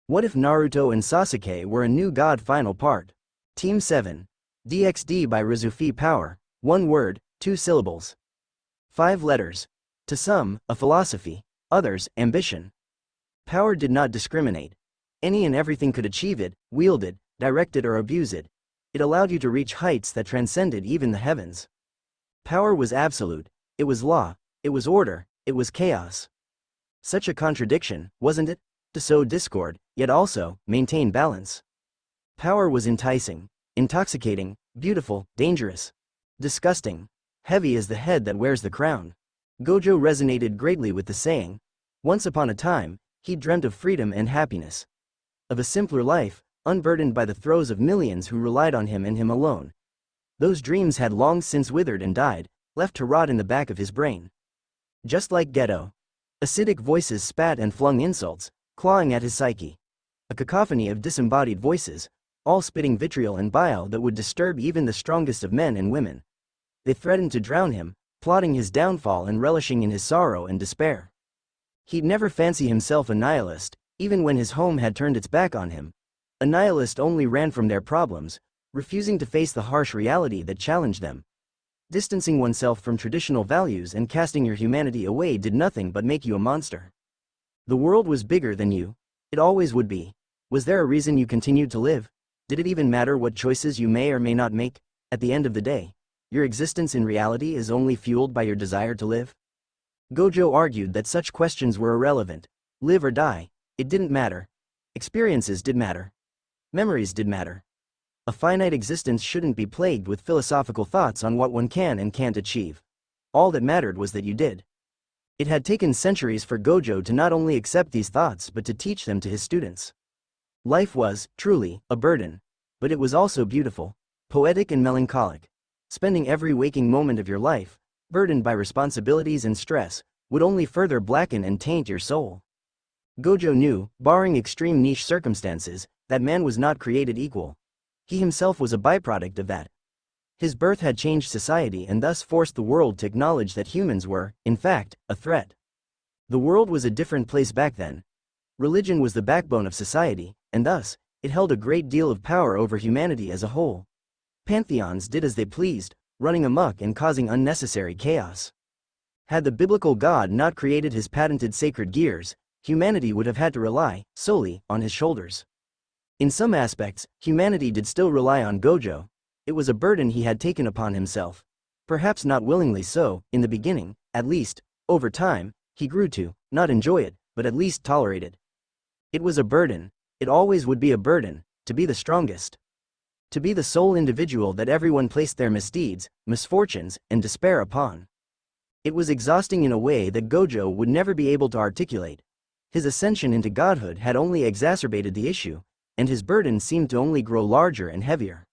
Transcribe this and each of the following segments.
What if Naruto and Sasuke were a new god? Final part. Team 7. DXD by Rizufi Power. 1 word, 2 syllables. 5 letters. To some, a philosophy. Others, ambition. Power did not discriminate. Any and everything could achieve it, wield it, direct it or abuse it. It allowed you to reach heights that transcended even the heavens. Power was absolute. It was law. It was order. It was chaos. Such a contradiction, wasn't it? To sow discord, yet also maintain balance. Power was enticing, intoxicating, beautiful, dangerous, disgusting. Heavy as the head that wears the crown. Gojo resonated greatly with the saying. Once upon a time, he dreamt of freedom and happiness. Of a simpler life, unburdened by the throes of millions who relied on him and him alone. Those dreams had long since withered and died, left to rot in the back of his brain. Just like ghetto. Acidic voices spat and flung insults, clawing at his psyche. A cacophony of disembodied voices, all spitting vitriol and bile that would disturb even the strongest of men and women. They threatened to drown him, plotting his downfall and relishing in his sorrow and despair. He'd never fancy himself a nihilist, even when his home had turned its back on him. A nihilist only ran from their problems, refusing to face the harsh reality that challenged them. Distancing oneself from traditional values and casting your humanity away did nothing but make you a monster. The world was bigger than you. It always would be. Was there a reason you continued to live? Did it even matter what choices you may or may not make? At the end of the day, your existence in reality is only fueled by your desire to live? Gojo argued that such questions were irrelevant. Live or die, it didn't matter. Experiences did matter. Memories did matter. A finite existence shouldn't be plagued with philosophical thoughts on what one can and can't achieve. All that mattered was that you did. It had taken centuries for Gojo to not only accept these thoughts but to teach them to his students. Life was, truly, a burden. But it was also beautiful, poetic and melancholic. Spending every waking moment of your life, burdened by responsibilities and stress, would only further blacken and taint your soul. Gojo knew, barring extreme niche circumstances, that man was not created equal. He himself was a byproduct of that. His birth had changed society and thus forced the world to acknowledge that humans were, in fact, a threat. The world was a different place back then. Religion was the backbone of society, and thus, it held a great deal of power over humanity as a whole. Pantheons did as they pleased, running amok and causing unnecessary chaos. Had the biblical God not created his patented sacred gears, humanity would have had to rely, solely, on his shoulders. In some aspects, humanity did still rely on Gojo. It was a burden he had taken upon himself. Perhaps not willingly so, in the beginning, at least. Over time, he grew to, not enjoy it, but at least tolerate it. It was a burden. It always would be a burden, to be the strongest. To be the sole individual that everyone placed their misdeeds, misfortunes, and despair upon. It was exhausting in a way that Gojo would never be able to articulate. His ascension into godhood had only exacerbated the issue, and his burden seemed to only grow larger and heavier.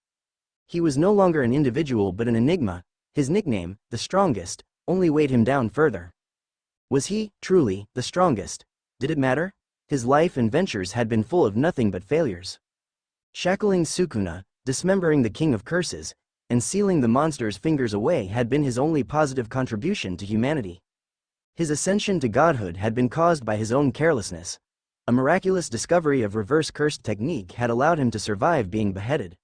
He was no longer an individual but an enigma. His nickname, the strongest, only weighed him down further. Was he, truly, the strongest? Did it matter? His life and ventures had been full of nothing but failures. Shackling Sukuna, dismembering the king of curses, and sealing the monster's fingers away had been his only positive contribution to humanity. His ascension to godhood had been caused by his own carelessness. A miraculous discovery of reverse cursed technique had allowed him to survive being beheaded.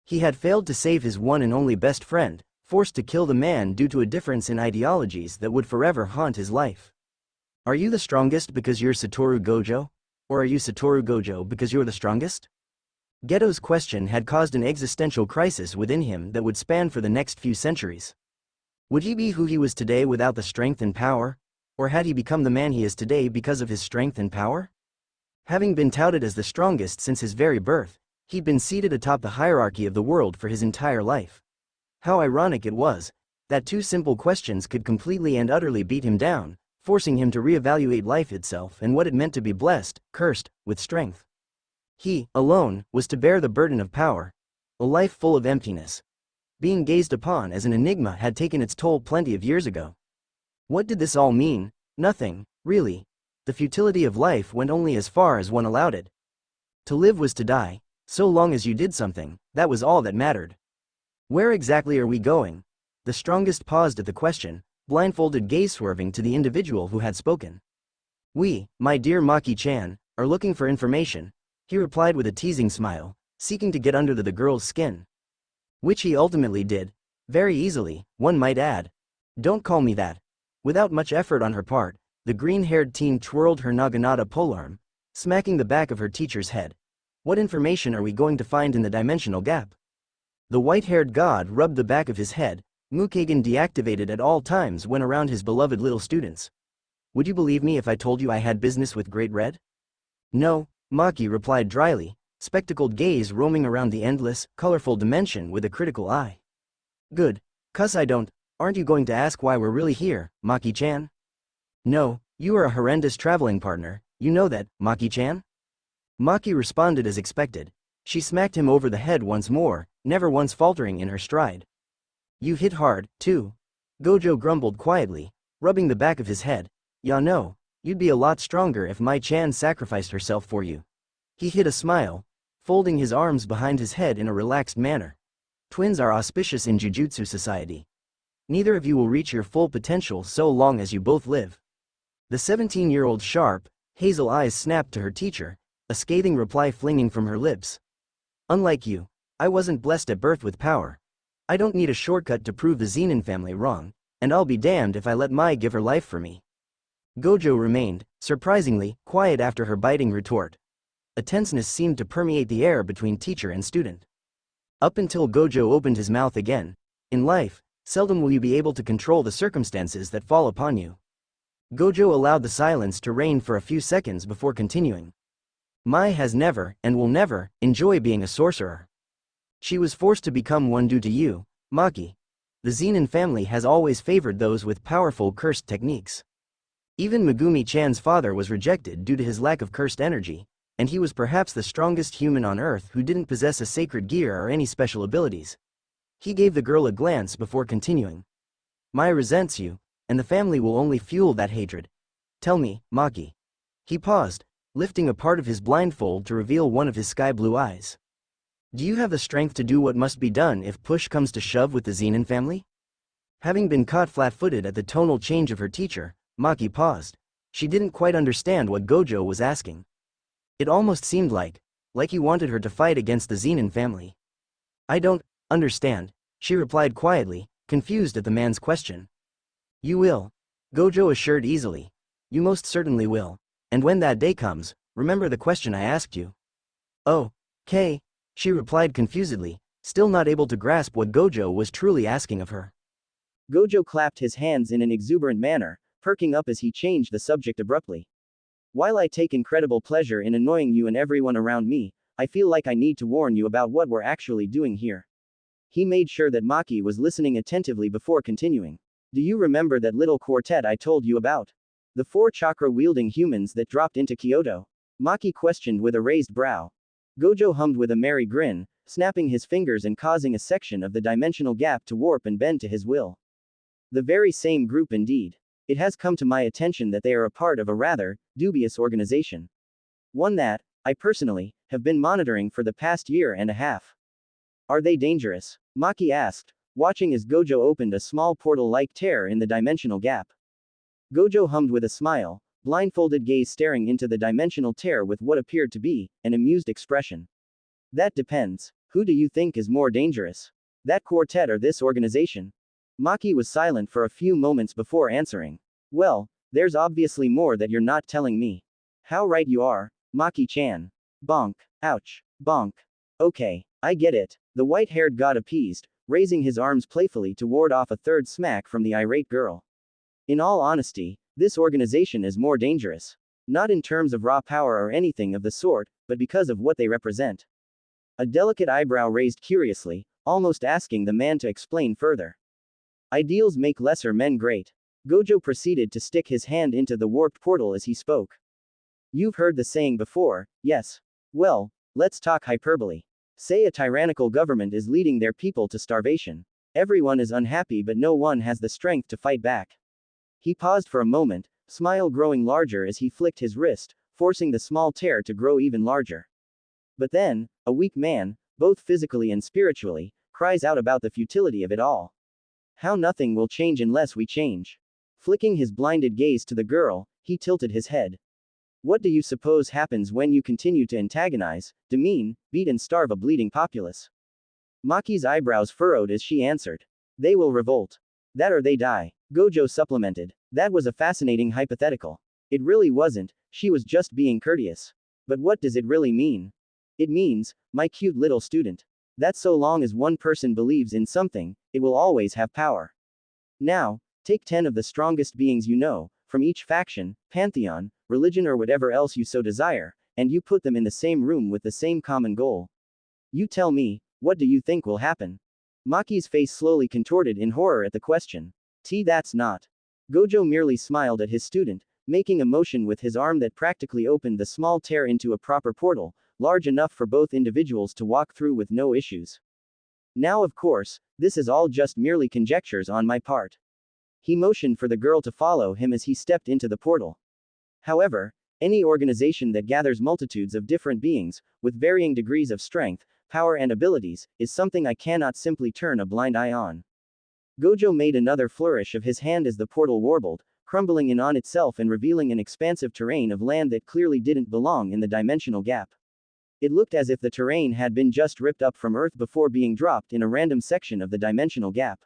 He had failed to save his one and only best friend, forced to kill the man due to a difference in ideologies that would forever haunt his life. Are you the strongest because you're Satoru Gojo? Or are you Satoru Gojo because you're the strongest? Geto's question had caused an existential crisis within him that would span for the next few centuries. Would he be who he was today without the strength and power? Or had he become the man he is today because of his strength and power? Having been touted as the strongest since his very birth, he'd been seated atop the hierarchy of the world for his entire life. How ironic it was that two simple questions could completely and utterly beat him down, forcing him to reevaluate life itself and what it meant to be blessed, cursed, with strength. He, alone, was to bear the burden of power, a life full of emptiness. Being gazed upon as an enigma had taken its toll plenty of years ago. What did this all mean? Nothing, really. The futility of life went only as far as one allowed it. To live was to die. So long as you did something, that was all that mattered. Where exactly are we going? The strongest paused at the question, blindfolded gaze swerving to the individual who had spoken. We, my dear Maki-chan, are looking for information, He replied with a teasing smile, seeking to get under the girl's skin. Which he ultimately did. Very easily, one might add. Don't call me that. Without much effort on her part, the green-haired teen twirled her naginata polearm, smacking the back of her teacher's head. What information are we going to find in the dimensional gap? The white-haired god rubbed the back of his head, Mukagan deactivated at all times when around his beloved little students. Would you believe me if I told you I had business with Great Red? No, Maki replied dryly, spectacled gaze roaming around the endless, colorful dimension with a critical eye. Good. 'Cause I don't. Aren't you going to ask why we're really here, Maki-chan? No, you are a horrendous traveling partner, you know that, Maki-chan? Maki responded as expected. She smacked him over the head once more, never once faltering in her stride. You hit hard, too. Gojo grumbled quietly, rubbing the back of his head. Ya no, you'd be a lot stronger if Mai-chan sacrificed herself for you. He hid a smile, folding his arms behind his head in a relaxed manner. Twins are auspicious in Jujutsu society. Neither of you will reach your full potential so long as you both live. The 17-year-old sharp, hazel eyes snapped to her teacher, a scathing reply flinging from her lips. Unlike you, I wasn't blessed at birth with power. I don't need a shortcut to prove the Zenin family wrong, and I'll be damned if I let Mai give her life for me. Gojo remained, surprisingly, quiet after her biting retort. A tenseness seemed to permeate the air between teacher and student. Up until Gojo opened his mouth again, in life, seldom will you be able to control the circumstances that fall upon you. Gojo allowed the silence to reign for a few seconds before continuing. Mai has never, and will never, enjoy being a sorcerer. She was forced to become one due to you, Maki. The Zenin family has always favored those with powerful cursed techniques. Even Megumi-chan's father was rejected due to his lack of cursed energy, and he was perhaps the strongest human on Earth who didn't possess a sacred gear or any special abilities. He gave the girl a glance before continuing. Mai resents you, and the family will only fuel that hatred. Tell me, Maki. He paused, lifting a part of his blindfold to reveal one of his sky-blue eyes. Do you have the strength to do what must be done if push comes to shove with the Zenin family? Having been caught flat-footed at the tonal change of her teacher, Maki paused. She didn't quite understand what Gojo was asking. It almost seemed like he wanted her to fight against the Zenin family. I don't understand, she replied quietly, confused at the man's question. You will. Gojo assured easily. You most certainly will. And when that day comes, remember the question I asked you. Oh, Kay, she replied confusedly, still not able to grasp what Gojo was truly asking of her. Gojo clapped his hands in an exuberant manner, perking up as he changed the subject abruptly. While I take incredible pleasure in annoying you and everyone around me, I feel like I need to warn you about what we're actually doing here. He made sure that Maki was listening attentively before continuing. Do you remember that little quartet I told you about? The 4 chakra-wielding humans that dropped into Kyoto? Maki questioned with a raised brow. Gojo hummed with a merry grin, snapping his fingers and causing a section of the dimensional gap to warp and bend to his will. The very same group indeed. It has come to my attention that they are a part of a rather dubious organization. One that, I personally, have been monitoring for the past year and a half. Are they dangerous? Maki asked, watching as Gojo opened a small portal-like tear in the dimensional gap. Gojo hummed with a smile, blindfolded gaze staring into the dimensional tear with what appeared to be an amused expression. That depends. Who do you think is more dangerous? That quartet or this organization? Maki was silent for a few moments before answering. Well, there's obviously more that you're not telling me. How right you are, Maki-chan. Bonk. Ouch. Bonk. Okay, I get it. The white-haired god appeased, raising his arms playfully to ward off a third smack from the irate girl. In all honesty, this organization is more dangerous. Not in terms of raw power or anything of the sort, but because of what they represent. A delicate eyebrow raised curiously, almost asking the man to explain further. Ideals make lesser men great. Gojo proceeded to stick his hand into the warped portal as he spoke. You've heard the saying before, yes. Well, let's talk hyperbole. Say a tyrannical government is leading their people to starvation. Everyone is unhappy but no one has the strength to fight back. He paused for a moment, smile growing larger as he flicked his wrist, forcing the small tear to grow even larger. But then, a weak man, both physically and spiritually, cries out about the futility of it all. How nothing will change unless we change. Flicking his blinded gaze to the girl, he tilted his head. What do you suppose happens when you continue to antagonize, demean, beat and starve a bleeding populace? Maki's eyebrows furrowed as she answered. They will revolt. That or they die. Gojo supplemented. That was a fascinating hypothetical. It really wasn't, she was just being courteous. But what does it really mean? It means, my cute little student, that so long as one person believes in something, it will always have power. Now, take 10 of the strongest beings you know, from each faction, pantheon, religion or whatever else you so desire, and you put them in the same room with the same common goal. You tell me, what do you think will happen? Maki's face slowly contorted in horror at the question. That's not. Gojo merely smiled at his student, making a motion with his arm that practically opened the small tear into a proper portal, large enough for both individuals to walk through with no issues. Now of course, this is all just merely conjectures on my part. He motioned for the girl to follow him as he stepped into the portal. However, any organization that gathers multitudes of different beings, with varying degrees of strength, power and abilities, is something I cannot simply turn a blind eye on. Gojo made another flourish of his hand as the portal warbled, crumbling in on itself and revealing an expansive terrain of land that clearly didn't belong in the dimensional gap. It looked as if the terrain had been just ripped up from Earth before being dropped in a random section of the dimensional gap.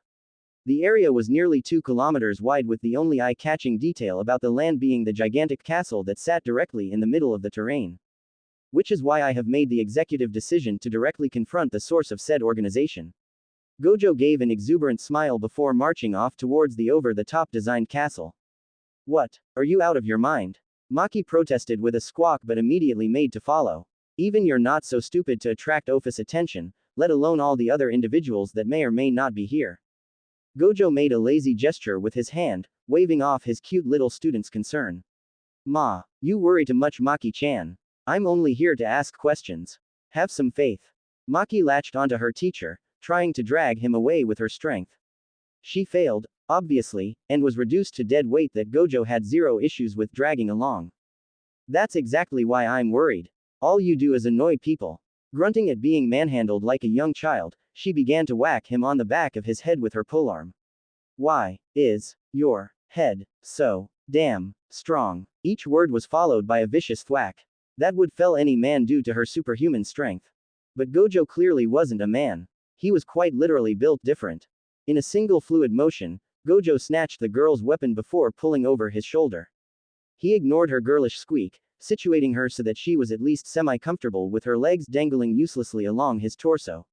The area was nearly 2 kilometers wide, with the only eye-catching detail about the land being the gigantic castle that sat directly in the middle of the terrain. Which is why I have made the executive decision to directly confront the source of said organization. Gojo gave an exuberant smile before marching off towards the over-the-top designed castle. What? Are you out of your mind? Maki protested with a squawk but immediately made to follow. Even you're not so stupid to attract Ophis' attention, let alone all the other individuals that may or may not be here. Gojo made a lazy gesture with his hand, waving off his cute little student's concern. Ma, you worry too much, Maki-chan. I'm only here to ask questions. Have some faith. Maki latched onto her teacher, trying to drag him away with her strength. She failed, obviously, and was reduced to dead weight that Gojo had zero issues with dragging along. That's exactly why I'm worried. All you do is annoy people. Grunting at being manhandled like a young child, she began to whack him on the back of his head with her polearm. Why is your head so damn strong? Each word was followed by a vicious thwack. That would fell any man due to her superhuman strength. But Gojo clearly wasn't a man. He was quite literally built different. In a single fluid motion, Gojo snatched the girl's weapon before pulling over his shoulder. He ignored her girlish squeak, situating her so that she was at least semi-comfortable with her legs dangling uselessly along his torso.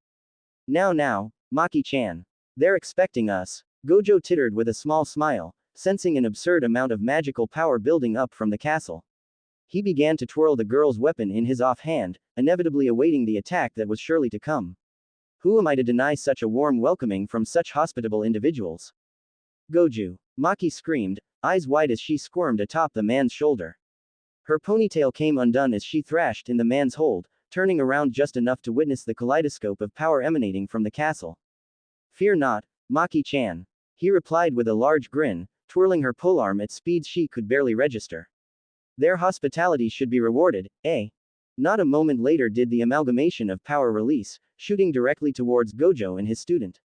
Now, Maki-chan. They're expecting us. Gojo tittered with a small smile, sensing an absurd amount of magical power building up from the castle. He began to twirl the girl's weapon in his offhand, inevitably awaiting the attack that was surely to come. Who am I to deny such a warm welcoming from such hospitable individuals? Goju! Maki screamed, eyes wide as she squirmed atop the man's shoulder. Her ponytail came undone as she thrashed in the man's hold, turning around just enough to witness the kaleidoscope of power emanating from the castle. Fear not, Maki-chan. He replied with a large grin, twirling her polearm at speeds she could barely register. Their hospitality should be rewarded, eh? Not a moment later did the amalgamation of power release, shooting directly towards Gojo and his student.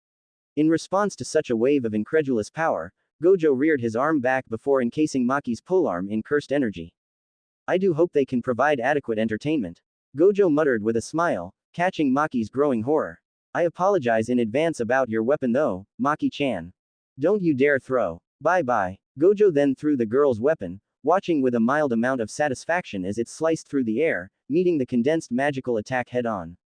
In response to such a wave of incredulous power, Gojo reared his arm back before encasing Maki's polearm in cursed energy. I do hope they can provide adequate entertainment. Gojo muttered with a smile, catching Maki's growing horror. I apologize in advance about your weapon though, Maki-chan. Don't you dare throw. Bye-bye. Gojo then threw the girl's weapon, watching with a mild amount of satisfaction as it sliced through the air, meeting the condensed magical attack head-on.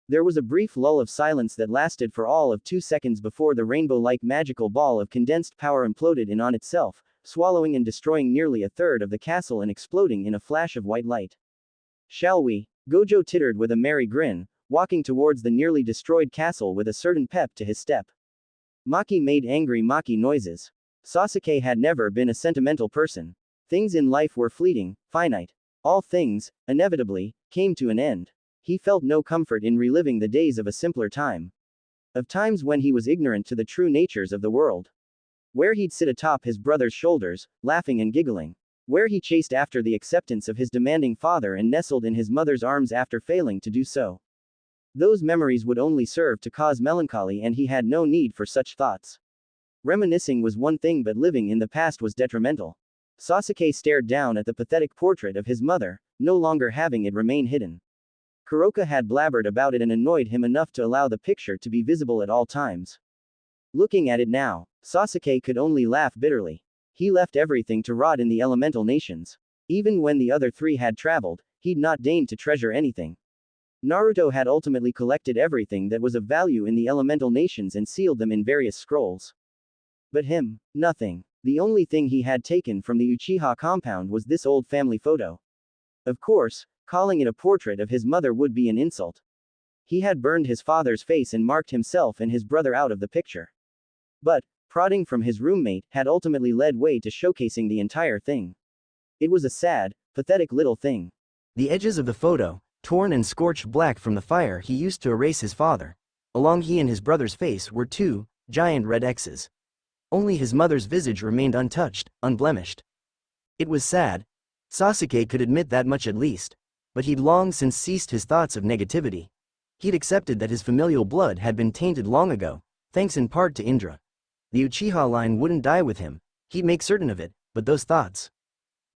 There was a brief lull of silence that lasted for all of 2 seconds before the rainbow-like magical ball of condensed power imploded in on itself, swallowing and destroying nearly a third of the castle and exploding in a flash of white light. Shall we? Gojo tittered with a merry grin, walking towards the nearly destroyed castle with a certain pep to his step. Maki made angry Maki noises. Sasuke had never been a sentimental person. Things in life were fleeting, finite. All things, inevitably, came to an end. He felt no comfort in reliving the days of a simpler time. Of times when he was ignorant to the true natures of the world. Where he'd sit atop his brother's shoulders, laughing and giggling. Where he chased after the acceptance of his demanding father and nestled in his mother's arms after failing to do so. Those memories would only serve to cause melancholy, and he had no need for such thoughts. Reminiscing was one thing, but living in the past was detrimental. Sasuke stared down at the pathetic portrait of his mother, no longer having it remain hidden. Kuroka had blabbered about it and annoyed him enough to allow the picture to be visible at all times. Looking at it now, Sasuke could only laugh bitterly. He left everything to rot in the elemental nations. Even when the other three had traveled, he'd not deigned to treasure anything. Naruto had ultimately collected everything that was of value in the elemental nations and sealed them in various scrolls. But him, nothing. The only thing he had taken from the Uchiha compound was this old family photo. Of course, calling it a portrait of his mother would be an insult. He had burned his father's face and marked himself and his brother out of the picture. But, prodding from his roommate had ultimately led way to showcasing the entire thing. It was a sad, pathetic little thing. The edges of the photo, torn and scorched black from the fire he used to erase his father. Along he and his brother's face were two giant red X's. Only his mother's visage remained untouched, unblemished. It was sad. Sasuke could admit that much at least. But he'd long since ceased his thoughts of negativity. He'd accepted that his familial blood had been tainted long ago, thanks in part to Indra. The Uchiha line wouldn't die with him, he'd make certain of it, but those thoughts.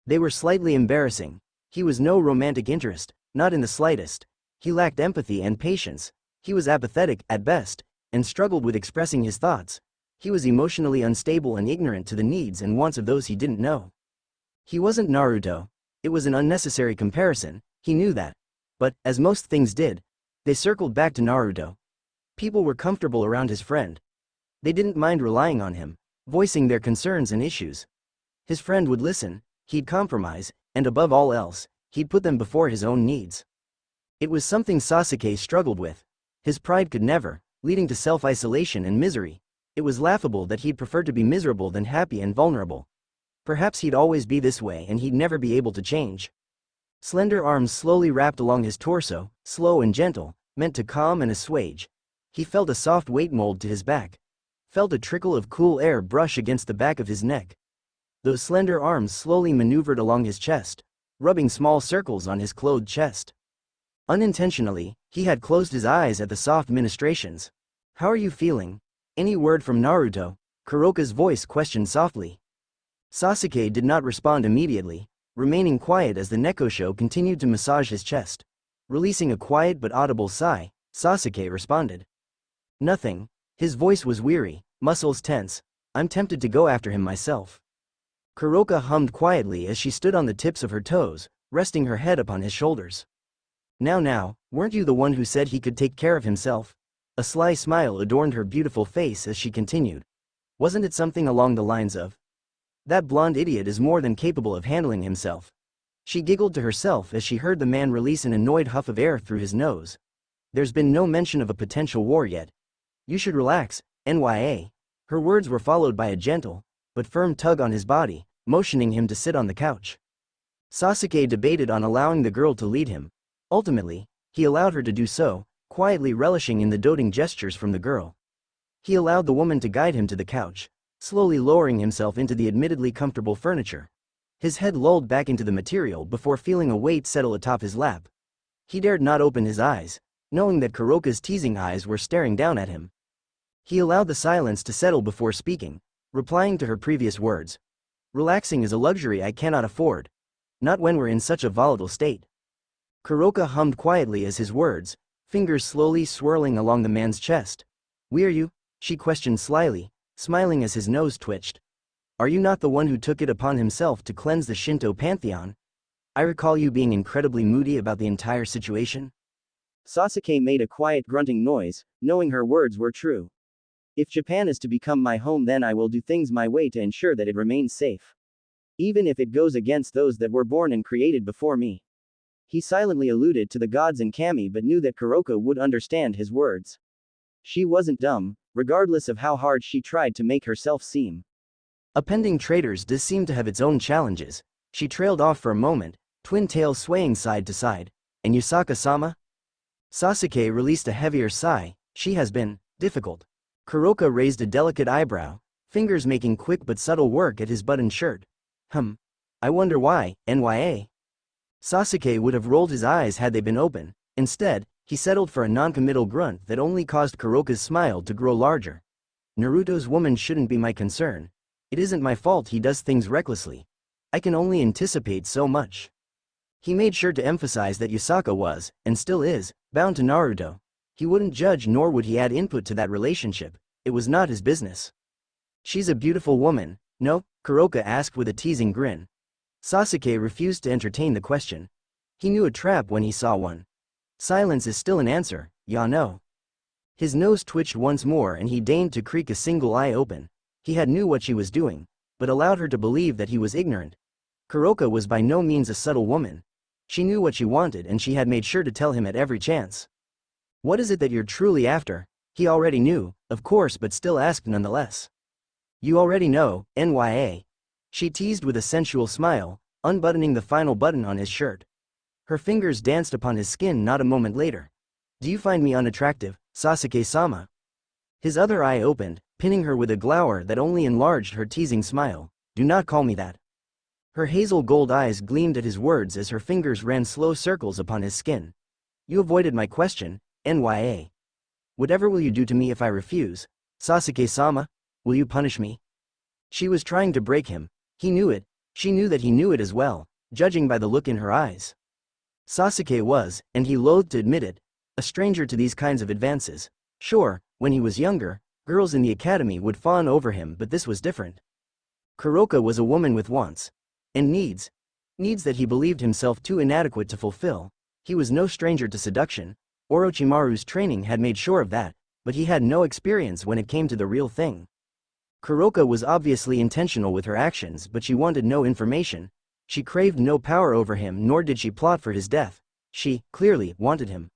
They were slightly embarrassing. He was no romantic interest, not in the slightest. He lacked empathy and patience. He was apathetic, at best, and struggled with expressing his thoughts. He was emotionally unstable and ignorant to the needs and wants of those he didn't know. He wasn't Naruto. It was an unnecessary comparison, he knew that. But, as most things did, they circled back to Naruto. People were comfortable around his friend. They didn't mind relying on him, voicing their concerns and issues. His friend would listen, he'd compromise, and above all else, he'd put them before his own needs. It was something Sasuke struggled with. His pride could never, leading to self-isolation and misery. It was laughable that he'd prefer to be miserable than happy and vulnerable. Perhaps he'd always be this way and he'd never be able to change. Slender arms slowly wrapped along his torso, slow and gentle, meant to calm and assuage. He felt a soft weight mold to his back. Felt a trickle of cool air brush against the back of his neck. Those slender arms slowly maneuvered along his chest, rubbing small circles on his clothed chest. Unintentionally, he had closed his eyes at the soft ministrations. "How are you feeling? Any word from Naruto?" Kuroka's voice questioned softly. Sasuke did not respond immediately, remaining quiet as the Nekosho continued to massage his chest. Releasing a quiet but audible sigh, Sasuke responded. "Nothing." His voice was weary, muscles tense. "I'm tempted to go after him myself." Kuroka hummed quietly as she stood on the tips of her toes, resting her head upon his shoulders. Now, weren't you the one who said he could take care of himself?" A sly smile adorned her beautiful face as she continued. "Wasn't it something along the lines of, 'That blonde idiot is more than capable of handling himself'?" She giggled to herself as she heard the man release an annoyed huff of air through his nose. "There's been no mention of a potential war yet. You should relax, NYA. Her words were followed by a gentle, but firm tug on his body, motioning him to sit on the couch. Sasuke debated on allowing the girl to lead him. Ultimately, he allowed her to do so, quietly relishing in the doting gestures from the girl. He allowed the woman to guide him to the couch, slowly lowering himself into the admittedly comfortable furniture. His head lulled back into the material before feeling a weight settle atop his lap. He dared not open his eyes, knowing that Kuroka's teasing eyes were staring down at him. He allowed the silence to settle before speaking, replying to her previous words. "Relaxing is a luxury I cannot afford. Not when we're in such a volatile state." Kuroka hummed quietly as his words, fingers slowly swirling along the man's chest. "Were you?" she questioned slyly, smiling as his nose twitched. "Are you not the one who took it upon himself to cleanse the Shinto pantheon? I recall you being incredibly moody about the entire situation." Sasuke made a quiet grunting noise, knowing her words were true. "If Japan is to become my home, then I will do things my way to ensure that it remains safe. Even if it goes against those that were born and created before me." He silently alluded to the gods and Kami but knew that Kuroka would understand his words. She wasn't dumb, regardless of how hard she tried to make herself seem. Appending traitors does seem to have its own challenges. She trailed off for a moment, twin tails swaying side to side. "And Yusaka-sama?" Sasuke released a heavier sigh. "She has been difficult." Kuroka raised a delicate eyebrow, fingers making quick but subtle work at his buttoned shirt. I wonder why, NYA." Sasuke would have rolled his eyes had they been open. Instead, he settled for a non-committal grunt that only caused Kuroka's smile to grow larger. "Naruto's woman shouldn't be my concern. It isn't my fault he does things recklessly. I can only anticipate so much. He made sure to emphasize that Yasaka was, and still is, bound to Naruto. He wouldn't judge nor would he add input to that relationship. It was not his business. She's a beautiful woman, no? Kuroka asked with a teasing grin. Sasuke refused to entertain the question. He knew a trap when he saw one. Silence is still an answer, ya no. His nose twitched once more and he deigned to creak a single eye open. He had knew what she was doing, but allowed her to believe that he was ignorant. Kuroka was by no means a subtle woman. She knew what she wanted and she had made sure to tell him at every chance. What is it that you're truly after? He already knew, of course, but still asked nonetheless. You already know, NYA. She teased with a sensual smile, unbuttoning the final button on his shirt. Her fingers danced upon his skin not a moment later. Do you find me unattractive, Sasuke-sama? His other eye opened, pinning her with a glower that only enlarged her teasing smile. Do not call me that. Her hazel gold eyes gleamed at his words as her fingers ran slow circles upon his skin. You avoided my question, NYA. Whatever will you do to me if I refuse? Sasuke-sama, will you punish me? She was trying to break him. He knew it. She knew that he knew it as well, judging by the look in her eyes. Sasuke was, and he loathed to admit it, a stranger to these kinds of advances. Sure, when he was younger, girls in the academy would fawn over him, but this was different. Kuroka was a woman with wants. And needs. Needs that he believed himself too inadequate to fulfill. He was no stranger to seduction. Orochimaru's training had made sure of that, but he had no experience when it came to the real thing. Kuroka was obviously intentional with her actions, but she wanted no information. She craved no power over him, nor did she plot for his death. She, clearly, wanted him.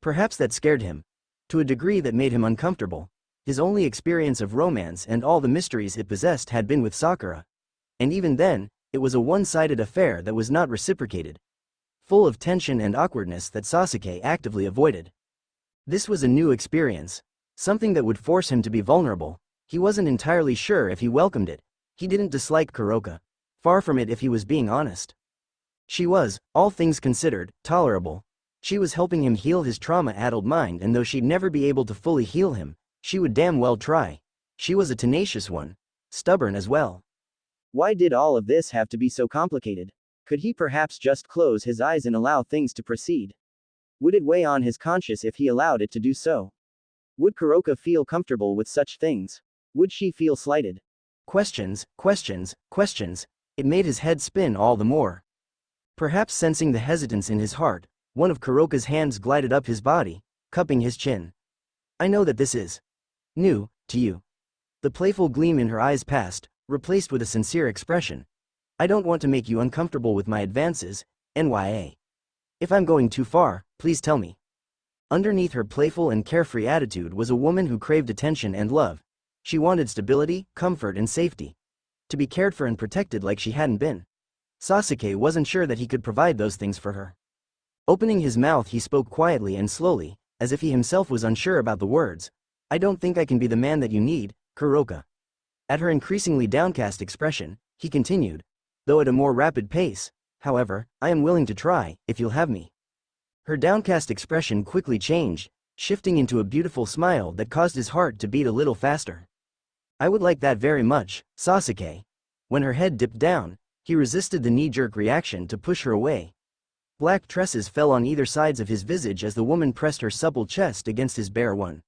Perhaps that scared him. To a degree that made him uncomfortable. His only experience of romance and all the mysteries it possessed had been with Sakura. And even then, it was a one-sided affair that was not reciprocated. Full of tension and awkwardness that Sasuke actively avoided. This was a new experience. Something that would force him to be vulnerable. He wasn't entirely sure if he welcomed it. He didn't dislike Kuroka. Far from it if he was being honest. She was, all things considered, tolerable. She was helping him heal his trauma-addled mind, and though she'd never be able to fully heal him, she would damn well try. She was a tenacious one. Stubborn as well. Why did all of this have to be so complicated? Could he perhaps just close his eyes and allow things to proceed? Would it weigh on his conscience if he allowed it to do so? Would Kuroka feel comfortable with such things? Would she feel slighted? Questions, questions, questions. It made his head spin all the more. Perhaps sensing the hesitance in his heart, one of Kuroka's hands glided up his body, cupping his chin. I know that this is new to you. The playful gleam in her eyes passed, replaced with a sincere expression. I don't want to make you uncomfortable with my advances, NYA. If I'm going too far, please tell me. Underneath her playful and carefree attitude was a woman who craved attention and love. She wanted stability, comfort and safety. To be cared for and protected like she hadn't been. Sasuke wasn't sure that he could provide those things for her. Opening his mouth, he spoke quietly and slowly, as if he himself was unsure about the words. I don't think I can be the man that you need, Kuroka. At her increasingly downcast expression, he continued, though at a more rapid pace. However, I am willing to try, if you'll have me. Her downcast expression quickly changed, shifting into a beautiful smile that caused his heart to beat a little faster. I would like that very much, Sasuke. When her head dipped down, he resisted the knee-jerk reaction to push her away. Black tresses fell on either sides of his visage as the woman pressed her supple chest against his bare one.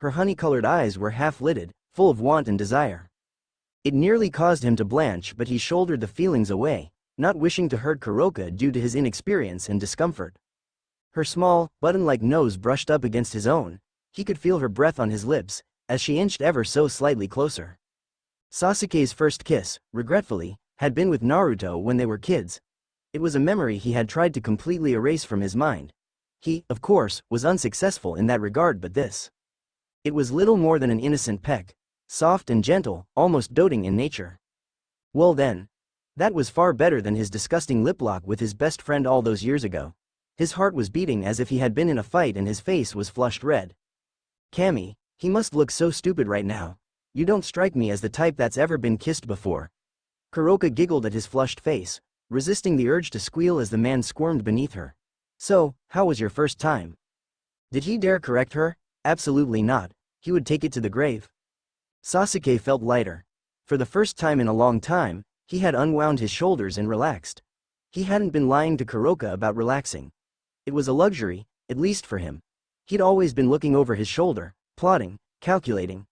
Her honey-colored eyes were half-lidded, full of want and desire. It nearly caused him to blanch, but he shouldered the feelings away, not wishing to hurt Kuroka due to his inexperience and discomfort. Her small, button-like nose brushed up against his own. He could feel her breath on his lips, as she inched ever so slightly closer. Sasuke's first kiss, regretfully, had been with Naruto when they were kids. It was a memory he had tried to completely erase from his mind. He, of course, was unsuccessful in that regard, but this. It was little more than an innocent peck, soft and gentle, almost doting in nature. Well then. That was far better than his disgusting lip lock with his best friend all those years ago. His heart was beating as if he had been in a fight and his face was flushed red. Cammy, he must look so stupid right now. You don't strike me as the type that's ever been kissed before. Kuroka giggled at his flushed face, resisting the urge to squeal as the man squirmed beneath her. So, how was your first time? Did he dare correct her? Absolutely not. He would take it to the grave. Sasuke felt lighter. For the first time in a long time, He had unwound his shoulders and relaxed. He hadn't been lying to Kuroka about relaxing. It was a luxury, at least for him. He'd always been looking over his shoulder, plotting, calculating.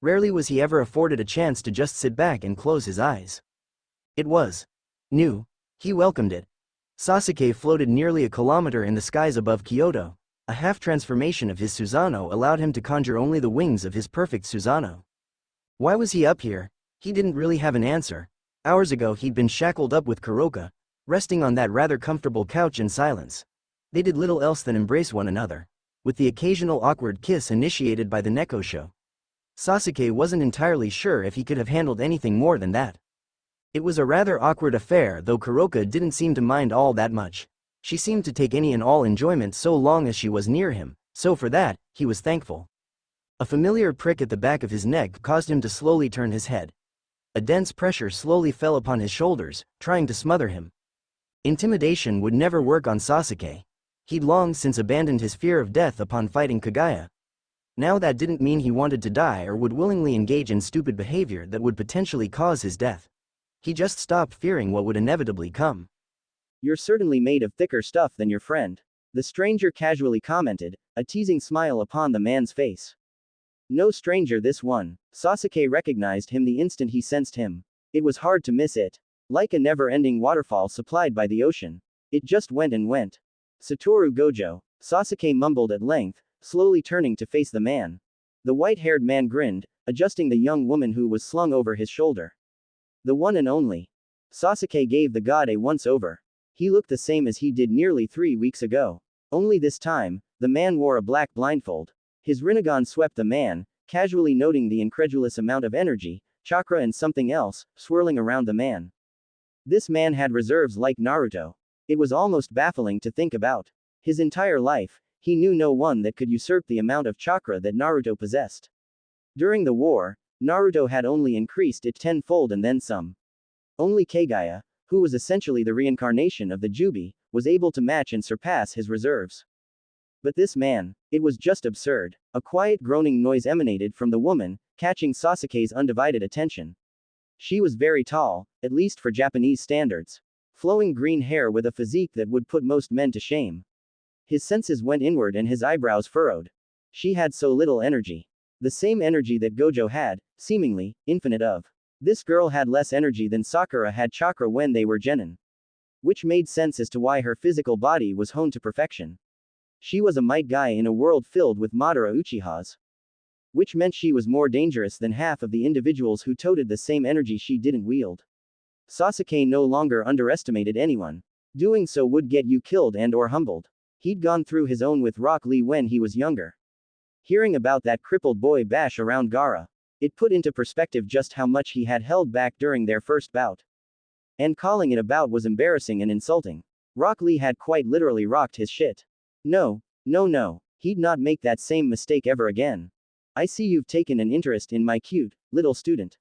Rarely was he ever afforded a chance to just sit back and close his eyes. It was new. He welcomed it. Sasuke floated nearly a kilometer in the skies above Kyoto. A half-transformation of his Susanoo allowed him to conjure only the wings of his perfect Susanoo. Why was he up here? He didn't really have an answer. Hours ago he'd been shackled up with Kuroka, resting on that rather comfortable couch in silence. They did little else than embrace one another, with the occasional awkward kiss initiated by the Nekosho. Sasuke wasn't entirely sure if he could have handled anything more than that. It was a rather awkward affair, though Kuroka didn't seem to mind all that much. She seemed to take any and all enjoyment so long as she was near him, so for that, he was thankful. A familiar prick at the back of his neck caused him to slowly turn his head. A dense pressure slowly fell upon his shoulders, trying to smother him. Intimidation would never work on Sasuke. He'd long since abandoned his fear of death upon fighting Gaia. Now that didn't mean he wanted to die or would willingly engage in stupid behavior that would potentially cause his death. He just stopped fearing what would inevitably come. "You're certainly made of thicker stuff than your friend," the stranger casually commented, a teasing smile upon the man's face. No stranger this one. Sasuke recognized him the instant he sensed him. It was hard to miss it. Like a never-ending waterfall supplied by the ocean. It just went and went. "Satoru Gojo," Sasuke mumbled at length, slowly turning to face the man. The white-haired man grinned, adjusting the young woman who was slung over his shoulder. "The one and only." Sasuke gave the god a once-over. He looked the same as he did nearly 3 weeks ago. Only this time, the man wore a black blindfold. His Rinnegan swept the man, casually noting the incredulous amount of energy, chakra and something else, swirling around the man. This man had reserves like Naruto. It was almost baffling to think about. His entire life, he knew no one that could usurp the amount of chakra that Naruto possessed. During the war, Naruto had only increased it tenfold and then some. Only Gaia, who was essentially the reincarnation of the Jubi, was able to match and surpass his reserves. But this man, it was just absurd. A quiet groaning noise emanated from the woman, catching Sasuke's undivided attention. She was very tall, at least for Japanese standards. Flowing green hair with a physique that would put most men to shame. His senses went inward and his eyebrows furrowed. She had so little energy. The same energy that Gojo had, seemingly, infinite of. This girl had less energy than Sakura had chakra when they were genin. Which made sense as to why her physical body was honed to perfection. She was a might guy in a world filled with Madara Uchihas. Which meant she was more dangerous than half of the individuals who toted the same energy she didn't wield. Sasuke no longer underestimated anyone. Doing so would get you killed and or humbled. He'd gone through his own with Rock Lee when he was younger. Hearing about that crippled boy bash around Gaara, it put into perspective just how much he had held back during their first bout. And calling it a bout was embarrassing and insulting. Rock Lee had quite literally rocked his shit. No, he'd not make that same mistake ever again. "I see you've taken an interest in my cute, little student."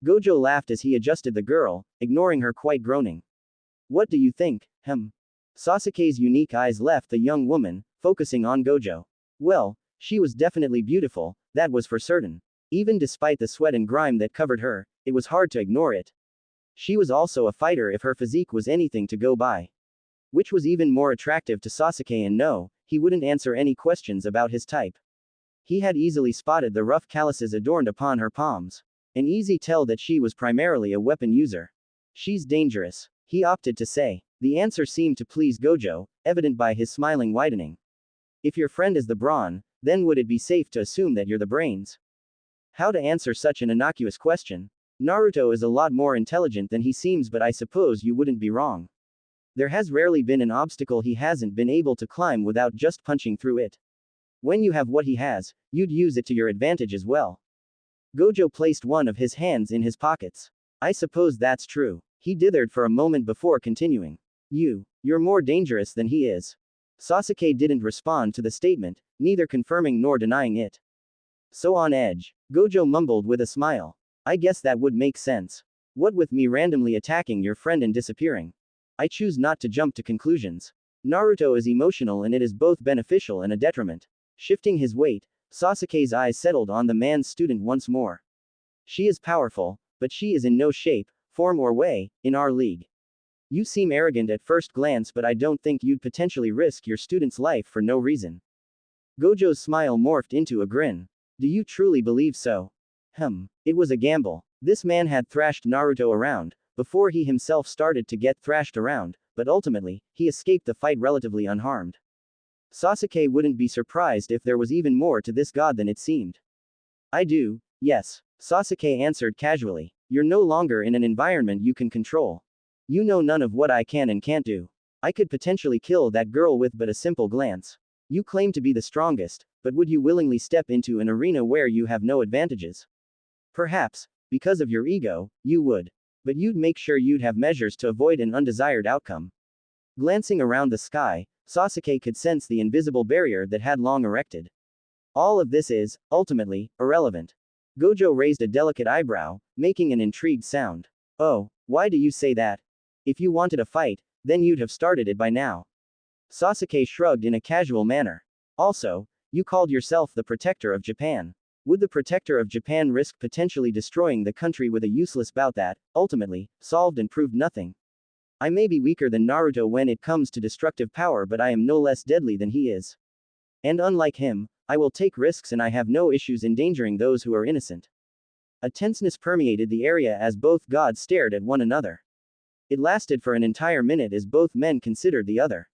Gojo laughed as he adjusted the girl, ignoring her quite groaning. "What do you think, Sasuke's unique eyes left the young woman, focusing on Gojo. Well, she was definitely beautiful, that was for certain. Even despite the sweat and grime that covered her, it was hard to ignore it. She was also a fighter if her physique was anything to go by. Which was even more attractive to Sasuke, and no, he wouldn't answer any questions about his type. He had easily spotted the rough calluses adorned upon her palms. An easy tell that she was primarily a weapon user. "She's dangerous," he opted to say. The answer seemed to please Gojo, evident by his smiling widening. "If your friend is the brawn, then would it be safe to assume that you're the brains?" How to answer such an innocuous question? Naruto is a lot more intelligent than he seems, but I suppose you wouldn't be wrong. There has rarely been an obstacle he hasn't been able to climb without just punching through it. When you have what he has, you'd use it to your advantage as well. Gojo placed one of his hands in his pockets. "I suppose that's true." He dithered for a moment before continuing. You're more dangerous than he is." Sasuke didn't respond to the statement, neither confirming nor denying it. "So on edge," Gojo mumbled with a smile. "I guess that would make sense. What with me randomly attacking your friend and disappearing? I choose not to jump to conclusions. Naruto is emotional and it is both beneficial and a detriment." Shifting his weight, Sasuke's eyes settled on the man's student once more. "She is powerful, but she is in no shape form or way, in our league. You seem arrogant at first glance, but I don't think you'd potentially risk your student's life for no reason. Gojo's smile morphed into a grin. Do you truly believe so? It was a gamble. This man had thrashed Naruto around, before he himself started to get thrashed around, but ultimately, he escaped the fight relatively unharmed. Sasuke wouldn't be surprised if there was even more to this god than it seemed. I do, yes, Sasuke answered casually. You're no longer in an environment you can control. You know none of what I can and can't do. I could potentially kill that girl with but a simple glance. You claim to be the strongest, but would you willingly step into an arena where you have no advantages? Perhaps, because of your ego, you would. But you'd make sure you'd have measures to avoid an undesired outcome. Glancing around the sky, Sasuke could sense the invisible barrier that had long erected. All of this is, ultimately, irrelevant. Gojo raised a delicate eyebrow, making an intrigued sound. Oh, why do you say that? If you wanted a fight, then you'd have started it by now. Sasuke shrugged in a casual manner. Also, you called yourself the protector of Japan. Would the protector of Japan risk potentially destroying the country with a useless bout that, ultimately, solved and proved nothing? I may be weaker than Naruto when it comes to destructive power, but I am no less deadly than he is. And unlike him, I will take risks and I have no issues endangering those who are innocent. A tenseness permeated the area as both gods stared at one another. It lasted for an entire minute as both men considered the other.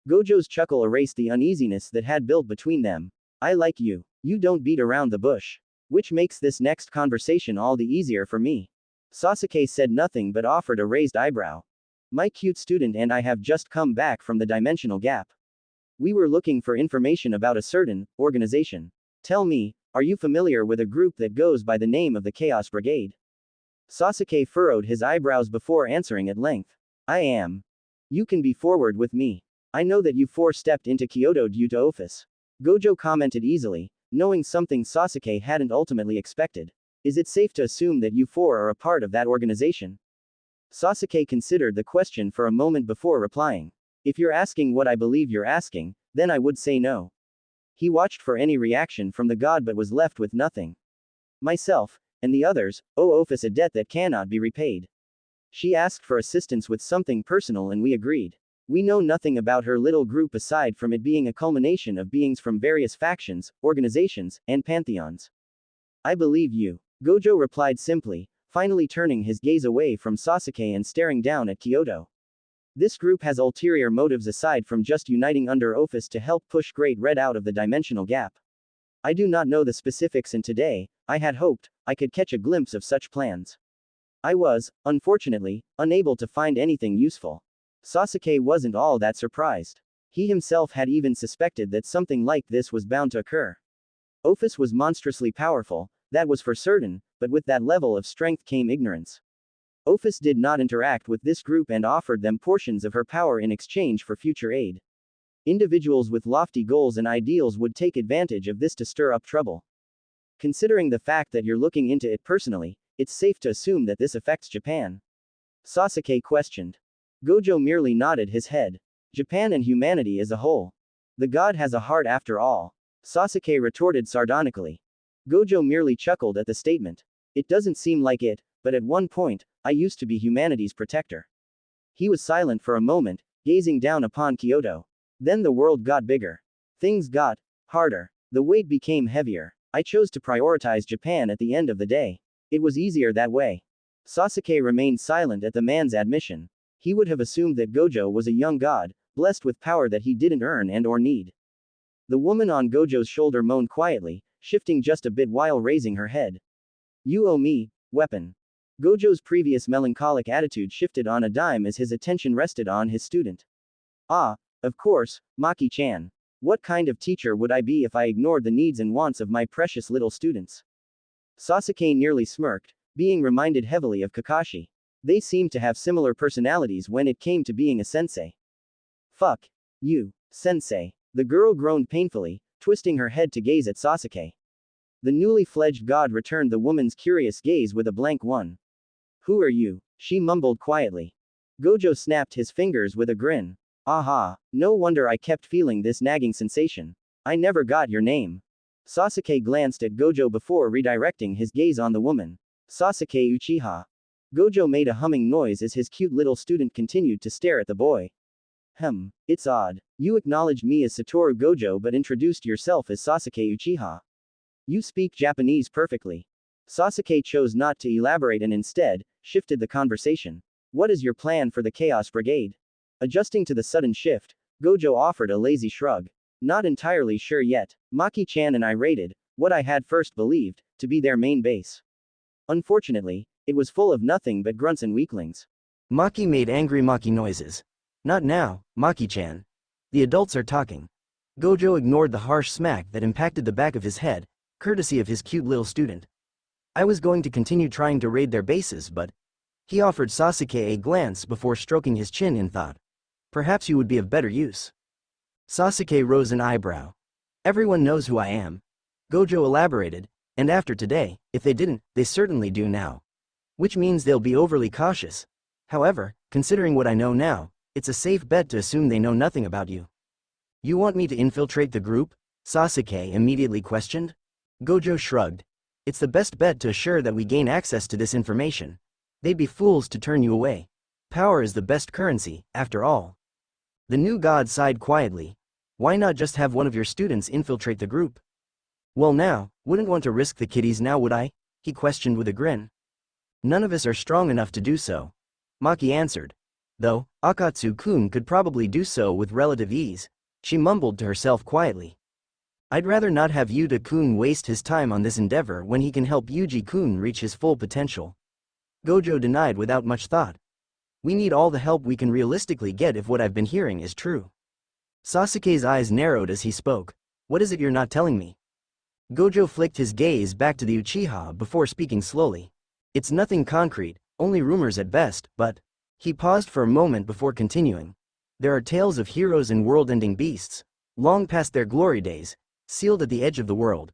Gojo's chuckle erased the uneasiness that had built between them. I like you. You don't beat around the bush. Which makes this next conversation all the easier for me. Sasuke said nothing but offered a raised eyebrow. My cute student and I have just come back from the dimensional gap. We were looking for information about a certain organization. Tell me, are you familiar with a group that goes by the name of the Chaos Brigade? Sasuke furrowed his eyebrows before answering at length. I am. You can be forward with me. I know that you four stepped into Kyoto due to Ophis. Gojo commented easily, knowing something Sasuke hadn't ultimately expected. Is it safe to assume that you four are a part of that organization? Sasuke considered the question for a moment before replying. If you're asking what I believe you're asking, then I would say no. He watched for any reaction from the god but was left with nothing. Myself, and the others, owe Ophis a debt that cannot be repaid. She asked for assistance with something personal and we agreed. We know nothing about her little group aside from it being a culmination of beings from various factions, organizations, and pantheons. I believe you. Gojo replied simply, finally turning his gaze away from Sasuke and staring down at Kyoto. This group has ulterior motives aside from just uniting under Ophis to help push Great Red out of the dimensional gap. I do not know the specifics and today, I had hoped, I could catch a glimpse of such plans. I was, unfortunately, unable to find anything useful. Sasuke wasn't all that surprised. He himself had even suspected that something like this was bound to occur. Ophis was monstrously powerful, that was for certain, but with that level of strength came ignorance. Ophis did not interact with this group and offered them portions of her power in exchange for future aid. Individuals with lofty goals and ideals would take advantage of this to stir up trouble. Considering the fact that you're looking into it personally, it's safe to assume that this affects Japan. Sasuke questioned. Gojo merely nodded his head. Japan and humanity as a whole. The god has a heart after all. Sasuke retorted sardonically. Gojo merely chuckled at the statement. It doesn't seem like it, but at one point, I used to be humanity's protector. He was silent for a moment, gazing down upon Kyoto. Then the world got bigger. Things got harder. The weight became heavier. I chose to prioritize Japan at the end of the day. It was easier that way. Sasuke remained silent at the man's admission. He would have assumed that Gojo was a young god, blessed with power that he didn't earn and or need. The woman on Gojo's shoulder moaned quietly, shifting just a bit while raising her head. You owe me, weapon. Gojo's previous melancholic attitude shifted on a dime as his attention rested on his student. Ah, of course, Maki-chan. What kind of teacher would I be if I ignored the needs and wants of my precious little students? Sasuke nearly smirked, being reminded heavily of Kakashi. They seemed to have similar personalities when it came to being a sensei. Fuck you, sensei. The girl groaned painfully, twisting her head to gaze at Sasuke. The newly fledged god returned the woman's curious gaze with a blank one. Who are you? She mumbled quietly. Gojo snapped his fingers with a grin. Aha, no wonder I kept feeling this nagging sensation. I never got your name. Sasuke glanced at Gojo before redirecting his gaze on the woman. Sasuke Uchiha. Gojo made a humming noise as his cute little student continued to stare at the boy. It's odd. You acknowledged me as Satoru Gojo but introduced yourself as Sasuke Uchiha. You speak Japanese perfectly. Sasuke chose not to elaborate and instead, shifted the conversation. What is your plan for the Chaos Brigade? Adjusting to the sudden shift, Gojo offered a lazy shrug. Not entirely sure yet. Maki-chan and I raided, what I had first believed, to be their main base. Unfortunately, it was full of nothing but grunts and weaklings. Maki made angry Maki noises. Not now, Maki-chan. The adults are talking. Gojo ignored the harsh smack that impacted the back of his head, courtesy of his cute little student. I was going to continue trying to raid their bases but... He offered Sasuke a glance before stroking his chin in thought. Perhaps you would be of better use. Sasuke rose an eyebrow. Everyone knows who I am. Gojo elaborated, and after today, if they didn't, they certainly do now. Which means they'll be overly cautious. However, considering what I know now, it's a safe bet to assume they know nothing about you. You want me to infiltrate the group? Sasuke immediately questioned. Gojo shrugged. It's the best bet to assure that we gain access to this information. They'd be fools to turn you away. Power is the best currency, after all. The new god sighed quietly. Why not just have one of your students infiltrate the group? Well now, wouldn't want to risk the kiddies now would I? He questioned with a grin. None of us are strong enough to do so. Maki answered. Though, Akatsu-kun could probably do so with relative ease. She mumbled to herself quietly. I'd rather not have Yuta-kun waste his time on this endeavor when he can help Yuji-kun reach his full potential. Gojo denied without much thought. We need all the help we can realistically get if what I've been hearing is true. Sasuke's eyes narrowed as he spoke. What is it you're not telling me? Gojo flicked his gaze back to the Uchiha before speaking slowly. It's nothing concrete, only rumors at best, but... He paused for a moment before continuing. There are tales of heroes and world-ending beasts, long past their glory days, sealed at the edge of the world.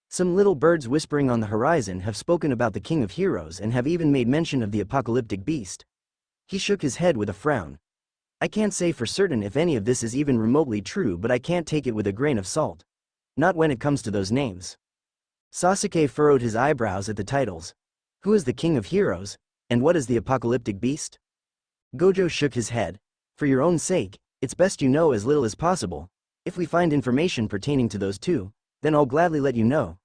Some little birds whispering on the horizon have spoken about the king of heroes and have even made mention of the apocalyptic beast. He shook his head with a frown. I can't say for certain if any of this is even remotely true, but I can't take it with a grain of salt. Not when it comes to those names. Sasuke furrowed his eyebrows at the titles. Who is the king of heroes, and what is the apocalyptic beast? Gojo shook his head. For your own sake, it's best you know as little as possible. If we find information pertaining to those two, then I'll gladly let you know.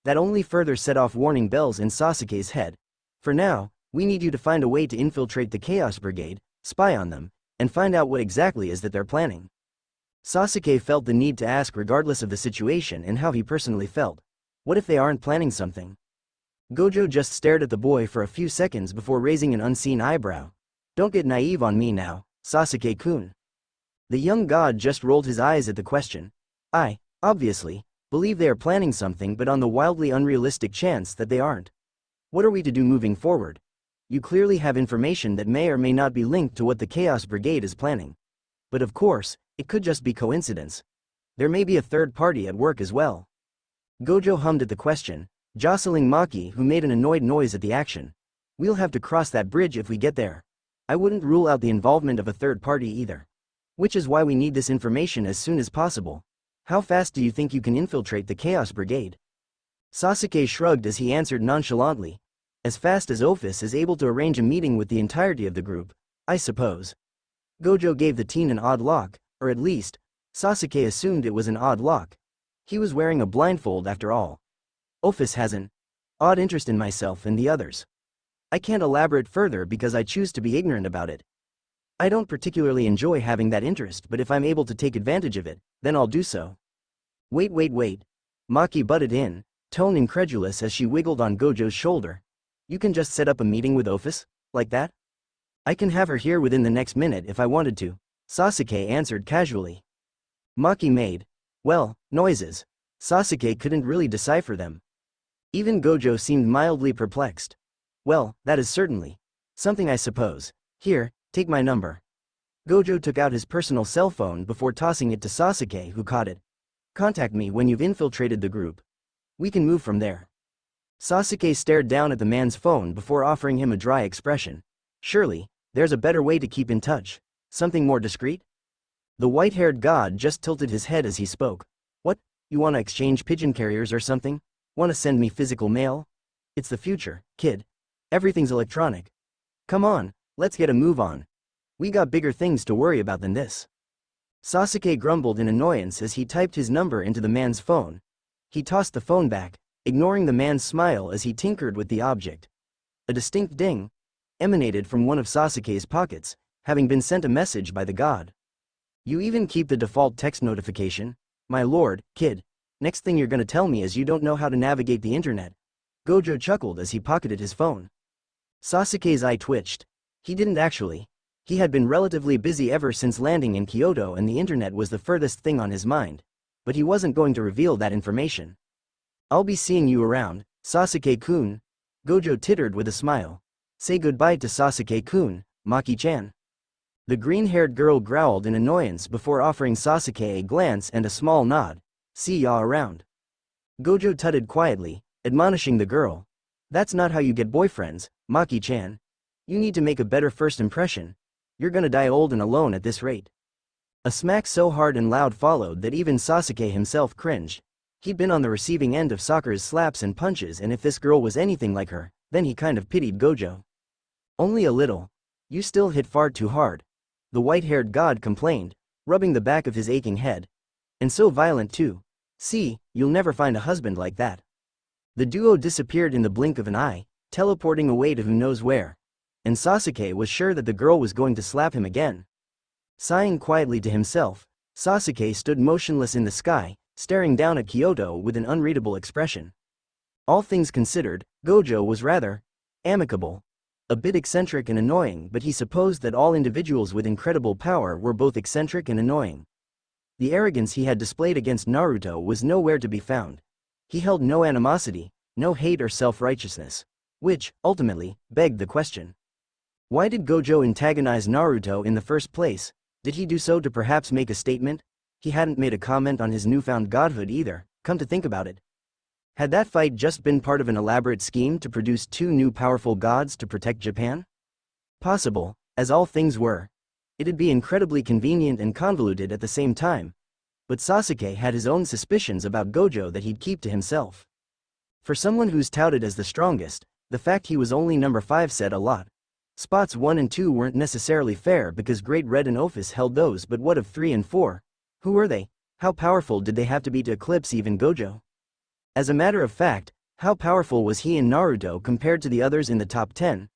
That only further set off warning bells in Sasuke's head. For now, we need you to find a way to infiltrate the Chaos Brigade, spy on them, and find out what exactly is that they're planning. Sasuke felt the need to ask regardless of the situation and how he personally felt. What if they aren't planning something? Gojo just stared at the boy for a few seconds before raising an unseen eyebrow. Don't get naive on me now, Sasuke-kun. The young god just rolled his eyes at the question. I, obviously, believe they are planning something, but on the wildly unrealistic chance that they aren't. What are we to do moving forward? You clearly have information that may or may not be linked to what the Chaos Brigade is planning. But of course, it could just be coincidence. There may be a third party at work as well. Gojo hummed at the question, jostling Maki, who made an annoyed noise at the action. We'll have to cross that bridge if we get there. I wouldn't rule out the involvement of a third party either. Which is why we need this information as soon as possible. How fast do you think you can infiltrate the Chaos Brigade? Sasuke shrugged as he answered nonchalantly. As fast as Ophis is able to arrange a meeting with the entirety of the group, I suppose. Gojo gave the teen an odd look, or at least, Sasuke assumed it was an odd look. He was wearing a blindfold after all. Ophis has an odd interest in myself and the others. I can't elaborate further because I choose to be ignorant about it. I don't particularly enjoy having that interest, but if I'm able to take advantage of it, then I'll do so. Wait. Maki butted in, tone incredulous as she wiggled on Gojo's shoulder. You can just set up a meeting with Ophis, like that? I can have her here within the next minute if I wanted to, Sasuke answered casually. Maki made, well, noises. Sasuke couldn't really decipher them. Even Gojo seemed mildly perplexed. Well, that is certainly something, I suppose. Here, take my number. Gojo took out his personal cell phone before tossing it to Sasuke, who caught it. Contact me when you've infiltrated the group. We can move from there. Sasuke stared down at the man's phone before offering him a dry expression. Surely, there's a better way to keep in touch. Something more discreet? The white-haired god just tilted his head as he spoke. What, you wanna exchange pigeon carriers or something? Wanna send me physical mail? It's the future, kid. Everything's electronic. Come on, let's get a move on. We got bigger things to worry about than this. Sasuke grumbled in annoyance as he typed his number into the man's phone. He tossed the phone back, ignoring the man's smile as he tinkered with the object. A distinct ding emanated from one of Sasuke's pockets, having been sent a message by the god. You even keep the default text notification? My lord, kid. Next thing you're gonna tell me is you don't know how to navigate the internet. Gojo chuckled as he pocketed his phone. Sasuke's eye twitched. He didn't actually. He had been relatively busy ever since landing in Kyoto and the internet was the furthest thing on his mind. But he wasn't going to reveal that information. I'll be seeing you around, Sasuke-kun. Gojo tittered with a smile. Say goodbye to Sasuke-kun, Maki-chan. The green-haired girl growled in annoyance before offering Sasuke a glance and a small nod. See ya around. Gojo tutted quietly, admonishing the girl. That's not how you get boyfriends, Maki-chan. You need to make a better first impression. You're gonna die old and alone at this rate. A smack so hard and loud followed that even Sasuke himself cringed. He'd been on the receiving end of Sakura's slaps and punches, and if this girl was anything like her, then he kind of pitied Gojo. Only a little. You still hit far too hard. The white-haired god complained, rubbing the back of his aching head. And so violent too. See, you'll never find a husband like that. The duo disappeared in the blink of an eye, teleporting away to who knows where. And Sasuke was sure that the girl was going to slap him again. Sighing quietly to himself, Sasuke stood motionless in the sky, staring down at Kyoto with an unreadable expression. All things considered, Gojo was rather amicable. A bit eccentric and annoying, but he supposed that all individuals with incredible power were both eccentric and annoying. The arrogance he had displayed against Naruto was nowhere to be found. He held no animosity, no hate or self-righteousness. Which, ultimately, begged the question. Why did Gojo antagonize Naruto in the first place? Did he do so to perhaps make a statement? He hadn't made a comment on his newfound godhood either, come to think about it. Had that fight just been part of an elaborate scheme to produce two new powerful gods to protect Japan? Possible, as all things were. It'd be incredibly convenient and convoluted at the same time. But Sasuke had his own suspicions about Gojo that he'd keep to himself. For someone who's touted as the strongest, the fact he was only number 5 said a lot. Spots 1 and 2 weren't necessarily fair because Great Red and Ophis held those, but what of 3 and 4? Who were they? How powerful did they have to be to eclipse even Gojo? As a matter of fact, how powerful was he and Naruto compared to the others in the top 10?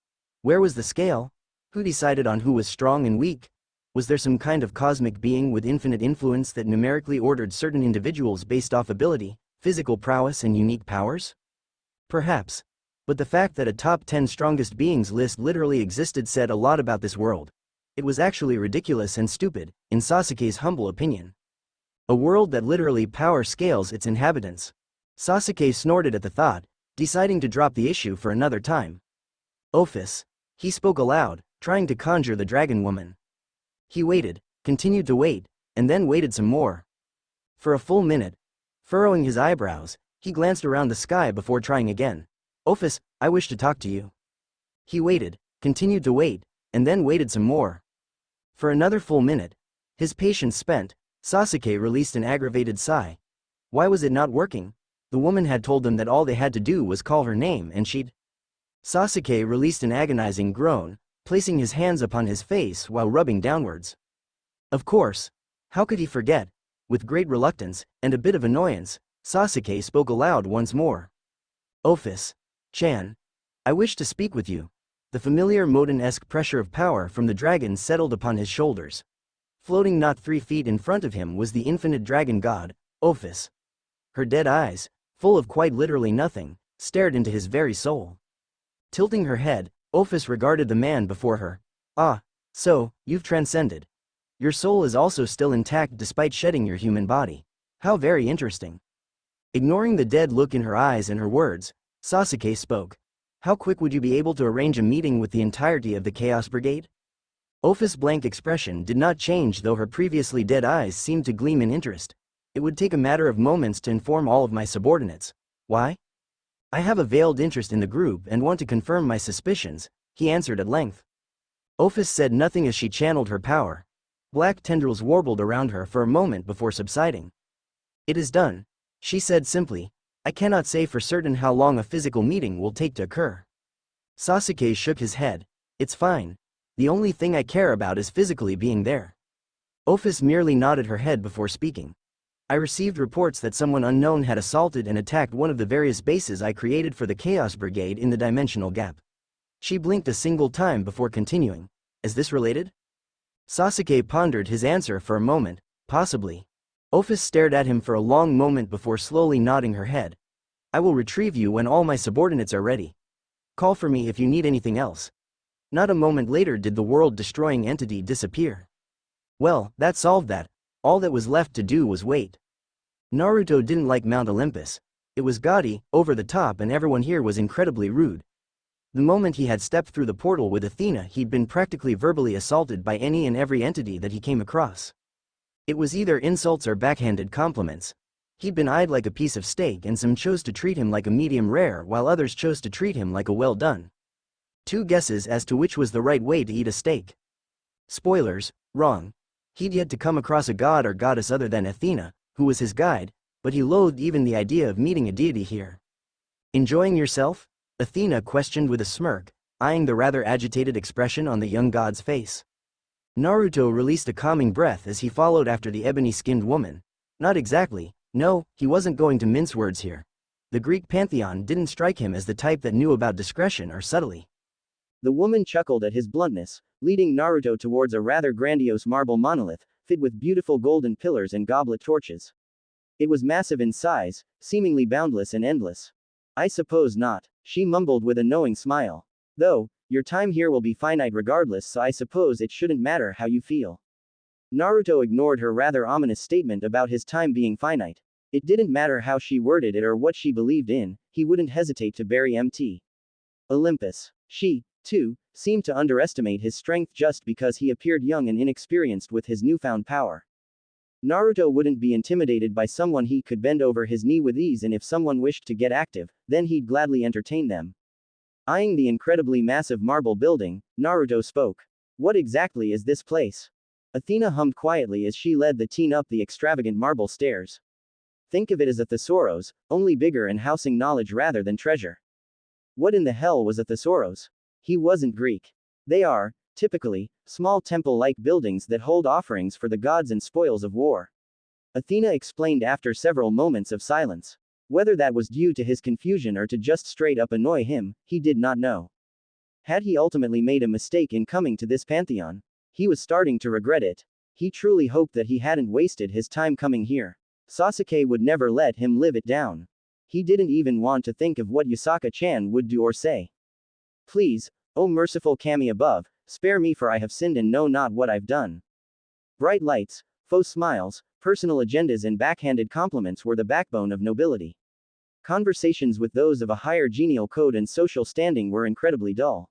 Where was the scale? Who decided on who was strong and weak? Was there some kind of cosmic being with infinite influence that numerically ordered certain individuals based off ability, physical prowess and unique powers? Perhaps. But the fact that a top 10 strongest beings list literally existed said a lot about this world. It was actually ridiculous and stupid, in Sasuke's humble opinion. A world that literally power scales its inhabitants. Sasuke snorted at the thought, deciding to drop the issue for another time. Ophis. He spoke aloud, trying to conjure the dragon woman. He waited, continued to wait, and then waited some more. For a full minute. Furrowing his eyebrows, he glanced around the sky before trying again. Ophis, I wish to talk to you. He waited, continued to wait, and then waited some more. For another full minute. His patience spent, Sasuke released an aggravated sigh. Why was it not working? The woman had told them that all they had to do was call her name and she'd... Sasuke released an agonizing groan, placing his hands upon his face while rubbing downwards. Of course. How could he forget? With great reluctance, and a bit of annoyance, Sasuke spoke aloud once more. Ophis. Chan. I wish to speak with you. The familiar Moden-esque pressure of power from the dragon settled upon his shoulders. Floating not 3 feet in front of him was the infinite dragon god, Ophis. Her dead eyes, full of quite literally nothing, stared into his very soul. Tilting her head, Ophis regarded the man before her. Ah, so, you've transcended. Your soul is also still intact despite shedding your human body. How very interesting. Ignoring the dead look in her eyes and her words, Sasuke spoke. How quick would you be able to arrange a meeting with the entirety of the Chaos Brigade? Ophis' blank expression did not change, though her previously dead eyes seemed to gleam in interest. It would take a matter of moments to inform all of my subordinates. Why? I have a veiled interest in the group and want to confirm my suspicions, he answered at length. Ophis said nothing as she channeled her power. Black tendrils warbled around her for a moment before subsiding. It is done, she said simply. I cannot say for certain how long a physical meeting will take to occur. Sasuke shook his head. It's fine. The only thing I care about is physically being there. Ophis merely nodded her head before speaking. I received reports that someone unknown had assaulted and attacked one of the various bases I created for the Chaos Brigade in the dimensional gap. She blinked a single time before continuing. Is this related? Sasuke pondered his answer for a moment. Possibly. Ophis stared at him for a long moment before slowly nodding her head. I will retrieve you when all my subordinates are ready. Call for me if you need anything else. Not a moment later did the world-destroying entity disappear. Well, that solved that. All that was left to do was wait. Naruto didn't like Mount Olympus. It was gaudy, over the top, and everyone here was incredibly rude. The moment he had stepped through the portal with Athena, he'd been practically verbally assaulted by any and every entity that he came across. It was either insults or backhanded compliments. He'd been eyed like a piece of steak, and some chose to treat him like a medium rare while others chose to treat him like a well done. Two guesses as to which was the right way to eat a steak. Spoilers, wrong. He'd yet to come across a god or goddess other than Athena, who was his guide, but he loathed even the idea of meeting a deity here. Enjoying yourself? Athena questioned with a smirk, eyeing the rather agitated expression on the young god's face. Naruto released a calming breath as he followed after the ebony-skinned woman. Not exactly. No, he wasn't going to mince words here. The Greek pantheon didn't strike him as the type that knew about discretion or subtlety. The woman chuckled at his bluntness, leading Naruto towards a rather grandiose marble monolith, fit with beautiful golden pillars and goblet torches. It was massive in size, seemingly boundless and endless. I suppose not, she mumbled with a knowing smile. Though, your time here will be finite regardless, so I suppose it shouldn't matter how you feel. Naruto ignored her rather ominous statement about his time being finite. It didn't matter how she worded it or what she believed in, he wouldn't hesitate to bury Mt. Olympus. She, too, seemed to underestimate his strength just because he appeared young and inexperienced with his newfound power. Naruto wouldn't be intimidated by someone he could bend over his knee with ease, and if someone wished to get active, then he'd gladly entertain them. Eyeing the incredibly massive marble building, Naruto spoke. What exactly is this place? Athena hummed quietly as she led the teen up the extravagant marble stairs. Think of it as a thesaurus, only bigger and housing knowledge rather than treasure. What in the hell was a thesaurus? He wasn't Greek. They are, typically, small temple-like buildings that hold offerings for the gods and spoils of war. Athena explained after several moments of silence. Whether that was due to his confusion or to just straight up annoy him, he did not know. Had he ultimately made a mistake in coming to this pantheon? He was starting to regret it. He truly hoped that he hadn't wasted his time coming here. Sasuke would never let him live it down. He didn't even want to think of what Yasaka-chan would do or say. Please, O merciful Kami above, spare me, for I have sinned and know not what I've done. Bright lights, faux smiles, personal agendas and backhanded compliments were the backbone of nobility. Conversations with those of a higher genial code and social standing were incredibly dull.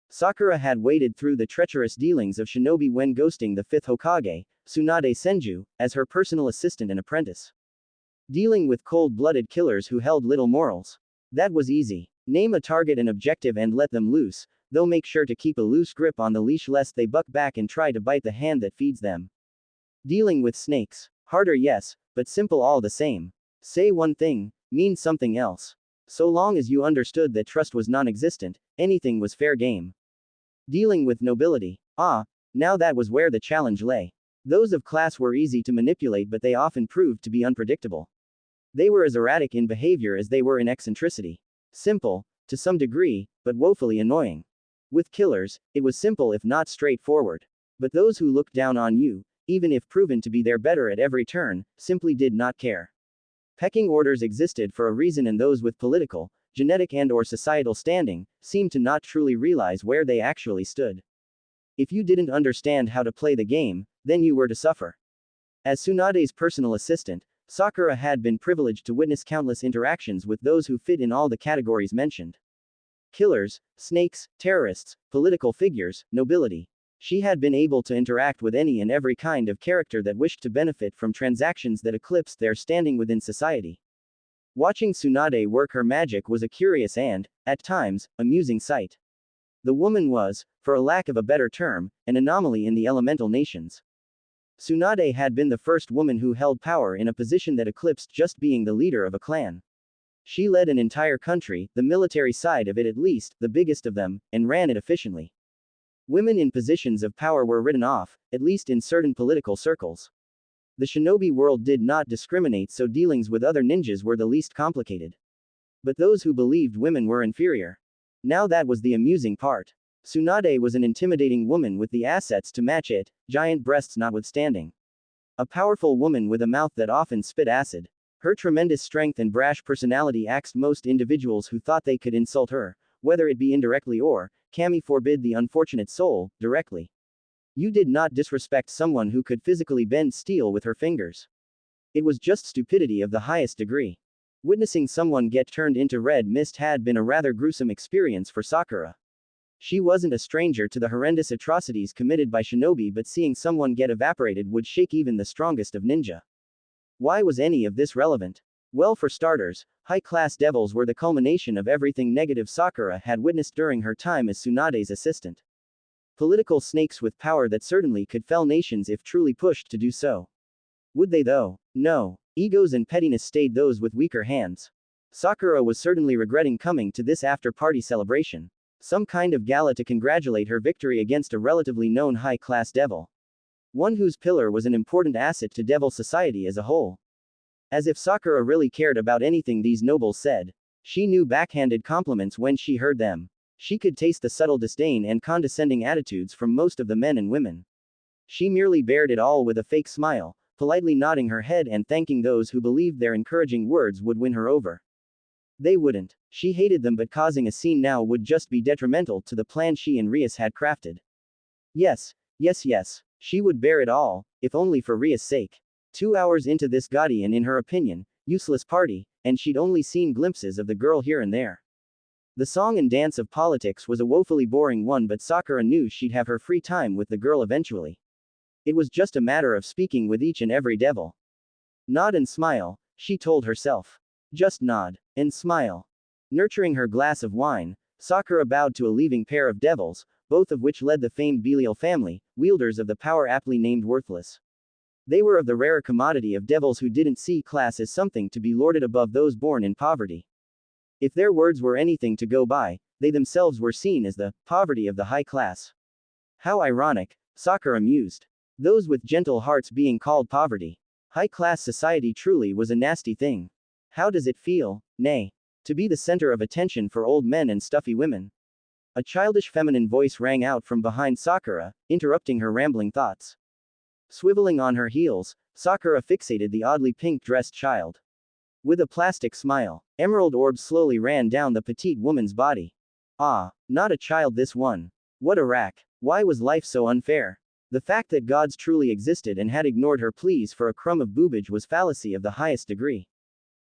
Sakura had waded through the treacherous dealings of shinobi when ghosting the 5th Hokage, Tsunade Senju, as her personal assistant and apprentice. Dealing with cold-blooded killers who held little morals. That was easy. Name a target and objective and let them loose, though make sure to keep a loose grip on the leash lest they buck back and try to bite the hand that feeds them. Dealing with snakes. Harder, yes, but simple all the same. Say one thing, mean something else. So long as you understood that trust was non-existent, anything was fair game. Dealing with nobility. Now that was where the challenge lay. Those of class were easy to manipulate, but they often proved to be unpredictable. They were as erratic in behavior as they were in eccentricity. Simple, to some degree, but woefully annoying. With killers, it was simple if not straightforward. But those who looked down on you, even if proven to be their better at every turn, simply did not care. Pecking orders existed for a reason, and those with political, genetic and/or societal standing seemed to not truly realize where they actually stood. If you didn't understand how to play the game, then you were to suffer. As Tsunade's personal assistant, Sakura had been privileged to witness countless interactions with those who fit in all the categories mentioned. Killers, snakes, terrorists, political figures, nobility. She had been able to interact with any and every kind of character that wished to benefit from transactions that eclipsed their standing within society. Watching Tsunade work her magic was a curious and, at times, amusing sight. The woman was, for a lack of a better term, an anomaly in the elemental nations. Tsunade had been the first woman who held power in a position that eclipsed just being the leader of a clan. She led an entire country, the military side of it at least, the biggest of them, and ran it efficiently. Women in positions of power were written off, at least in certain political circles. The shinobi world did not discriminate, so dealings with other ninjas were the least complicated. But those who believed women were inferior. Now that was the amusing part. Tsunade was an intimidating woman with the assets to match it, giant breasts notwithstanding. A powerful woman with a mouth that often spit acid. Her tremendous strength and brash personality axed most individuals who thought they could insult her, whether it be indirectly or, kami forbid the unfortunate soul, directly. You did not disrespect someone who could physically bend steel with her fingers. It was just stupidity of the highest degree. Witnessing someone get turned into red mist had been a rather gruesome experience for Sakura. She wasn't a stranger to the horrendous atrocities committed by shinobi, but seeing someone get evaporated would shake even the strongest of ninja. Why was any of this relevant? Well, for starters, high-class devils were the culmination of everything negative Sakura had witnessed during her time as Tsunade's assistant. Political snakes with power that certainly could fell nations if truly pushed to do so. Would they though? No. Egos and pettiness stayed those with weaker hands. Sakura was certainly regretting coming to this after-party celebration. Some kind of gala to congratulate her victory against a relatively known high-class devil. One whose pillar was an important asset to devil society as a whole. As if Sakura really cared about anything these nobles said. She knew backhanded compliments when she heard them. She could taste the subtle disdain and condescending attitudes from most of the men and women. She merely bared it all with a fake smile, politely nodding her head and thanking those who believed their encouraging words would win her over. They wouldn't. She hated them, but causing a scene now would just be detrimental to the plan she and Rias had crafted. Yes. She would bear it all, if only for Rias' sake. 2 hours into this gaudy and, in her opinion, useless party, and she'd only seen glimpses of the girl here and there. The song and dance of politics was a woefully boring one, but Sakura knew she'd have her free time with the girl eventually. It was just a matter of speaking with each and every devil. Nod and smile, she told herself. Just nod and smile. Nurturing her glass of wine, Sakura bowed to a leaving pair of devils, both of which led the famed Belial family, wielders of the power aptly named Worthless. They were of the rarer commodity of devils who didn't see class as something to be lorded above those born in poverty. If their words were anything to go by, they themselves were seen as the poverty of the high class. How ironic, Sakura mused. Those with gentle hearts being called poverty. High-class society truly was a nasty thing. How does it feel, nay, to be the center of attention for old men and stuffy women? A childish feminine voice rang out from behind Sakura, interrupting her rambling thoughts. Swiveling on her heels, Sakura fixated the oddly pink-dressed child. With a plastic smile, emerald orbs slowly ran down the petite woman's body. Ah, not a child this one. What a rack. Why was life so unfair? The fact that gods truly existed and had ignored her pleas for a crumb of boobage was fallacy of the highest degree.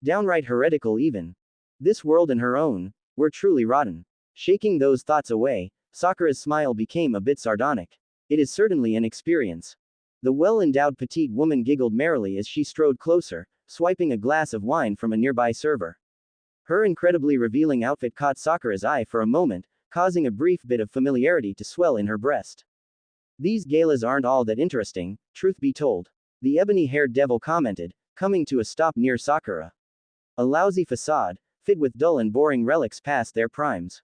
Downright heretical even. This world and her own were truly rotten. Shaking those thoughts away, Sakura's smile became a bit sardonic. It is certainly an experience. The well-endowed petite woman giggled merrily as she strode closer, swiping a glass of wine from a nearby server. Her incredibly revealing outfit caught Sakura's eye for a moment, causing a brief bit of familiarity to swell in her breast. These galas aren't all that interesting, truth be told. The ebony-haired devil commented, coming to a stop near Sakura. A lousy facade, fit with dull and boring relics past their primes.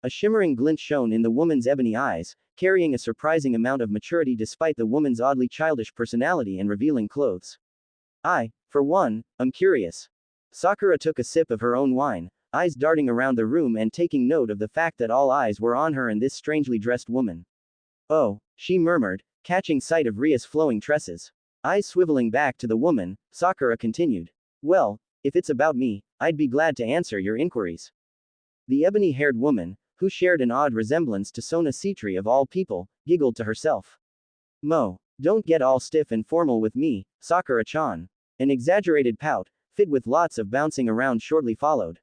A shimmering glint shone in the woman's ebony eyes, carrying a surprising amount of maturity despite the woman's oddly childish personality and revealing clothes. I, for one, am curious. Sakura took a sip of her own wine, eyes darting around the room and taking note of the fact that all eyes were on her and this strangely dressed woman. Oh, she murmured, catching sight of Ria's flowing tresses. Eyes swiveling back to the woman, Sakura continued. Well, if it's about me, I'd be glad to answer your inquiries. The ebony-haired woman, who shared an odd resemblance to Sona Citri of all people, giggled to herself. Don't get all stiff and formal with me, Sakura-chan. An exaggerated pout, fit with lots of bouncing around shortly followed.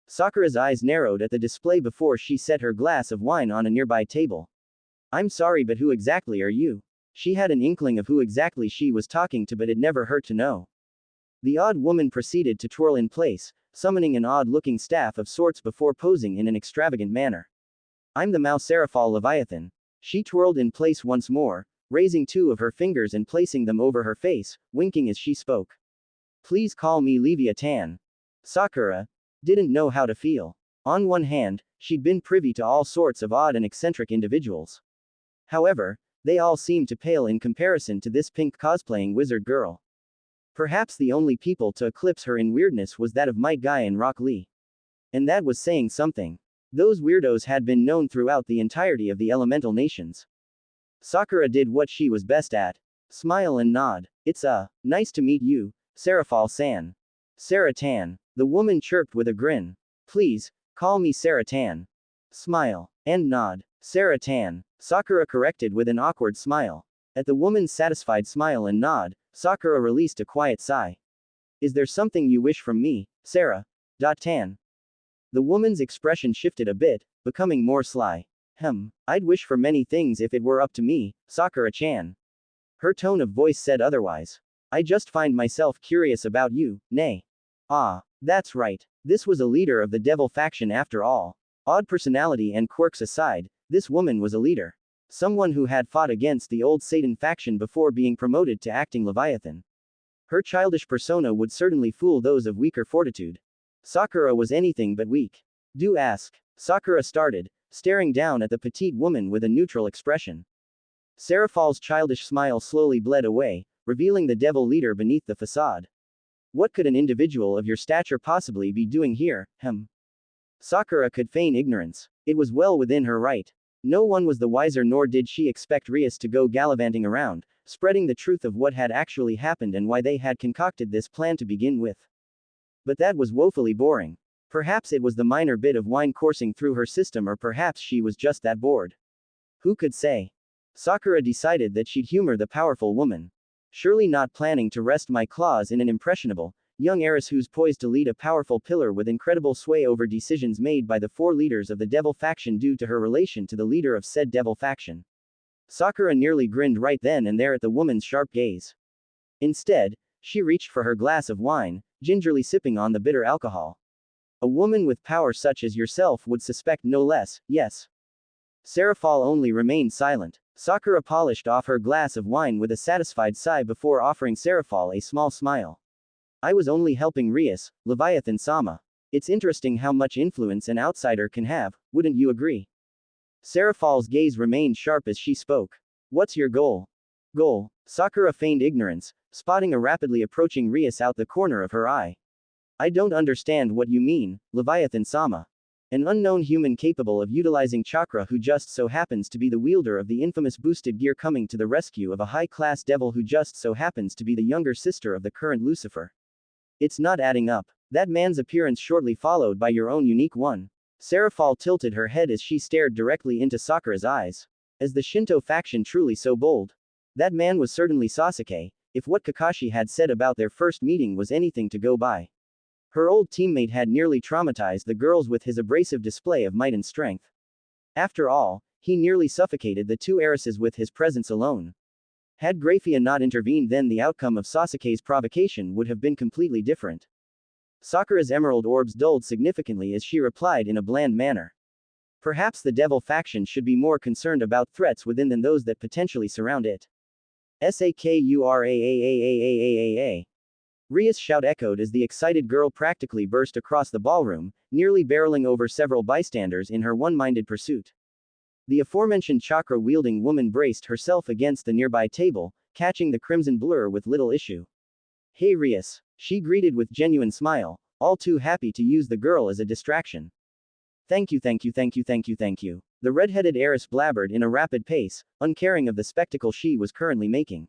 Sakura's eyes narrowed at the display before she set her glass of wine on a nearby table. I'm sorry, but who exactly are you? She had an inkling of who exactly she was talking to, but it never hurt to know. The odd woman proceeded to twirl in place, summoning an odd-looking staff of sorts before posing in an extravagant manner. I'm the Mouserafal Leviathan. She twirled in place once more, raising 2 of her fingers and placing them over her face, winking as she spoke. Please call me Leviathan. Sakura didn't know how to feel. On one hand, she'd been privy to all sorts of odd and eccentric individuals. However, they all seemed to pale in comparison to this pink cosplaying wizard girl. Perhaps the only people to eclipse her in weirdness was that of Might Guy and Rock Lee. And that was saying something. Those weirdos had been known throughout the entirety of the elemental nations. Sakura did what she was best at. Smile and nod. It's nice to meet you, Seraphal-san. Sarah-tan. The woman chirped with a grin. Please, call me Sarah-tan. Smile. And nod. Sarah-tan. Sakura corrected with an awkward smile. At the woman's satisfied smile and nod, Sakura released a quiet sigh. Is there something you wish from me, Sarah? Tan. The woman's expression shifted a bit, becoming more sly. I'd wish for many things if it were up to me, Sakura-chan. Her tone of voice said otherwise. I just find myself curious about you, nay. Ah, that's right. This was a leader of the devil faction after all. Odd personality and quirks aside, this woman was a leader. Someone who had fought against the old Satan faction before being promoted to acting Leviathan. Her childish persona would certainly fool those of weaker fortitude. Sakura was anything but weak. Do ask. Sakura started, staring down at the petite woman with a neutral expression. Seraphal's childish smile slowly bled away, revealing the devil leader beneath the facade. What could an individual of your stature possibly be doing here, Sakura could feign ignorance. It was well within her right. No one was the wiser, nor did she expect Rias to go gallivanting around, spreading the truth of what had actually happened and why they had concocted this plan to begin with. But that was woefully boring. Perhaps it was the minor bit of wine coursing through her system, or perhaps she was just that bored. Who could say? Sakura decided that she'd humor the powerful woman. Surely not planning to rest my claws in an impressionable, young heiress who's poised to lead a powerful pillar with incredible sway over decisions made by the four leaders of the devil faction due to her relation to the leader of said devil faction. Sakura nearly grinned right then and there at the woman's sharp gaze. Instead, she reached for her glass of wine, gingerly sipping on the bitter alcohol. A woman with power such as yourself would suspect no less, yes. Seraphal only remained silent. Sakura polished off her glass of wine with a satisfied sigh before offering Seraphal a small smile. I was only helping Rias, Leviathan-sama. It's interesting how much influence an outsider can have, wouldn't you agree? Seraphal's gaze remained sharp as she spoke. What's your goal? Goal? Sakura feigned ignorance, spotting a rapidly approaching Rias out the corner of her eye. I don't understand what you mean, Leviathan-sama. An unknown human capable of utilizing chakra who just so happens to be the wielder of the infamous boosted gear coming to the rescue of a high-class devil who just so happens to be the younger sister of the current Lucifer. It's not adding up. That man's appearance shortly followed by your own unique one. Seraphal tilted her head as she stared directly into Sakura's eyes. As the Shinto faction truly so bold? That man was certainly Sasuke, if what Kakashi had said about their first meeting was anything to go by. Her old teammate had nearly traumatized the girls with his abrasive display of might and strength. After all, he nearly suffocated the two heiresses with his presence alone. Had Graphia not intervened, then the outcome of Sasuke's provocation would have been completely different. Sakura's emerald orbs dulled significantly as she replied in a bland manner. Perhaps the devil faction should be more concerned about threats within than those that potentially surround it. Sakura. Ria's shout echoed as the excited girl practically burst across the ballroom, nearly barreling over several bystanders in her one-minded pursuit. The aforementioned chakra-wielding woman braced herself against the nearby table, catching the crimson blur with little issue. Hey Rias, she greeted with genuine smile, all too happy to use the girl as a distraction. Thank you. The red-headed heiress blabbered in a rapid pace, uncaring of the spectacle she was currently making.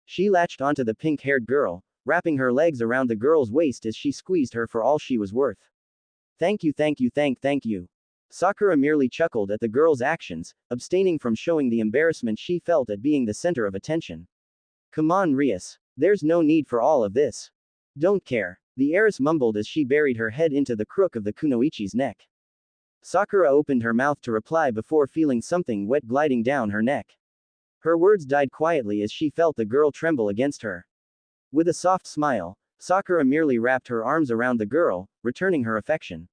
She latched onto the pink-haired girl, wrapping her legs around the girl's waist as she squeezed her for all she was worth. Thank you. Sakura merely chuckled at the girl's actions, abstaining from showing the embarrassment she felt at being the center of attention. Come on Rias, there's no need for all of this. Don't care, the heiress mumbled as she buried her head into the crook of the kunoichi's neck. Sakura opened her mouth to reply before feeling something wet gliding down her neck. Her words died quietly as she felt the girl tremble against her. With a soft smile, Sakura merely wrapped her arms around the girl, returning her affection.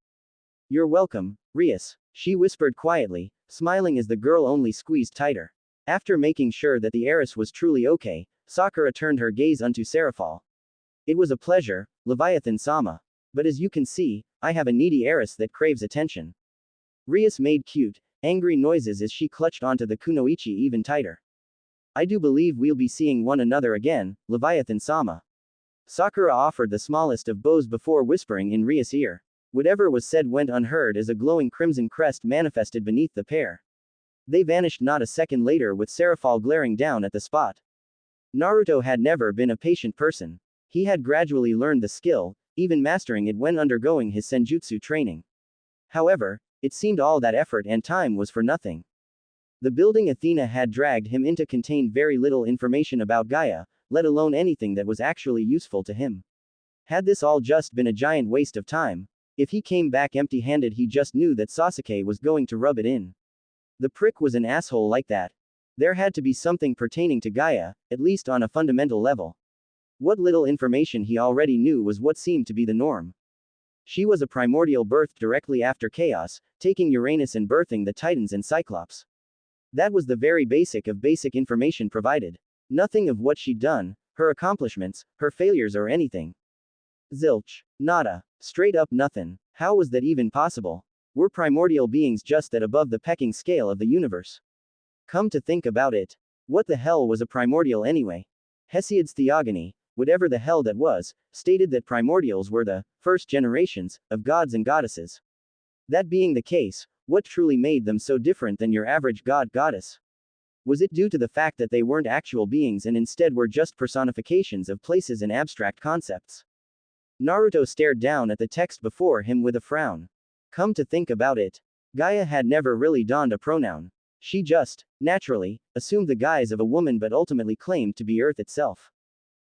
You're welcome, Rias, she whispered quietly, smiling as the girl only squeezed tighter. After making sure that the heiress was truly okay, Sakura turned her gaze unto Seraphal. It was a pleasure, Leviathan-sama. But as you can see, I have a needy heiress that craves attention. Rias made cute, angry noises as she clutched onto the kunoichi even tighter. I do believe we'll be seeing one another again, Leviathan-sama. Sakura offered the smallest of bows before whispering in Ria's ear. Whatever was said went unheard as a glowing crimson crest manifested beneath the pair. They vanished not a second later with Seraphal glaring down at the spot. Naruto had never been a patient person. He had gradually learned the skill, even mastering it when undergoing his senjutsu training. However, it seemed all that effort and time was for nothing. The building Athena had dragged him into contained very little information about Gaia, let alone anything that was actually useful to him. Had this all just been a giant waste of time? If he came back empty-handed, he just knew that Sasuke was going to rub it in. The prick was an asshole like that. There had to be something pertaining to Gaia, at least on a fundamental level. What little information he already knew was what seemed to be the norm. She was a primordial birth directly after chaos, taking Uranus and birthing the Titans and Cyclops. That was the very basic of basic information provided. Nothing of what she'd done, her accomplishments, her failures or anything. Zilch. Nada. Straight up nothin'. How was that even possible? Were primordial beings just that above the pecking scale of the universe? Come to think about it. What the hell was a primordial anyway? Hesiod's Theogony, whatever the hell that was, stated that primordials were the first generations of gods and goddesses. That being the case, what truly made them so different than your average god-goddess? Was it due to the fact that they weren't actual beings and instead were just personifications of places and abstract concepts? Naruto stared down at the text before him with a frown. Come to think about it, Gaia had never really donned a pronoun. She just, naturally, assumed the guise of a woman but ultimately claimed to be Earth itself.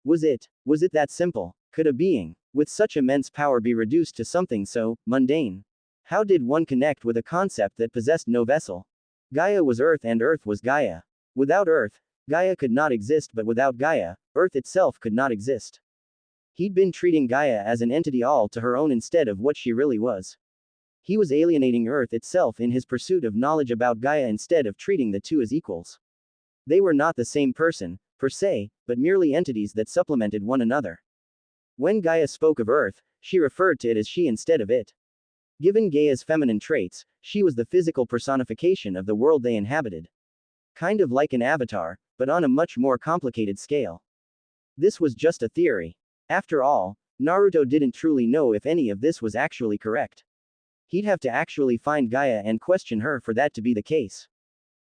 Was it that simple? Could a being with such immense power be reduced to something so mundane? How did one connect with a concept that possessed no vessel? Gaia was Earth and Earth was Gaia. Without Earth, Gaia could not exist, but without Gaia, Earth itself could not exist. He'd been treating Gaia as an entity all to her own instead of what she really was. He was alienating Earth itself in his pursuit of knowledge about Gaia instead of treating the two as equals. They were not the same person, per se, but merely entities that supplemented one another. When Gaia spoke of Earth, she referred to it as she instead of it. Given Gaia's feminine traits, she was the physical personification of the world they inhabited. Kind of like an avatar, but on a much more complicated scale. This was just a theory. After all, Naruto didn't truly know if any of this was actually correct. He'd have to actually find Gaia and question her for that to be the case.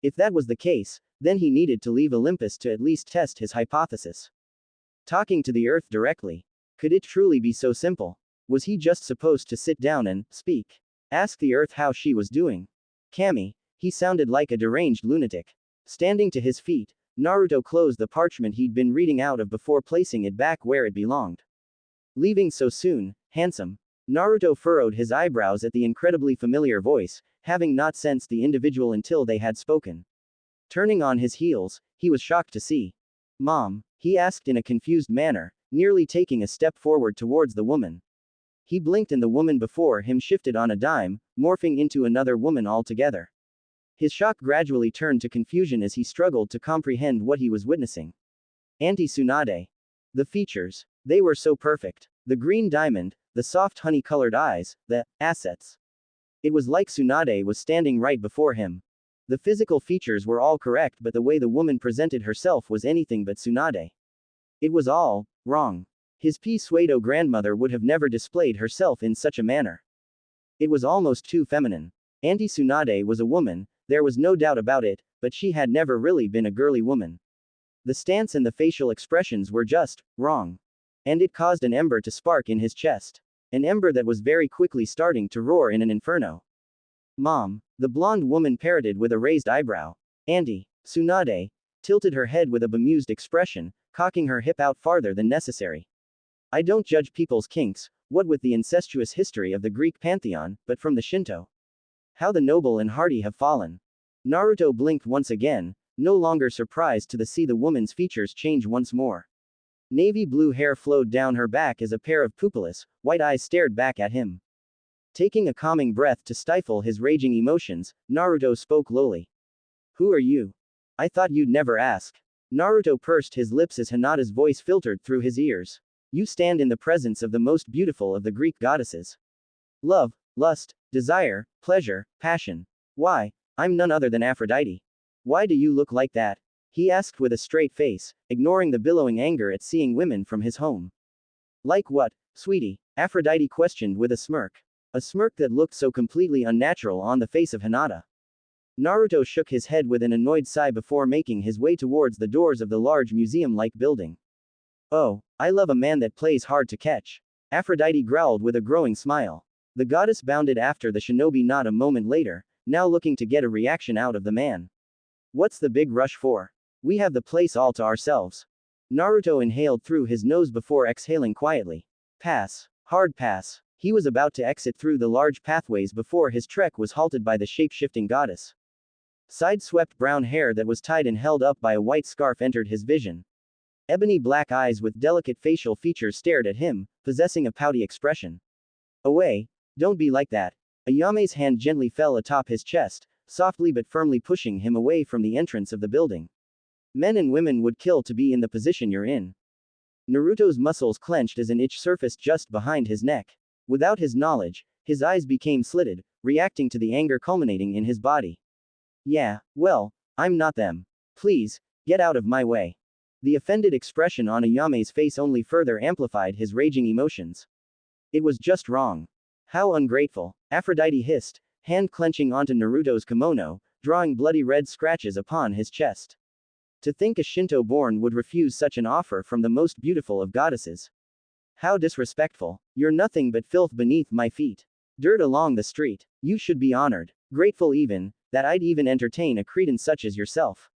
If that was the case, then he needed to leave Olympus to at least test his hypothesis. Talking to the Earth directly. Could it truly be so simple? Was he just supposed to sit down and speak? Ask the Earth how she was doing? Kami, he sounded like a deranged lunatic. Standing to his feet, Naruto closed the parchment he'd been reading out of before placing it back where it belonged. Leaving so soon, handsome? Naruto furrowed his eyebrows at the incredibly familiar voice, having not sensed the individual until they had spoken. Turning on his heels, he was shocked to see. Mom? He asked in a confused manner, nearly taking a step forward towards the woman. He blinked and the woman before him shifted on a dime, morphing into another woman altogether. His shock gradually turned to confusion as he struggled to comprehend what he was witnessing. Auntie Tsunade. The features. They were so perfect. The green diamond, the soft honey-colored eyes, the assets. It was like Tsunade was standing right before him. The physical features were all correct, but the way the woman presented herself was anything but Tsunade. It was all wrong. His pseudo grandmother would have never displayed herself in such a manner. It was almost too feminine. Auntie Tsunade was a woman, there was no doubt about it, but she had never really been a girly woman. The stance and the facial expressions were just wrong. And it caused an ember to spark in his chest. An ember that was very quickly starting to roar in an inferno. Mom, the blonde woman parroted with a raised eyebrow. Auntie Tsunade tilted her head with a bemused expression, cocking her hip out farther than necessary. I don't judge people's kinks, what with the incestuous history of the Greek pantheon, but from the Shinto. How the noble and hardy have fallen. Naruto blinked once again, no longer surprised to see the woman's features change once more. Navy blue hair flowed down her back as a pair of pupilless, white eyes stared back at him. Taking a calming breath to stifle his raging emotions, Naruto spoke lowly. Who are you? I thought you'd never ask. Naruto pursed his lips as Hinata's voice filtered through his ears. You stand in the presence of the most beautiful of the Greek goddesses. Love, lust, desire, pleasure, passion. Why, I'm none other than Aphrodite. Why do you look like that? He asked with a straight face, ignoring the billowing anger at seeing women from his home. Like what, sweetie? Aphrodite questioned with a smirk. A smirk that looked so completely unnatural on the face of Hinata. Naruto shook his head with an annoyed sigh before making his way towards the doors of the large museum-like building. Oh, I love a man that plays hard to catch. Aphrodite growled with a growing smile. The goddess bounded after the shinobi not a moment later, now looking to get a reaction out of the man. What's the big rush for? We have the place all to ourselves. Naruto inhaled through his nose before exhaling quietly. Pass. Hard pass. He was about to exit through the large pathways before his trek was halted by the shape-shifting goddess. Side-swept brown hair that was tied and held up by a white scarf entered his vision. Ebony black eyes with delicate facial features stared at him, possessing a pouty expression. Away. Don't be like that. Ayame's hand gently fell atop his chest, softly but firmly pushing him away from the entrance of the building. Men and women would kill to be in the position you're in. Naruto's muscles clenched as an itch surfaced just behind his neck. Without his knowledge, his eyes became slitted, reacting to the anger culminating in his body. Yeah, well, I'm not them. Please, get out of my way. The offended expression on Ayame's face only further amplified his raging emotions. It was just wrong. How ungrateful, Aphrodite hissed, hand clenching onto Naruto's kimono, drawing bloody red scratches upon his chest. To think a Shinto-born would refuse such an offer from the most beautiful of goddesses. How disrespectful. You're nothing but filth beneath my feet. Dirt along the street. You should be honored. Grateful even, that I'd even entertain a cretin such as yourself.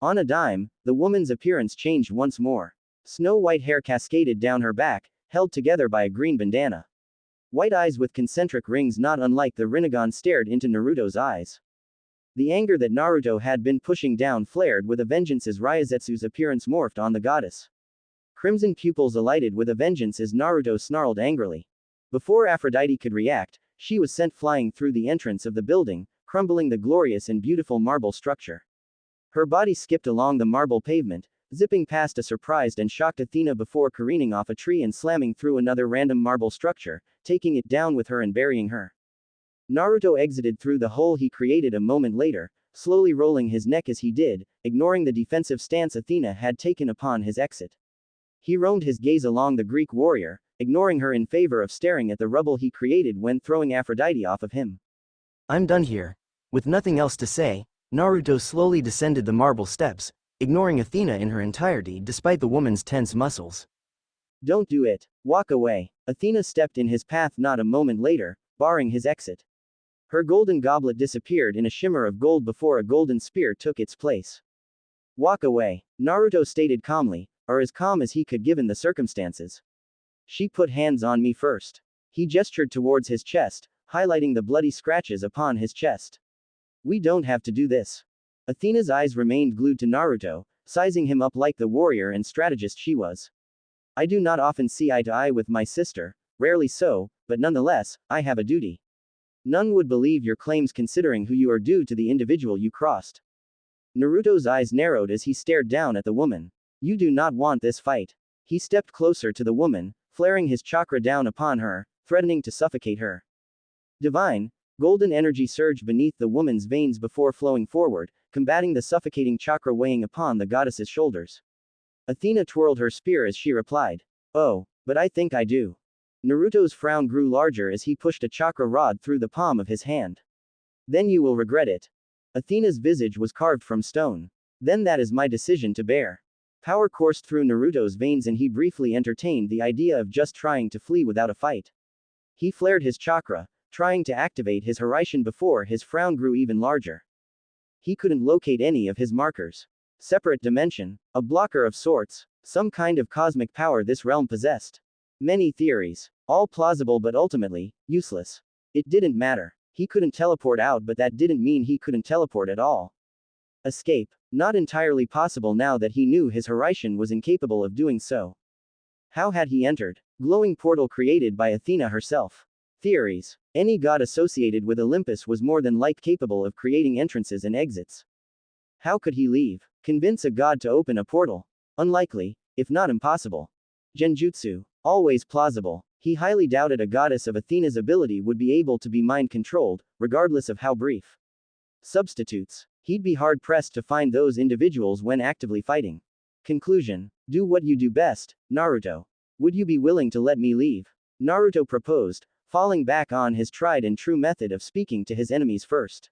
On a dime, the woman's appearance changed once more. Snow-white hair cascaded down her back, held together by a green bandana. White eyes with concentric rings not unlike the Rinnegan stared into Naruto's eyes. The anger that Naruto had been pushing down flared with a vengeance as Ryazetsu's appearance morphed on the goddess. Crimson pupils alighted with a vengeance as Naruto snarled angrily. Before Aphrodite could react, she was sent flying through the entrance of the building, crumbling the glorious and beautiful marble structure. Her body skipped along the marble pavement, zipping past a surprised and shocked Athena before careening off a tree and slamming through another random marble structure, taking it down with her and burying her. Naruto exited through the hole he created a moment later, slowly rolling his neck as he did, ignoring the defensive stance Athena had taken upon his exit. He roamed his gaze along the Greek warrior, ignoring her in favor of staring at the rubble he created when throwing Aphrodite off of him. I'm done here. With nothing else to say, Naruto slowly descended the marble steps, ignoring Athena in her entirety despite the woman's tense muscles. Don't do it. Walk away. Athena stepped in his path not a moment later, barring his exit. Her golden goblet disappeared in a shimmer of gold before a golden spear took its place. Walk away, Naruto stated calmly, or as calm as he could given the circumstances. She put hands on me first. He gestured towards his chest, highlighting the bloody scratches upon his chest. We don't have to do this. Athena's eyes remained glued to Naruto, sizing him up like the warrior and strategist she was. I do not often see eye to eye with my sister, rarely so, but nonetheless, I have a duty. None would believe your claims considering who you are due to the individual you crossed. Naruto's eyes narrowed as he stared down at the woman. You do not want this fight. He stepped closer to the woman, flaring his chakra down upon her, threatening to suffocate her. Divine, golden energy surged beneath the woman's veins before flowing forward, combating the suffocating chakra weighing upon the goddess's shoulders. Athena twirled her spear as she replied. Oh, but I think I do. Naruto's frown grew larger as he pushed a chakra rod through the palm of his hand. Then you will regret it. Athena's visage was carved from stone. Then that is my decision to bear. Power coursed through Naruto's veins and he briefly entertained the idea of just trying to flee without a fight. He flared his chakra, trying to activate his Hiraishin before his frown grew even larger. He couldn't locate any of his markers. Separate dimension, a blocker of sorts, some kind of cosmic power this realm possessed. Many theories, all plausible but ultimately, useless. It didn't matter. He couldn't teleport out, but that didn't mean he couldn't teleport at all. Escape, not entirely possible now that he knew his Hiraishin was incapable of doing so. How had he entered? Glowing portal created by Athena herself. Theories. Any god associated with Olympus was more than like capable of creating entrances and exits. How could he leave? Convince a god to open a portal? Unlikely, if not impossible. Genjutsu. Always plausible. He highly doubted a goddess of Athena's ability would be able to be mind-controlled, regardless of how brief. Substitutes. He'd be hard-pressed to find those individuals when actively fighting. Conclusion. Do what you do best, Naruto. Would you be willing to let me leave? Naruto proposed, falling back on his tried and true method of speaking to his enemies first.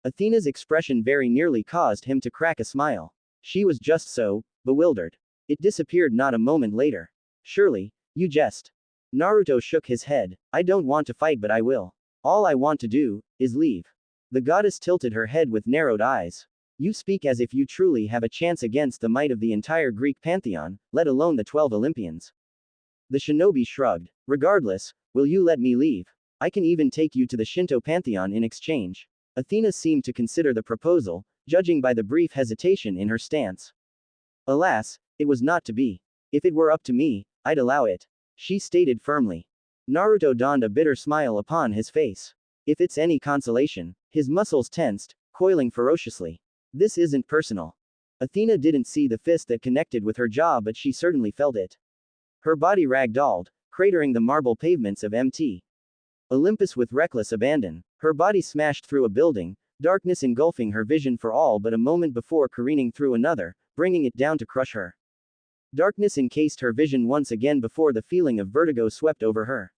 Athena's expression very nearly caused him to crack a smile. She was just so bewildered. It disappeared not a moment later. Surely, you jest. Naruto shook his head. I don't want to fight, but I will. All I want to do is leave. The goddess tilted her head with narrowed eyes. You speak as if you truly have a chance against the might of the entire Greek pantheon, let alone the 12 Olympians. The shinobi shrugged. Regardless, will you let me leave? I can even take you to the Shinto pantheon in exchange. Athena seemed to consider the proposal, judging by the brief hesitation in her stance. Alas, it was not to be. If it were up to me, I'd allow it, she stated firmly. Naruto donned a bitter smile upon his face. If it's any consolation, his muscles tensed, coiling ferociously. This isn't personal. Athena didn't see the fist that connected with her jaw, but she certainly felt it. Her body ragdolled, cratering the marble pavements of Mt. Olympus with reckless abandon. Her body smashed through a building, darkness engulfing her vision for all but a moment before careening through another, bringing it down to crush her. Darkness encased her vision once again before the feeling of vertigo swept over her.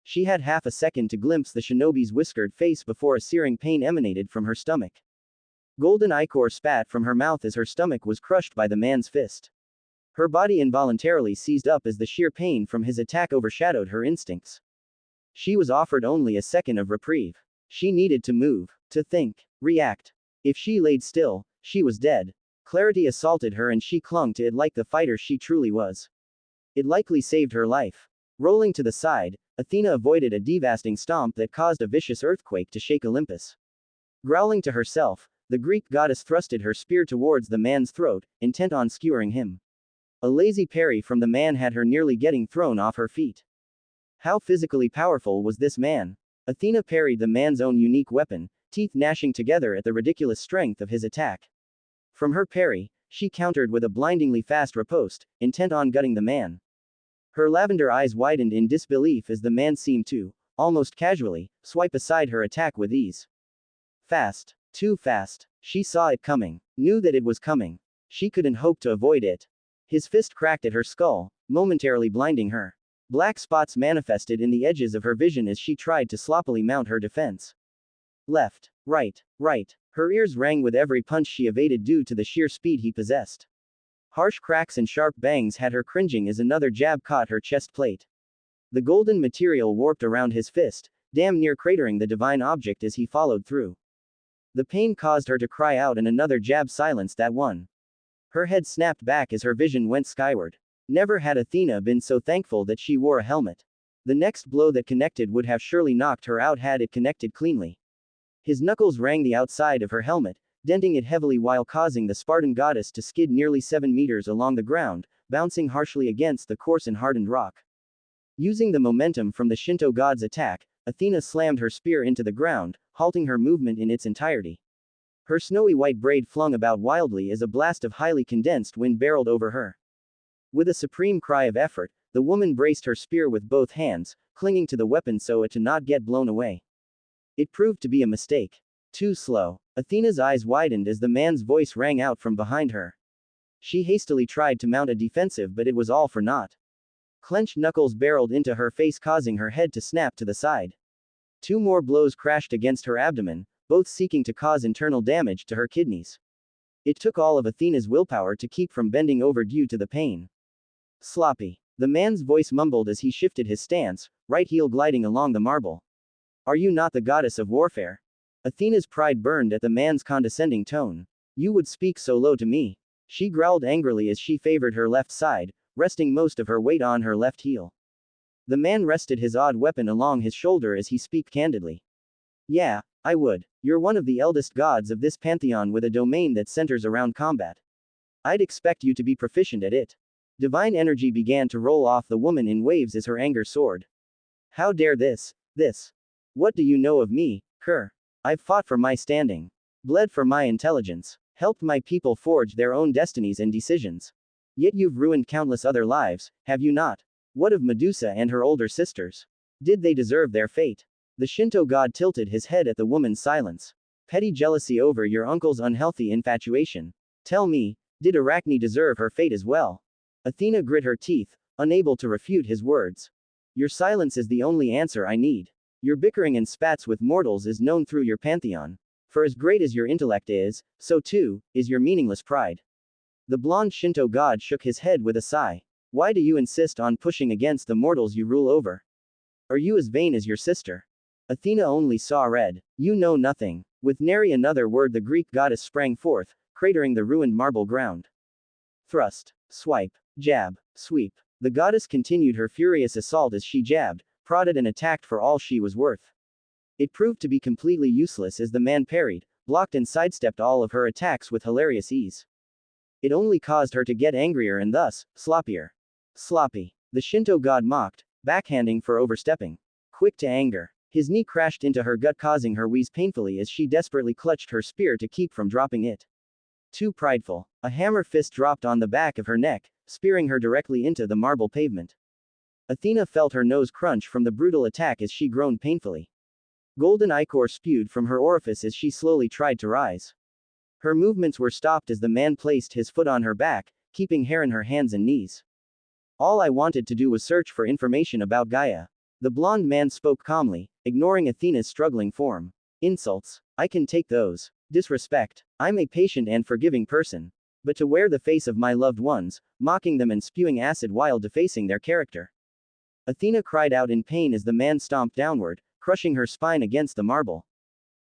She had half a second to glimpse the shinobi's whiskered face before a searing pain emanated from her stomach. Golden ichor spat from her mouth as her stomach was crushed by the man's fist. Her body involuntarily seized up as the sheer pain from his attack overshadowed her instincts. She was offered only a second of reprieve. She needed to move, to think, react. If she laid still, she was dead. Clarity assaulted her and she clung to it like the fighter she truly was. It likely saved her life. Rolling to the side, Athena avoided a devastating stomp that caused a vicious earthquake to shake Olympus. Growling to herself, the Greek goddess thrusted her spear towards the man's throat, intent on skewering him. A lazy parry from the man had her nearly getting thrown off her feet. How physically powerful was this man? Athena parried the man's own unique weapon, teeth gnashing together at the ridiculous strength of his attack. From her parry, she countered with a blindingly fast riposte, intent on gutting the man. Her lavender eyes widened in disbelief as the man seemed to, almost casually, swipe aside her attack with ease. Fast. Too fast. She saw it coming. Knew that it was coming. She couldn't hope to avoid it. His fist cracked at her skull, momentarily blinding her. Black spots manifested in the edges of her vision as she tried to sloppily mount her defense. Left. Right. Right. Her ears rang with every punch she evaded due to the sheer speed he possessed. Harsh cracks and sharp bangs had her cringing as another jab caught her chest plate. The golden material warped around his fist, damn near cratering the divine object as he followed through. The pain caused her to cry out and another jab silenced that one. Her head snapped back as her vision went skyward. Never had Athena been so thankful that she wore a helmet. The next blow that connected would have surely knocked her out had it connected cleanly. His knuckles rang the outside of her helmet, denting it heavily while causing the Spartan goddess to skid nearly 7 meters along the ground, bouncing harshly against the coarse and hardened rock. Using the momentum from the Shinto god's attack, Athena slammed her spear into the ground, halting her movement in its entirety. Her snowy white braid flung about wildly as a blast of highly condensed wind barreled over her. With a supreme cry of effort, the woman braced her spear with both hands, clinging to the weapon so as to not get blown away. It proved to be a mistake. Too slow. Athena's eyes widened as the man's voice rang out from behind her. She hastily tried to mount a defensive, but it was all for naught. Clenched knuckles barreled into her face, causing her head to snap to the side. 2 more blows crashed against her abdomen, both seeking to cause internal damage to her kidneys. It took all of Athena's willpower to keep from bending over due to the pain. Sloppy. The man's voice mumbled as he shifted his stance, right heel gliding along the marble. Are you not the goddess of warfare? Athena's pride burned at the man's condescending tone. You would speak so low to me. She growled angrily as she favored her left side, resting most of her weight on her left heel. The man rested his odd weapon along his shoulder as he spoke candidly. Yeah, I would. You're one of the eldest gods of this pantheon with a domain that centers around combat. I'd expect you to be proficient at it. Divine energy began to roll off the woman in waves as her anger soared. How dare this? What do you know of me, cur? I've fought for my standing. Bled for my intelligence. Helped my people forge their own destinies and decisions. Yet you've ruined countless other lives, have you not? What of Medusa and her older sisters? Did they deserve their fate? The Shinto god tilted his head at the woman's silence. Petty jealousy over your uncle's unhealthy infatuation. Tell me, did Arachne deserve her fate as well? Athena grit her teeth, unable to refute his words. Your silence is the only answer I need. Your bickering and spats with mortals is known through your pantheon. For as great as your intellect is, so too, is your meaningless pride. The blonde Shinto god shook his head with a sigh. Why do you insist on pushing against the mortals you rule over? Are you as vain as your sister? Athena only saw red. You know nothing. With nary another word the Greek goddess sprang forth, cratering the ruined marble ground. Thrust, swipe, jab, sweep. The goddess continued her furious assault as she jabbed, prodded and attacked for all she was worth. It proved to be completely useless as the man parried, blocked and sidestepped all of her attacks with hilarious ease. It only caused her to get angrier and thus, sloppier. Sloppy. The Shinto god mocked, backhanding for overstepping. Quick to anger. His knee crashed into her gut causing her wheeze painfully as she desperately clutched her spear to keep from dropping it. Too prideful. A hammer fist dropped on the back of her neck, spearing her directly into the marble pavement. Athena felt her nose crunch from the brutal attack as she groaned painfully. Golden ichor spewed from her orifice as she slowly tried to rise. Her movements were stopped as the man placed his foot on her back, keeping hair in her hands and knees. All I wanted to do was search for information about Gaia. The blonde man spoke calmly, ignoring Athena's struggling form. Insults. I can take those. Disrespect. I'm a patient and forgiving person. But to wear the face of my loved ones, mocking them and spewing acid while defacing their character. Athena cried out in pain as the man stomped downward, crushing her spine against the marble.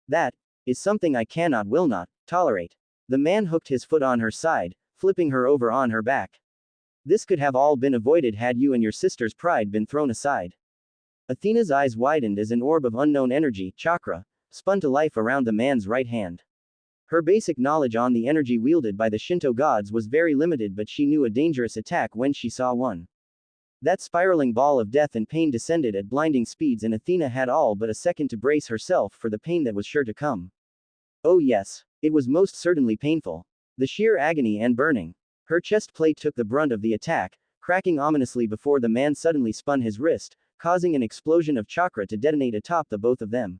That is something I will not tolerate. The man hooked his foot on her side, flipping her over on her back. This could have all been avoided had you and your sister's pride been thrown aside. Athena's eyes widened as an orb of unknown energy, chakra, spun to life around the man's right hand. Her basic knowledge on the energy wielded by the Shinto gods was very limited, but she knew a dangerous attack when she saw one. That spiraling ball of death and pain descended at blinding speeds, and Athena had all but a second to brace herself for the pain that was sure to come. Oh yes, it was most certainly painful. The sheer agony and burning. Her chest plate took the brunt of the attack, cracking ominously before the man suddenly spun his wrist, causing an explosion of chakra to detonate atop the both of them.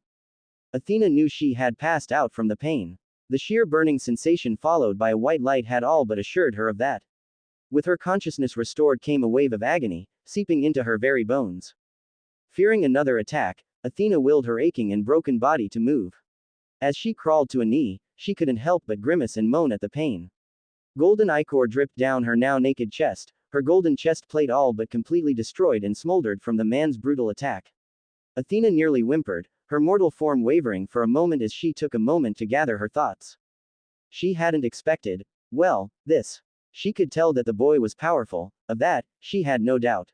Athena knew she had passed out from the pain. The sheer burning sensation followed by a white light had all but assured her of that. With her consciousness restored came a wave of agony, seeping into her very bones. Fearing another attack, Athena willed her aching and broken body to move. As she crawled to a knee, she couldn't help but grimace and moan at the pain. Golden ichor dripped down her now naked chest, her golden chest plate all but completely destroyed and smoldered from the man's brutal attack. Athena nearly whimpered, her mortal form wavering for a moment as she took a moment to gather her thoughts. She hadn't expected, well, this. She could tell that the boy was powerful, of that, she had no doubt.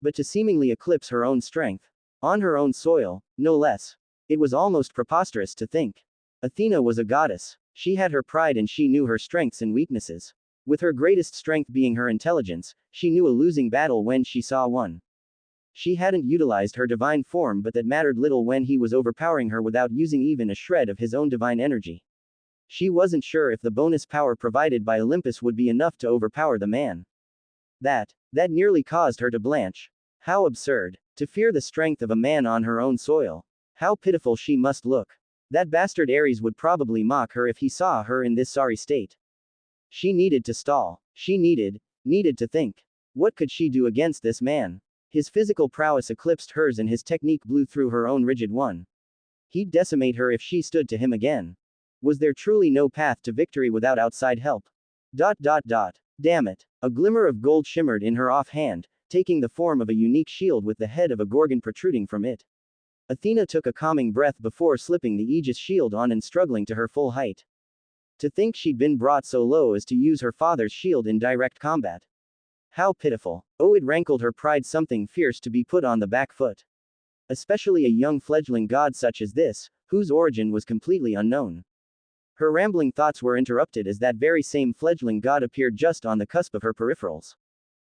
But to seemingly eclipse her own strength, on her own soil, no less. It was almost preposterous to think. Athena was a goddess. She had her pride and she knew her strengths and weaknesses. With her greatest strength being her intelligence, she knew a losing battle when she saw one. She hadn't utilized her divine form, but that mattered little when he was overpowering her without using even a shred of his own divine energy. She wasn't sure if the bonus power provided by Olympus would be enough to overpower the man. That nearly caused her to blanch. How absurd. To fear the strength of a man on her own soil. How pitiful she must look. That bastard Ares would probably mock her if he saw her in this sorry state. She needed to stall. She needed to think. What could she do against this man? His physical prowess eclipsed hers and his technique blew through her own rigid one. He'd decimate her if she stood to him again. Was there truly no path to victory without outside help? Damn it. A glimmer of gold shimmered in her offhand, taking the form of a unique shield with the head of a gorgon protruding from it. Athena took a calming breath before slipping the Aegis shield on and struggling to her full height. To think she'd been brought so low as to use her father's shield in direct combat. How pitiful. Oh, it rankled her pride, something fierce to be put on the back foot. Especially a young fledgling god such as this, whose origin was completely unknown. Her rambling thoughts were interrupted as that very same fledgling god appeared just on the cusp of her peripherals.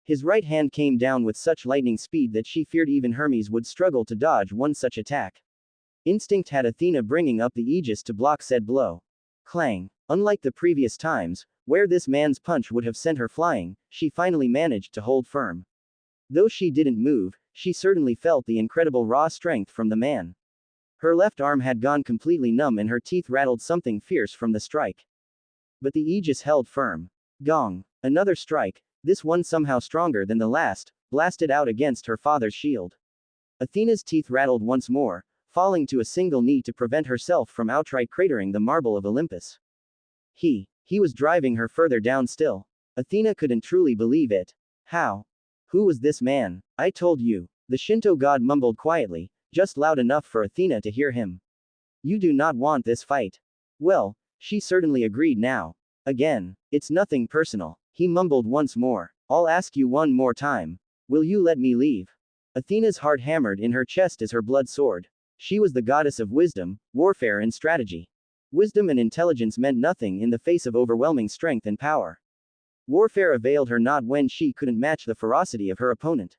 His right hand came down with such lightning speed that she feared even Hermes would struggle to dodge one such attack. Instinct had Athena bringing up the Aegis to block said blow. Clang. Unlike the previous times, where this man's punch would have sent her flying, she finally managed to hold firm. Though she didn't move, she certainly felt the incredible raw strength from the man. Her left arm had gone completely numb and her teeth rattled something fierce from the strike. But the aegis held firm. Gong. Another strike, this one somehow stronger than the last, blasted out against her father's shield. Athena's teeth rattled once more, falling to a single knee to prevent herself from outright cratering the marble of Olympus. He was driving her further down still. Athena couldn't truly believe it. How? Who was this man? I told you. The Shinto god mumbled quietly, just loud enough for Athena to hear him. You do not want this fight. Well, she certainly agreed now. Again, it's nothing personal. He mumbled once more. I'll ask you one more time. Will you let me leave? Athena's heart hammered in her chest as her blood soared. She was the goddess of wisdom, warfare and strategy. Wisdom and intelligence meant nothing in the face of overwhelming strength and power. Warfare availed her not when she couldn't match the ferocity of her opponent.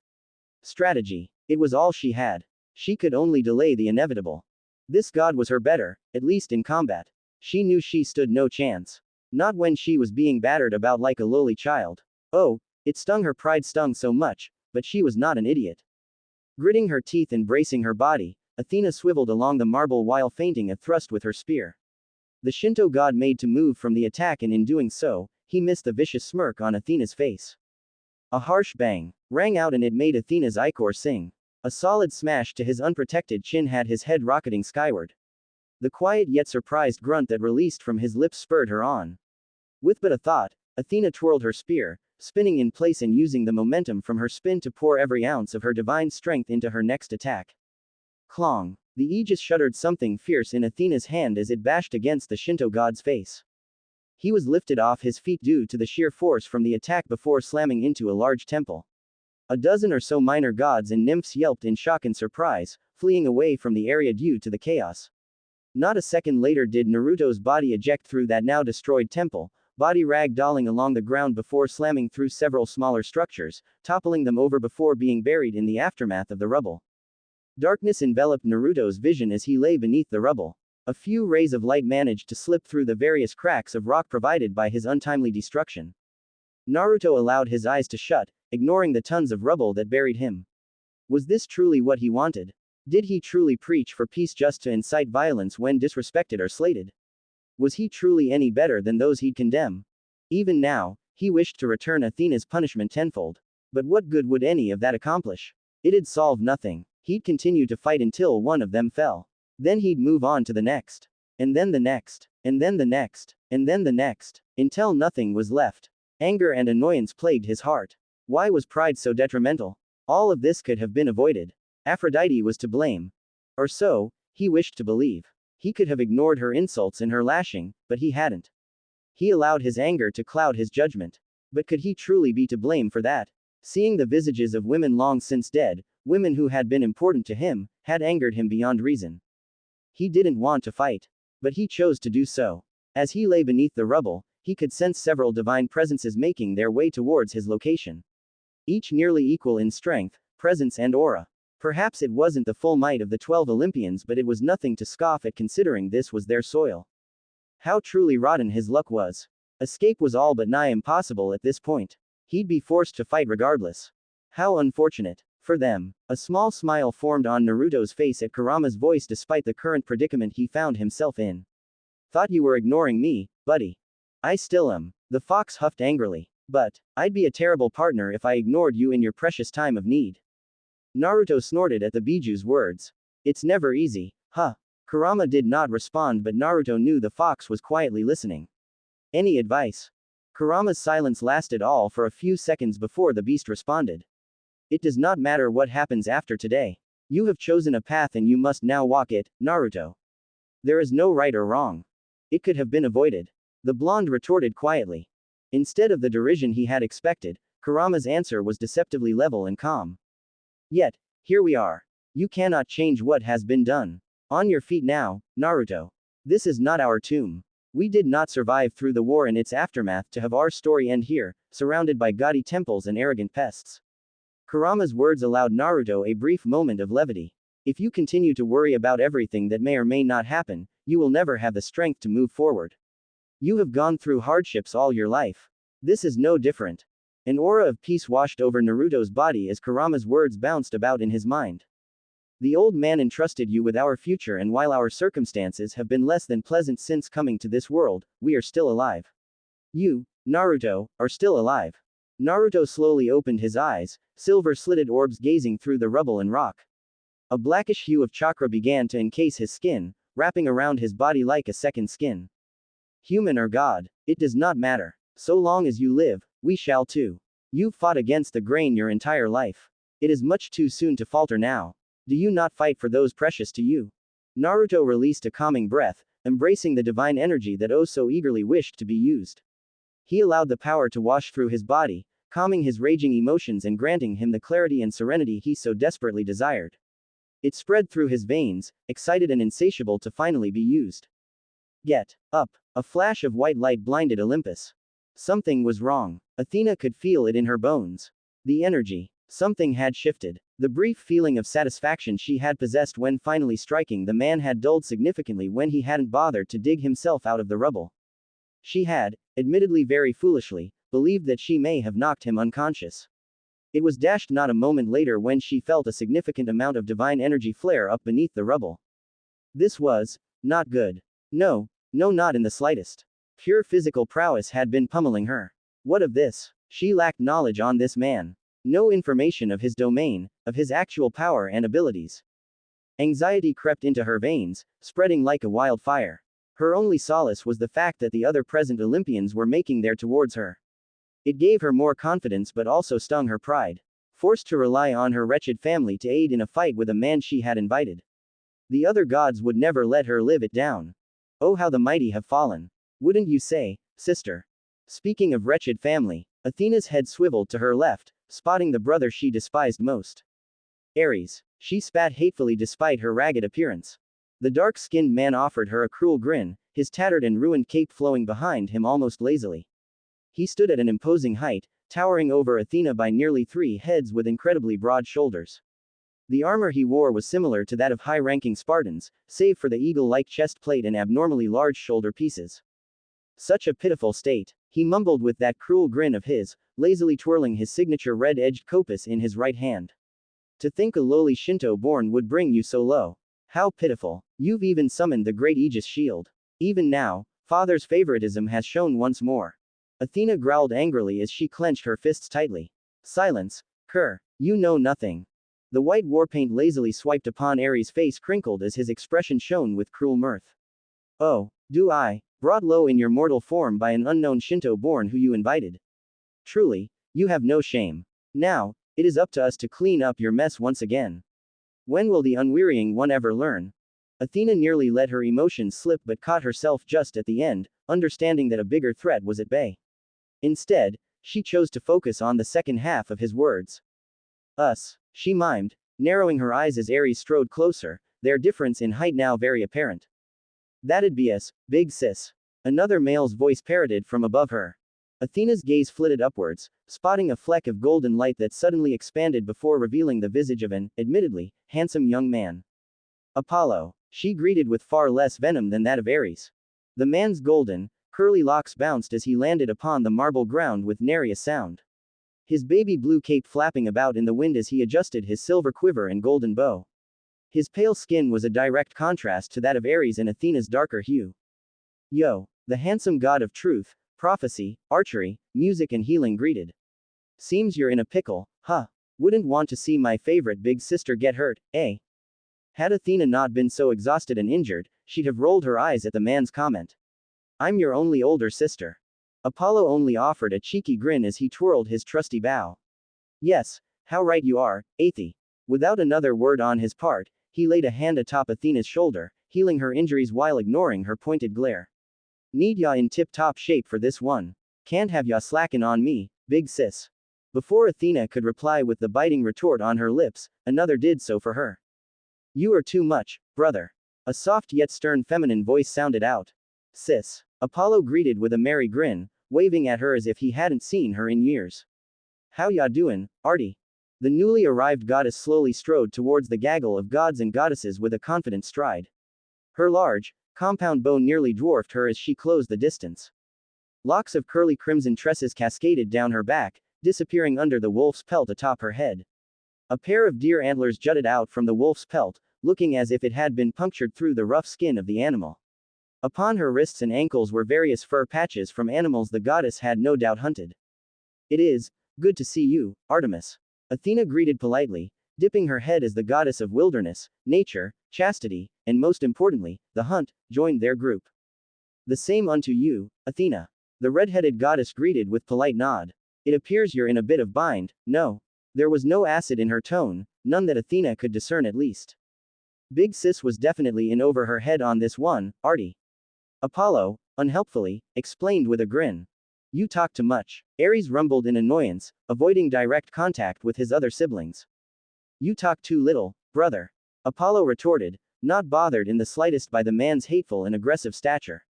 Strategy. It was all she had. She could only delay the inevitable. This god was her better, at least in combat. She knew she stood no chance. Not when she was being battered about like a lowly child. Oh, it stung her pride stung so much, but she was not an idiot. Gritting her teeth and bracing her body, Athena swiveled along the marble while feinting a thrust with her spear. The Shinto god made to move from the attack and in doing so, he missed the vicious smirk on Athena's face. A harsh bang rang out and it made Athena's ichor sing. A solid smash to his unprotected chin had his head rocketing skyward. The quiet yet surprised grunt that released from his lips spurred her on. With but a thought, Athena twirled her spear, spinning in place and using the momentum from her spin to pour every ounce of her divine strength into her next attack. Clong. The aegis shuddered something fierce in Athena's hand as it bashed against the Shinto god's face. He was lifted off his feet due to the sheer force from the attack before slamming into a large temple. A dozen or so minor gods and nymphs yelped in shock and surprise, fleeing away from the area due to the chaos. Not a second later did Naruto's body eject through that now destroyed temple, body rag-dolling along the ground before slamming through several smaller structures, toppling them over before being buried in the aftermath of the rubble. Darkness enveloped Naruto's vision as he lay beneath the rubble. A few rays of light managed to slip through the various cracks of rock provided by his untimely destruction. Naruto allowed his eyes to shut, ignoring the tons of rubble that buried him. Was this truly what he wanted? Did he truly preach for peace just to incite violence when disrespected or slated? Was he truly any better than those he'd condemn? Even now, he wished to return Athena's punishment tenfold. But what good would any of that accomplish? It'd solve nothing. He'd continue to fight until one of them fell. Then he'd move on to the next. And then the next. And then the next. And then the next. Until nothing was left. Anger and annoyance plagued his heart. Why was pride so detrimental? All of this could have been avoided. Aphrodite was to blame. Or so, he wished to believe. He could have ignored her insults and her lashing, but he hadn't. He allowed his anger to cloud his judgment. But could he truly be to blame for that? Seeing the visages of women long since dead, women who had been important to him, had angered him beyond reason. He didn't want to fight. But he chose to do so. As he lay beneath the rubble, he could sense several divine presences making their way towards his location. Each nearly equal in strength, presence and aura. Perhaps it wasn't the full might of the 12 Olympians, but it was nothing to scoff at considering this was their soil. How truly rotten his luck was. Escape was all but nigh impossible at this point. He'd be forced to fight regardless. How unfortunate. For them. A small smile formed on Naruto's face at Kurama's voice despite the current predicament he found himself in. Thought you were ignoring me, buddy. I still am. The fox huffed angrily. But, I'd be a terrible partner if I ignored you in your precious time of need. Naruto snorted at the Biju's words. It's never easy, huh? Kurama did not respond, but Naruto knew the fox was quietly listening. Any advice? Kurama's silence lasted all for a few seconds before the beast responded. It does not matter what happens after today. You have chosen a path and you must now walk it, Naruto. There is no right or wrong. It could have been avoided. The blonde retorted quietly. Instead of the derision he had expected, Kurama's answer was deceptively level and calm. Yet, here we are. You cannot change what has been done. On your feet now, Naruto. This is not our tomb. We did not survive through the war and its aftermath to have our story end here, surrounded by gaudy temples and arrogant pests. Kurama's words allowed Naruto a brief moment of levity. If you continue to worry about everything that may or may not happen, you will never have the strength to move forward. You have gone through hardships all your life. This is no different. An aura of peace washed over Naruto's body as Kurama's words bounced about in his mind. The old man entrusted you with our future, and while our circumstances have been less than pleasant since coming to this world, we are still alive. You, Naruto, are still alive. Naruto slowly opened his eyes, silver-slitted orbs gazing through the rubble and rock. A blackish hue of chakra began to encase his skin, wrapping around his body like a second skin. Human or god, it does not matter. So long as you live, we shall too. You've fought against the grain your entire life. It is much too soon to falter now. Do you not fight for those precious to you? Naruto released a calming breath, embracing the divine energy that oh so eagerly wished to be used. He allowed the power to wash through his body, calming his raging emotions and granting him the clarity and serenity he so desperately desired. It spread through his veins, excited and insatiable to finally be used. Get up! A flash of white light blinded Olympus. Something was wrong. Athena could feel it in her bones. The energy. Something had shifted. The brief feeling of satisfaction she had possessed when finally striking the man had dulled significantly when he hadn't bothered to dig himself out of the rubble. She had, admittedly very foolishly, believed that she may have knocked him unconscious. It was dashed not a moment later when she felt a significant amount of divine energy flare up beneath the rubble. This was not good. No, not in the slightest. Pure physical prowess had been pummeling her. What of this? She lacked knowledge on this man. No information of his domain, of his actual power and abilities. Anxiety crept into her veins, spreading like a wildfire. Her only solace was the fact that the other present Olympians were making their towards her. It gave her more confidence but also stung her pride. Forced to rely on her wretched family to aid in a fight with a man she had invited. The other gods would never let her live it down. Oh, how the mighty have fallen. Wouldn't you say, sister? Speaking of wretched family, Athena's head swiveled to her left, spotting the brother she despised most. Ares. She spat hatefully despite her ragged appearance. The dark-skinned man offered her a cruel grin, his tattered and ruined cape flowing behind him almost lazily. He stood at an imposing height, towering over Athena by nearly 3 heads with incredibly broad shoulders. The armor he wore was similar to that of high-ranking Spartans, save for the eagle-like chest plate and abnormally large shoulder pieces. Such a pitiful state, he mumbled with that cruel grin of his, lazily twirling his signature red-edged kopis in his right hand. To think a lowly Shinto born would bring you so low. How pitiful. You've even summoned the great Aegis shield. Even now, father's favoritism has shown once more. Athena growled angrily as she clenched her fists tightly. Silence, cur. You know nothing. The white warpaint lazily swiped upon Ares' face crinkled as his expression shone with cruel mirth. Oh, do I? Brought low in your mortal form by an unknown Shinto born who you invited. Truly, you have no shame. Now, it is up to us to clean up your mess once again. When will the unwearying one ever learn? Athena nearly let her emotions slip but caught herself just at the end, understanding that a bigger threat was at bay. Instead, she chose to focus on the second half of his words. Us, she mimed, narrowing her eyes as Ares strode closer, their difference in height now very apparent. That'd be us, big sis. Another male's voice parroted from above her. Athena's gaze flitted upwards, spotting a fleck of golden light that suddenly expanded before revealing the visage of an, admittedly, handsome young man. Apollo, she greeted with far less venom than that of Ares. The man's golden, curly locks bounced as he landed upon the marble ground with nary a sound. His baby blue cape flapping about in the wind as he adjusted his silver quiver and golden bow. His pale skin was a direct contrast to that of Ares and Athena's darker hue. Yo, the handsome god of truth, prophecy, archery, music and healing greeted. Seems you're in a pickle, huh? Wouldn't want to see my favorite big sister get hurt, eh? Had Athena not been so exhausted and injured, she'd have rolled her eyes at the man's comment. I'm your only older sister. Apollo only offered a cheeky grin as he twirled his trusty bow. Yes, how right you are, Athie. Without another word on his part, he laid a hand atop Athena's shoulder, healing her injuries while ignoring her pointed glare. Need ya in tip-top shape for this one. Can't have ya slackin' on me, big sis. Before Athena could reply with the biting retort on her lips, another did so for her. You are too much, brother. A soft yet stern feminine voice sounded out. Sis. Apollo greeted with a merry grin, waving at her as if he hadn't seen her in years. How ya doin', Artie? The newly arrived goddess slowly strode towards the gaggle of gods and goddesses with a confident stride. Her large, compound bow nearly dwarfed her as she closed the distance. Locks of curly crimson tresses cascaded down her back, disappearing under the wolf's pelt atop her head. A pair of deer antlers jutted out from the wolf's pelt, looking as if it had been punctured through the rough skin of the animal. Upon her wrists and ankles were various fur patches from animals the goddess had no doubt hunted. It is good to see you, Artemis. Athena greeted politely, dipping her head as the goddess of wilderness, nature, chastity, and most importantly, the hunt, joined their group. The same unto you, Athena. The red-headed goddess greeted with polite nod. It appears you're in a bit of bind, no? There was no acid in her tone, none that Athena could discern at least. Big Sis was definitely in over her head on this one, Artie. Apollo, unhelpfully, explained with a grin. You talk too much. Ares rumbled in annoyance, avoiding direct contact with his other siblings. You talk too little, brother. Apollo retorted, not bothered in the slightest by the man's hateful and aggressive stature.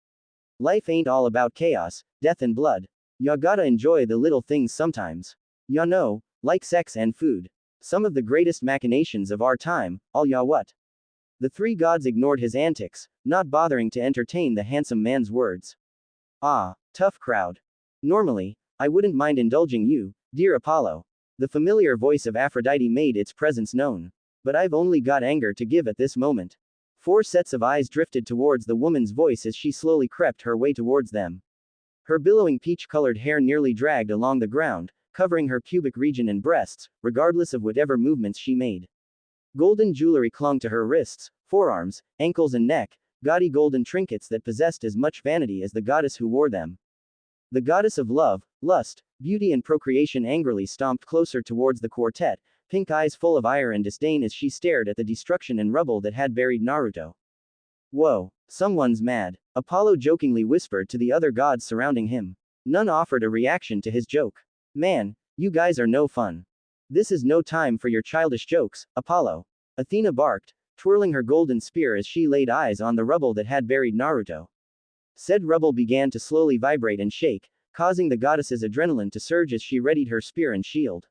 Life ain't all about chaos, death and blood. Ya gotta enjoy the little things sometimes. Ya know, like sex and food. Some of the greatest machinations of our time, all ya what? The three gods ignored his antics, not bothering to entertain the handsome man's words. Ah, tough crowd. Normally, I wouldn't mind indulging you, dear Apollo. The familiar voice of Aphrodite made its presence known. But I've only got anger to give at this moment. 4 sets of eyes drifted towards the woman's voice as she slowly crept her way towards them. Her billowing peach-colored hair nearly dragged along the ground, covering her pubic region and breasts, regardless of whatever movements she made. Golden jewelry clung to her wrists, forearms, ankles and neck, gaudy golden trinkets that possessed as much vanity as the goddess who wore them. The goddess of love, lust, beauty and procreation angrily stomped closer towards the quartet, pink eyes full of ire and disdain as she stared at the destruction and rubble that had buried Naruto. Whoa, someone's mad, Apollo jokingly whispered to the other gods surrounding him. None offered a reaction to his joke. Man, you guys are no fun. This is no time for your childish jokes, Apollo. Athena barked, twirling her golden spear as she laid eyes on the rubble that had buried Naruto. Said rubble began to slowly vibrate and shake, causing the goddess's adrenaline to surge as she readied her spear and shield.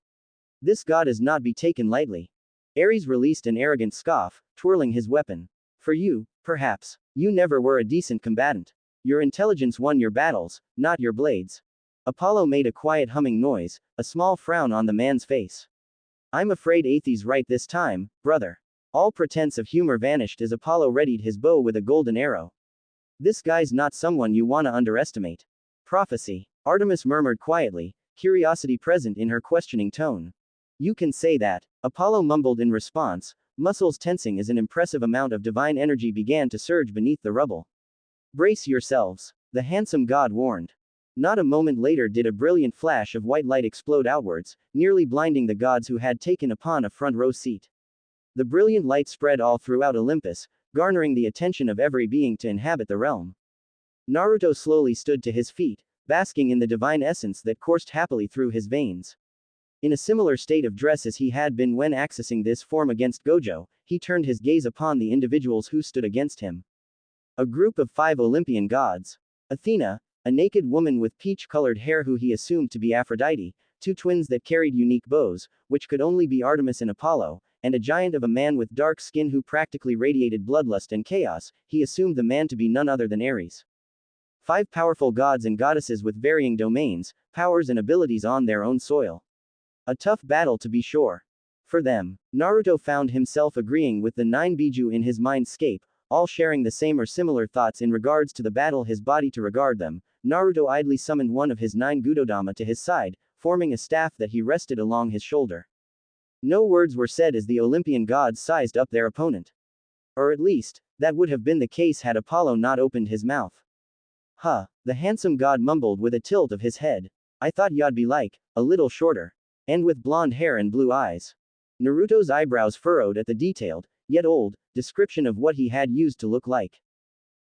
This god is not be taken lightly. Ares released an arrogant scoff, twirling his weapon. For you, perhaps. You never were a decent combatant. Your intelligence won your battles, not your blades. Apollo made a quiet humming noise, a small frown on the man's face. I'm afraid Athe's right this time, brother. All pretense of humor vanished as Apollo readied his bow with a golden arrow. This guy's not someone you wanna underestimate. Prophecy. Artemis murmured quietly, curiosity present in her questioning tone. You can say that, Apollo mumbled in response, muscles tensing as an impressive amount of divine energy began to surge beneath the rubble. Brace yourselves, the handsome god warned. Not a moment later did a brilliant flash of white light explode outwards, nearly blinding the gods who had taken upon a front row seat. The brilliant light spread all throughout Olympus, garnering the attention of every being to inhabit the realm. Naruto slowly stood to his feet, basking in the divine essence that coursed happily through his veins. In a similar state of dress as he had been when accessing this form against Gojo, he turned his gaze upon the individuals who stood against him. A group of 5 Olympian gods. Athena, a naked woman with peach-colored hair who he assumed to be Aphrodite, 2 twins that carried unique bows, which could only be Artemis and Apollo, and a giant of a man with dark skin who practically radiated bloodlust and chaos, he assumed the man to be none other than Ares. 5 powerful gods and goddesses with varying domains, powers and abilities on their own soil. A tough battle to be sure. For them, Naruto found himself agreeing with the 9 Biju in his mindscape, all sharing the same or similar thoughts in regards to the battle his body to regard them. Naruto idly summoned one of his 9 Gudodama to his side, forming a staff that he rested along his shoulder. No words were said as the Olympian gods sized up their opponent. Or at least, that would have been the case had Apollo not opened his mouth. Huh, the handsome god mumbled with a tilt of his head. I thought y'd be like, a little shorter. And with blonde hair and blue eyes. Naruto's eyebrows furrowed at the detailed, yet old, description of what he had used to look like.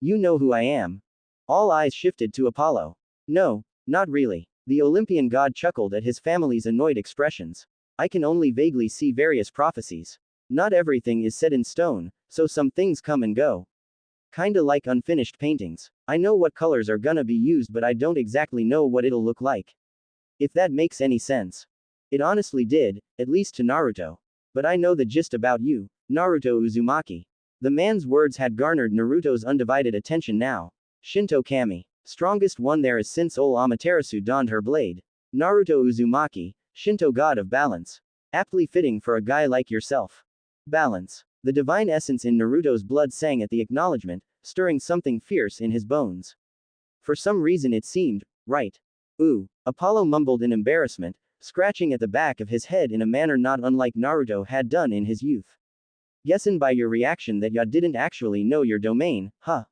You know who I am. All eyes shifted to Apollo. No, not really. The Olympian god chuckled at his family's annoyed expressions. I can only vaguely see various prophecies. Not everything is set in stone, so some things come and go. Kinda like unfinished paintings. I know what colors are gonna be used, but I don't exactly know what it'll look like. If that makes any sense. It honestly did, at least to Naruto. But I know the gist about you, Naruto Uzumaki. The man's words had garnered Naruto's undivided attention now. Shinto Kami. Strongest one there is since Ol Amaterasu donned her blade. Naruto Uzumaki, Shinto god of balance. Aptly fitting for a guy like yourself. Balance. The divine essence in Naruto's blood sang at the acknowledgement, stirring something fierce in his bones. For some reason it seemed right. Ooh, Apollo mumbled in embarrassment, scratching at the back of his head in a manner not unlike Naruto had done in his youth. Guessin' by your reaction that ya didn't actually know your domain, huh?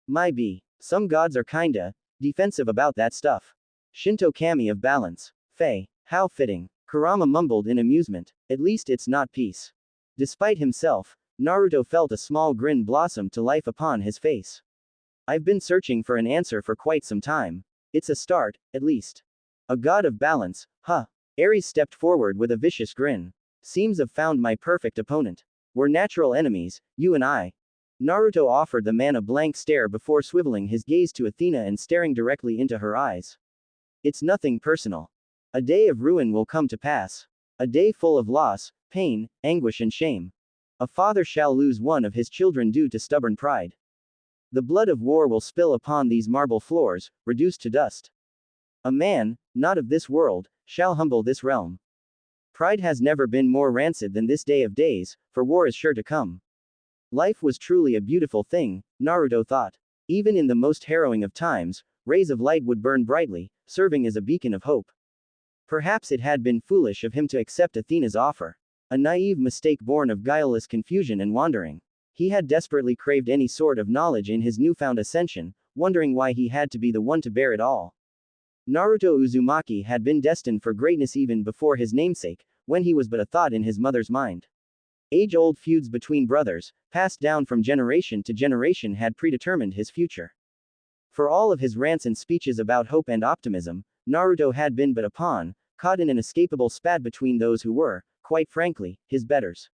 My be. Some gods are kinda defensive about that stuff. Shinto kami of balance. Fei. How fitting. Kurama mumbled in amusement. At least it's not peace. Despite himself, Naruto felt a small grin blossom to life upon his face. I've been searching for an answer for quite some time. It's a start, at least. A god of balance, huh? Ares stepped forward with a vicious grin. Seems I've found my perfect opponent. We're natural enemies, you and I. Naruto offered the man a blank stare before swiveling his gaze to Athena and staring directly into her eyes. It's nothing personal. A day of ruin will come to pass. A day full of loss, pain, anguish and shame. A father shall lose one of his children due to stubborn pride. The blood of war will spill upon these marble floors, reduced to dust. A man, not of this world, shall humble this realm. Pride has never been more rancid than this day of days, for war is sure to come. Life was truly a beautiful thing, Naruto thought. Even in the most harrowing of times, rays of light would burn brightly, serving as a beacon of hope. Perhaps it had been foolish of him to accept Athena's offer. A naive mistake born of guileless confusion and wandering. He had desperately craved any sort of knowledge in his newfound ascension, wondering why he had to be the one to bear it all. Naruto Uzumaki had been destined for greatness even before his namesake, when he was but a thought in his mother's mind. Age-old feuds between brothers, passed down from generation to generation had predetermined his future. For all of his rants and speeches about hope and optimism, Naruto had been but a pawn, caught in an inescapable spat between those who were, quite frankly, his betters.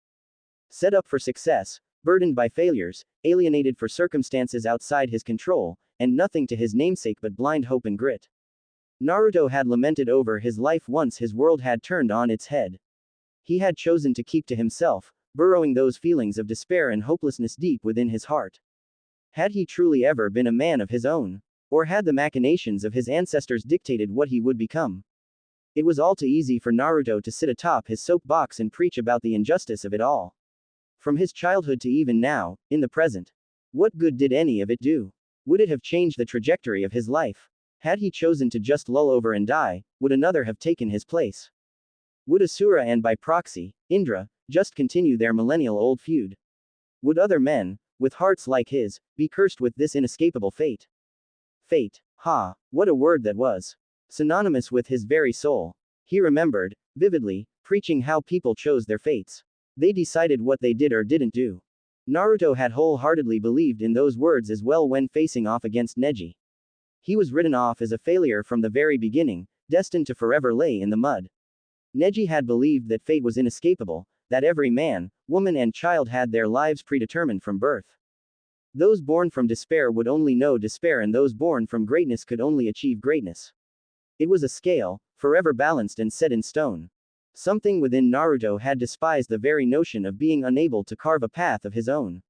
Set up for success, burdened by failures, alienated for circumstances outside his control, and nothing to his namesake but blind hope and grit. Naruto had lamented over his life once his world had turned on its head. He had chosen to keep to himself, burrowing those feelings of despair and hopelessness deep within his heart. Had he truly ever been a man of his own? Or had the machinations of his ancestors dictated what he would become? It was all too easy for Naruto to sit atop his soapbox and preach about the injustice of it all. From his childhood to even now, in the present. What good did any of it do? Would it have changed the trajectory of his life? Had he chosen to just lull over and die, would another have taken his place? Would Asura and by proxy, Indra, just continue their millennial-old feud? Would other men, with hearts like his, be cursed with this inescapable fate? Fate. Ha, what a word that was. Synonymous with his very soul. He remembered, vividly, preaching how people chose their fates. They decided what they did or didn't do. Naruto had wholeheartedly believed in those words as well when facing off against Neji. He was written off as a failure from the very beginning, destined to forever lay in the mud. Neji had believed that fate was inescapable, that every man, woman and child had their lives predetermined from birth. Those born from despair would only know despair and those born from greatness could only achieve greatness. It was a scale, forever balanced and set in stone. Something within Naruto had despised the very notion of being unable to carve a path of his own.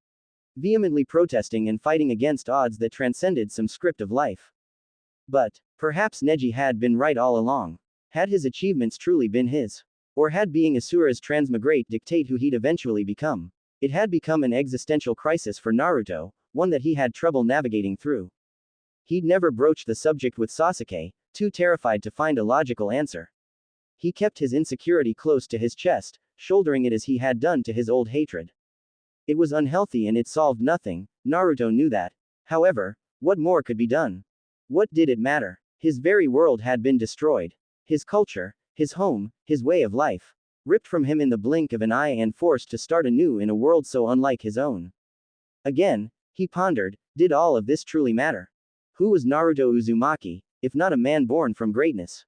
Vehemently protesting and fighting against odds that transcended some script of life. But, perhaps Neji had been right all along. Had his achievements truly been his? Or had being Asura's transmigrate dictate who he'd eventually become? It had become an existential crisis for Naruto, one that he had trouble navigating through. He'd never broached the subject with Sasuke, too terrified to find a logical answer. He kept his insecurity close to his chest, shouldering it as he had done to his old hatred. It was unhealthy and it solved nothing, Naruto knew that. However, what more could be done? What did it matter? His very world had been destroyed. His culture, his home, his way of life. Ripped from him in the blink of an eye and forced to start anew in a world so unlike his own. Again, he pondered, did all of this truly matter? Who was Naruto Uzumaki, if not a man born from greatness?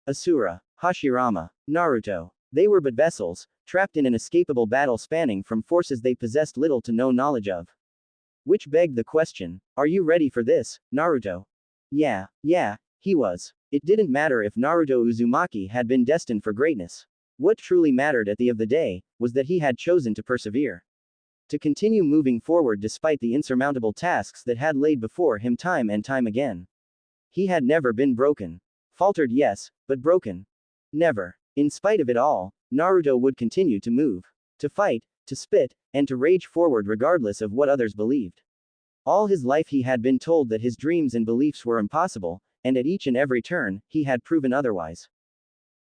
Asura, Hashirama, Naruto. They were but vessels, trapped in an escapable battle spanning from forces they possessed little to no knowledge of. Which begged the question, are you ready for this, Naruto? Yeah, he was. It didn't matter if Naruto Uzumaki had been destined for greatness. What truly mattered at the end of the day, was that he had chosen to persevere. To continue moving forward despite the insurmountable tasks that had laid before him time and time again. He had never been broken. Faltered yes, but broken. Never. In spite of it all, Naruto would continue to move, to fight, to spit, and to rage forward regardless of what others believed. All his life he had been told that his dreams and beliefs were impossible, and at each and every turn, he had proven otherwise.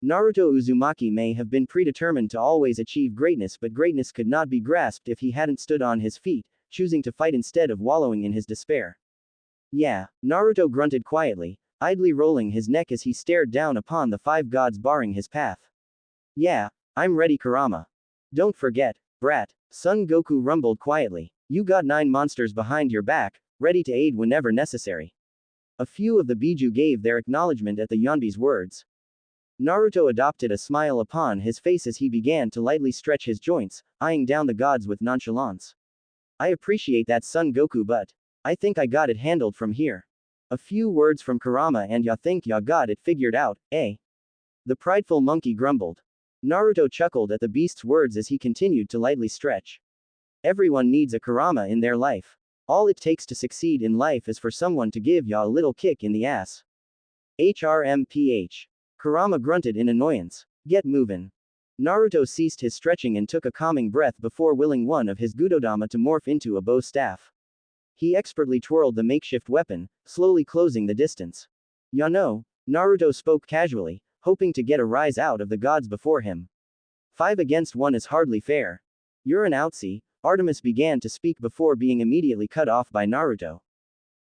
Naruto Uzumaki may have been predetermined to always achieve greatness, but greatness could not be grasped if he hadn't stood on his feet, choosing to fight instead of wallowing in his despair. Yeah, Naruto grunted quietly, idly rolling his neck as he stared down upon the 5 gods barring his path. Yeah, I'm ready, Kurama. Don't forget, brat, Son Goku rumbled quietly. You got 9 monsters behind your back, ready to aid whenever necessary. A few of the Biju gave their acknowledgement at the Yonbi's words. Naruto adopted a smile upon his face as he began to lightly stretch his joints, eyeing down the gods with nonchalance. I appreciate that, Son Goku, but I think I got it handled from here. A few words from Kurama and ya think ya got it figured out, eh? The prideful monkey grumbled. Naruto chuckled at the beast's words as he continued to lightly stretch. Everyone needs a Kurama in their life. All it takes to succeed in life is for someone to give ya a little kick in the ass. HRMPH. Kurama grunted in annoyance. Get movin'. Naruto ceased his stretching and took a calming breath before willing one of his Gudodama to morph into a bow staff. He expertly twirled the makeshift weapon, slowly closing the distance. Ya know, Naruto spoke casually, hoping to get a rise out of the gods before him. 5 against 1 is hardly fair. You're an outsy, Artemis began to speak before being immediately cut off by Naruto.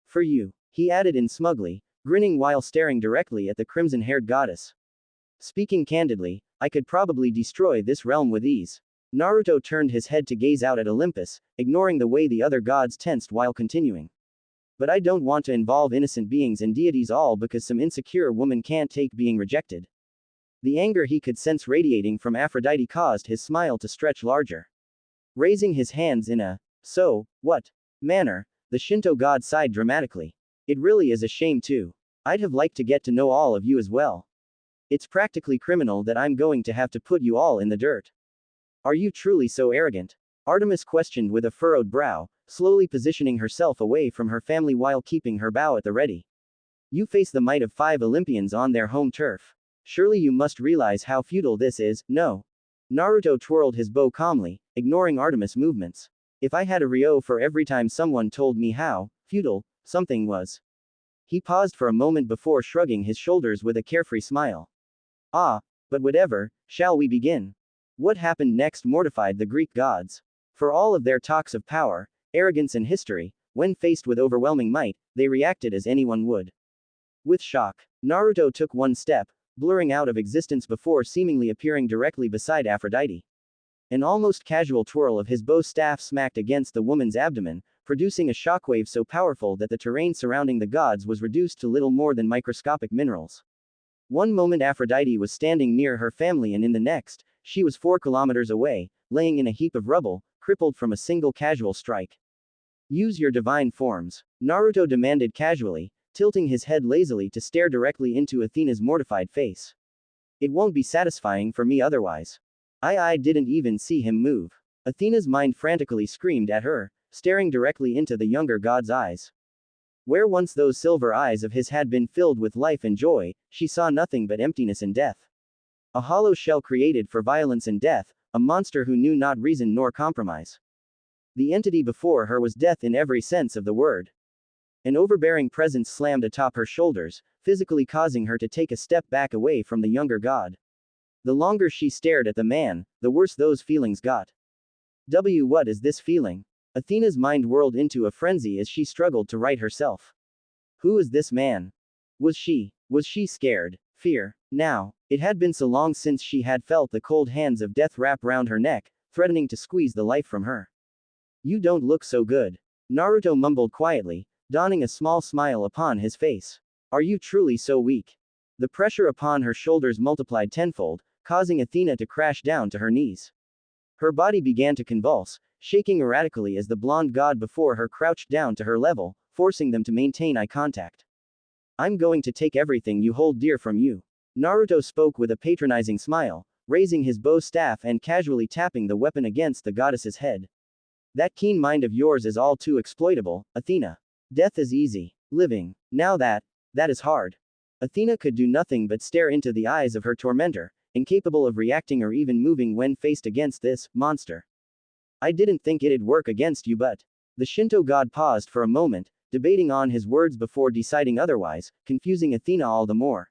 For you, he added in smugly, grinning while staring directly at the crimson-haired goddess. Speaking candidly, I could probably destroy this realm with ease. Naruto turned his head to gaze out at Olympus, ignoring the way the other gods tensed while continuing. But I don't want to involve innocent beings and deities all because some insecure woman can't take being rejected. The anger he could sense radiating from Aphrodite caused his smile to stretch larger. Raising his hands in a, so, what, manner, the Shinto god sighed dramatically. It really is a shame too. I'd have liked to get to know all of you as well. It's practically criminal that I'm going to have to put you all in the dirt. Are you truly so arrogant? Artemis questioned with a furrowed brow, slowly positioning herself away from her family while keeping her bow at the ready. You face the might of 5 Olympians on their home turf. Surely you must realize how futile this is, no? Naruto twirled his bow calmly, ignoring Artemis' movements. If I had a Ryo for every time someone told me how futile something was. He paused for a moment before shrugging his shoulders with a carefree smile. Ah, but whatever, shall we begin? What happened next mortified the Greek gods. For all of their talks of power, arrogance and history, when faced with overwhelming might, they reacted as anyone would. With shock, Naruto took one step, blurring out of existence before seemingly appearing directly beside Aphrodite. An almost casual twirl of his bow staff smacked against the woman's abdomen, producing a shockwave so powerful that the terrain surrounding the gods was reduced to little more than microscopic minerals. One moment Aphrodite was standing near her family and in the next, she was 4 kilometers away, laying in a heap of rubble, crippled from a single casual strike. Use your divine forms, Naruto demanded casually, tilting his head lazily to stare directly into Athena's mortified face. It won't be satisfying for me otherwise. I didn't even see him move. Athena's mind frantically screamed at her, staring directly into the younger god's eyes. Where once those silver eyes of his had been filled with life and joy, she saw nothing but emptiness and death. A hollow shell created for violence and death, a monster who knew not reason nor compromise. The entity before her was death in every sense of the word. An overbearing presence slammed atop her shoulders, physically causing her to take a step back away from the younger god. The longer she stared at the man, the worse those feelings got. What is this feeling? Athena's mind whirled into a frenzy as she struggled to right herself. Who is this man? Was she scared? Fear? Now, it had been so long since she had felt the cold hands of death wrap round her neck, threatening to squeeze the life from her. You don't look so good. Naruto mumbled quietly, donning a small smile upon his face. Are you truly so weak? The pressure upon her shoulders multiplied tenfold, causing Athena to crash down to her knees. Her body began to convulse, shaking erratically as the blonde god before her crouched down to her level, forcing them to maintain eye contact. I'm going to take everything you hold dear from you. Naruto spoke with a patronizing smile, raising his bow staff and casually tapping the weapon against the goddess's head. That keen mind of yours is all too exploitable, Athena. Death is easy. Living, now that is hard. Athena could do nothing but stare into the eyes of her tormentor, incapable of reacting or even moving when faced against this monster. I didn't think it'd work against you, but. The Shinto god paused for a moment, debating on his words before deciding otherwise, confusing Athena all the more.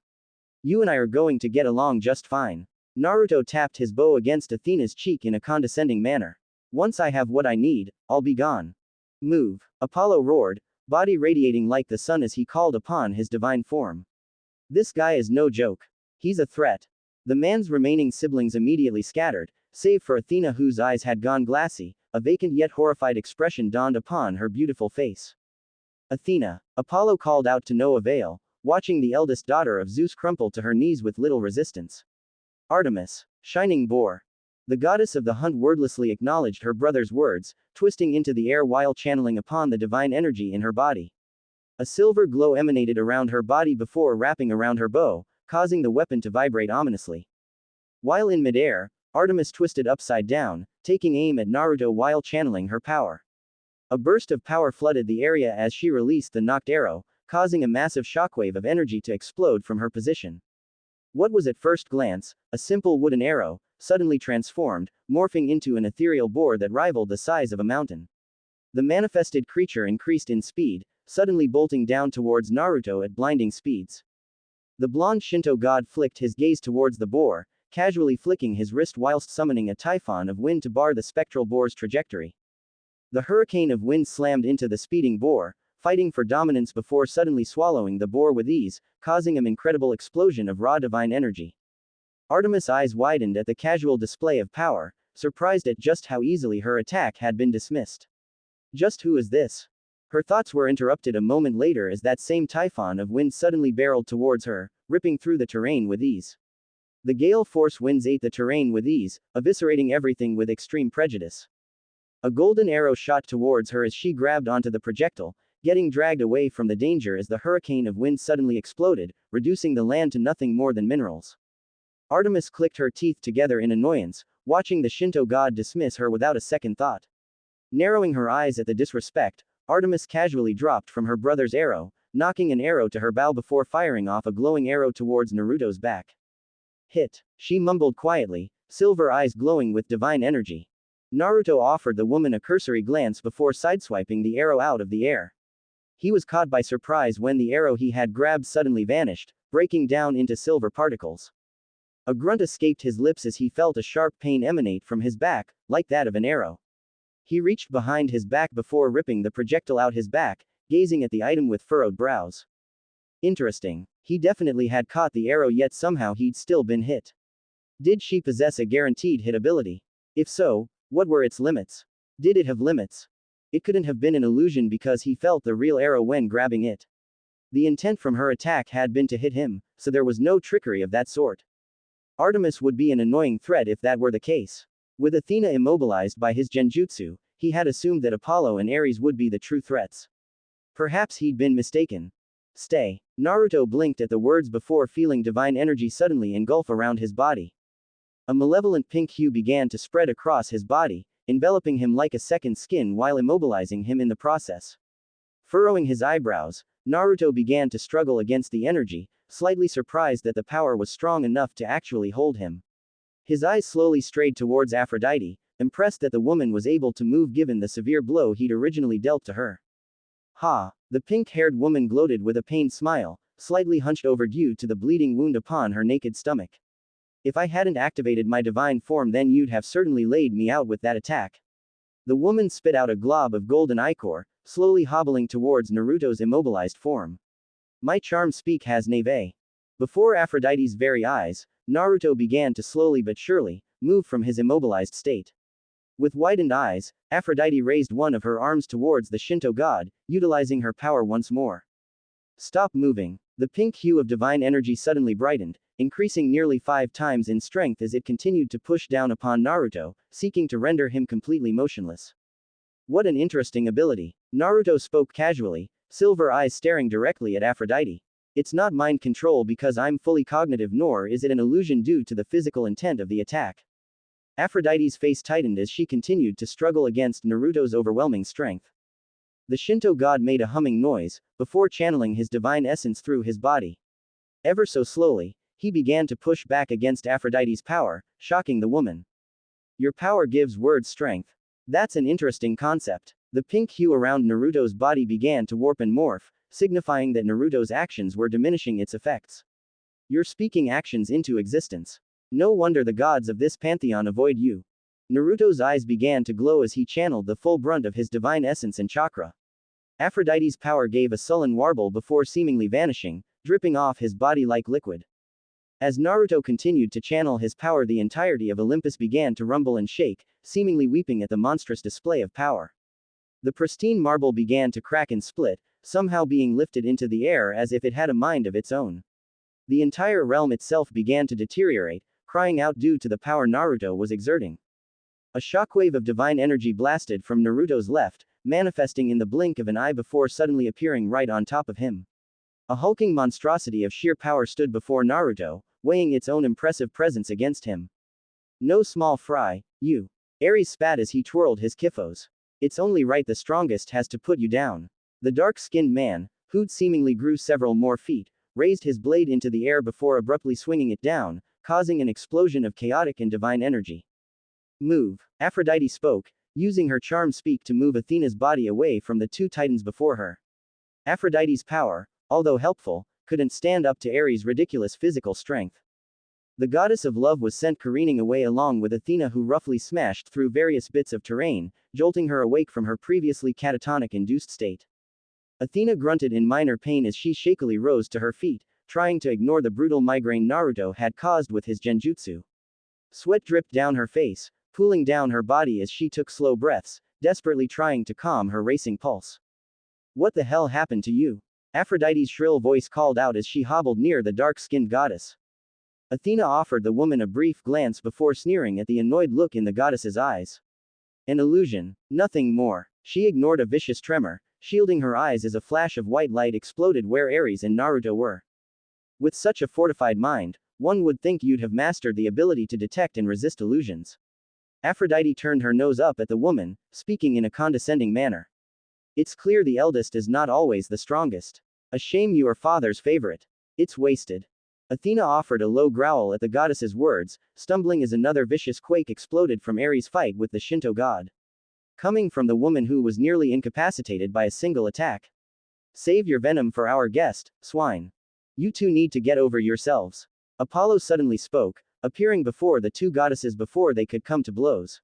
You and I are going to get along just fine. Naruto tapped his bow against Athena's cheek in a condescending manner. Once I have what I need, I'll be gone. Move. Apollo roared, body radiating like the sun as he called upon his divine form. This guy is no joke. He's a threat. The man's remaining siblings immediately scattered, save for Athena, whose eyes had gone glassy. A vacant yet horrified expression dawned upon her beautiful face. Athena, Apollo called out to no avail, watching the eldest daughter of Zeus crumple to her knees with little resistance. Artemis, shining boar. The goddess of the hunt wordlessly acknowledged her brother's words, twisting into the air while channeling upon the divine energy in her body. A silver glow emanated around her body before wrapping around her bow, causing the weapon to vibrate ominously. While in midair, Artemis twisted upside down, taking aim at Naruto while channeling her power. A burst of power flooded the area as she released the knocked arrow, causing a massive shockwave of energy to explode from her position. What was at first glance a simple wooden arrow, suddenly transformed, morphing into an ethereal boar that rivaled the size of a mountain. The manifested creature increased in speed, suddenly bolting down towards Naruto at blinding speeds. The blonde Shinto god flicked his gaze towards the boar, casually flicking his wrist whilst summoning a typhon of wind to bar the spectral boar's trajectory. The hurricane of wind slammed into the speeding boar, fighting for dominance before suddenly swallowing the boar with ease, causing an incredible explosion of raw divine energy. Artemis' eyes widened at the casual display of power, surprised at just how easily her attack had been dismissed. Just who is this? Her thoughts were interrupted a moment later as that same typhon of wind suddenly barreled towards her, ripping through the terrain with ease. The gale force winds ate the terrain with ease, eviscerating everything with extreme prejudice. A golden arrow shot towards her as she grabbed onto the projectile, getting dragged away from the danger as the hurricane of wind suddenly exploded, reducing the land to nothing more than minerals. Artemis clicked her teeth together in annoyance, watching the Shinto god dismiss her without a second thought. Narrowing her eyes at the disrespect, Artemis casually dropped from her brother's arrow, knocking an arrow to her bow before firing off a glowing arrow towards Naruto's back. Hit. She mumbled quietly, silver eyes glowing with divine energy. Naruto offered the woman a cursory glance before sideswiping the arrow out of the air. He was caught by surprise when the arrow he had grabbed suddenly vanished, breaking down into silver particles. A grunt escaped his lips as he felt a sharp pain emanate from his back, like that of an arrow. He reached behind his back before ripping the projectile out his back, gazing at the item with furrowed brows. Interesting. He definitely had caught the arrow, yet somehow he'd still been hit. Did she possess a guaranteed hit ability? If so, what were its limits? Did it have limits? It couldn't have been an illusion because he felt the real arrow when grabbing it. The intent from her attack had been to hit him, so there was no trickery of that sort. Artemis would be an annoying threat if that were the case. With Athena immobilized by his genjutsu, he had assumed that Apollo and Ares would be the true threats. Perhaps he'd been mistaken. Stay. Naruto blinked at the words before feeling divine energy suddenly engulf around his body. A malevolent pink hue began to spread across his body, enveloping him like a second skin while immobilizing him in the process. Furrowing his eyebrows, Naruto began to struggle against the energy, slightly surprised that the power was strong enough to actually hold him. His eyes slowly strayed towards Aphrodite, impressed that the woman was able to move given the severe blow he'd originally dealt to her. Ha! The pink-haired woman gloated with a pained smile, slightly hunched over due to the bleeding wound upon her naked stomach. If I hadn't activated my divine form, then you'd have certainly laid me out with that attack. The woman spit out a glob of golden ichor, slowly hobbling towards Naruto's immobilized form. My charm speak has nave. Before Aphrodite's very eyes, Naruto began to slowly but surely move from his immobilized state. With widened eyes, Aphrodite raised one of her arms towards the Shinto god, utilizing her power once more. Stop moving. The pink hue of divine energy suddenly brightened, increasing nearly 5 times in strength as it continued to push down upon Naruto, seeking to render him completely motionless. What an interesting ability. Naruto spoke casually, silver eyes staring directly at Aphrodite. It's not mind control because I'm fully cognitive, nor is it an illusion due to the physical intent of the attack. Aphrodite's face tightened as she continued to struggle against Naruto's overwhelming strength. The Shinto god made a humming noise, before channeling his divine essence through his body. Ever so slowly, he began to push back against Aphrodite's power, shocking the woman. Your power gives words strength. That's an interesting concept. The pink hue around Naruto's body began to warp and morph, signifying that Naruto's actions were diminishing its effects. You're speaking actions into existence. No wonder the gods of this pantheon avoid you. Naruto's eyes began to glow as he channeled the full brunt of his divine essence and chakra. Aphrodite's power gave a sullen warble before seemingly vanishing, dripping off his body like liquid. As Naruto continued to channel his power, the entirety of Olympus began to rumble and shake, seemingly weeping at the monstrous display of power. The pristine marble began to crack and split, somehow being lifted into the air as if it had a mind of its own. The entire realm itself began to deteriorate, crying out due to the power Naruto was exerting. A shockwave of divine energy blasted from Naruto's left, manifesting in the blink of an eye before suddenly appearing right on top of him. A hulking monstrosity of sheer power stood before Naruto, weighing its own impressive presence against him. No small fry, you. Ares spat as he twirled his kyphos. It's only right the strongest has to put you down. The dark-skinned man, who'd seemingly grew several more feet, raised his blade into the air before abruptly swinging it down, causing an explosion of chaotic and divine energy. Move. Aphrodite spoke, using her charm speak to move Athena's body away from the two titans before her. Aphrodite's power, although helpful, couldn't stand up to Ares' ridiculous physical strength. The goddess of love was sent careening away along with Athena, who roughly smashed through various bits of terrain, jolting her awake from her previously catatonic-induced state. Athena grunted in minor pain as she shakily rose to her feet, trying to ignore the brutal migraine Naruto had caused with his genjutsu. Sweat dripped down her face, cooling down her body as she took slow breaths, desperately trying to calm her racing pulse. What the hell happened to you? Aphrodite's shrill voice called out as she hobbled near the dark-skinned goddess. Athena offered the woman a brief glance before sneering at the annoyed look in the goddess's eyes. An illusion, nothing more. She ignored a vicious tremor, shielding her eyes as a flash of white light exploded where Ares and Naruto were. With such a fortified mind, one would think you'd have mastered the ability to detect and resist illusions. Aphrodite turned her nose up at the woman, speaking in a condescending manner. It's clear the eldest is not always the strongest. A shame you are father's favorite. It's wasted. Athena offered a low growl at the goddess's words, stumbling as another vicious quake exploded from Ares' fight with the Shinto god. Coming from the woman who was nearly incapacitated by a single attack. Save your venom for our guest, swine. You two need to get over yourselves. Apollo suddenly spoke, appearing before the two goddesses before they could come to blows.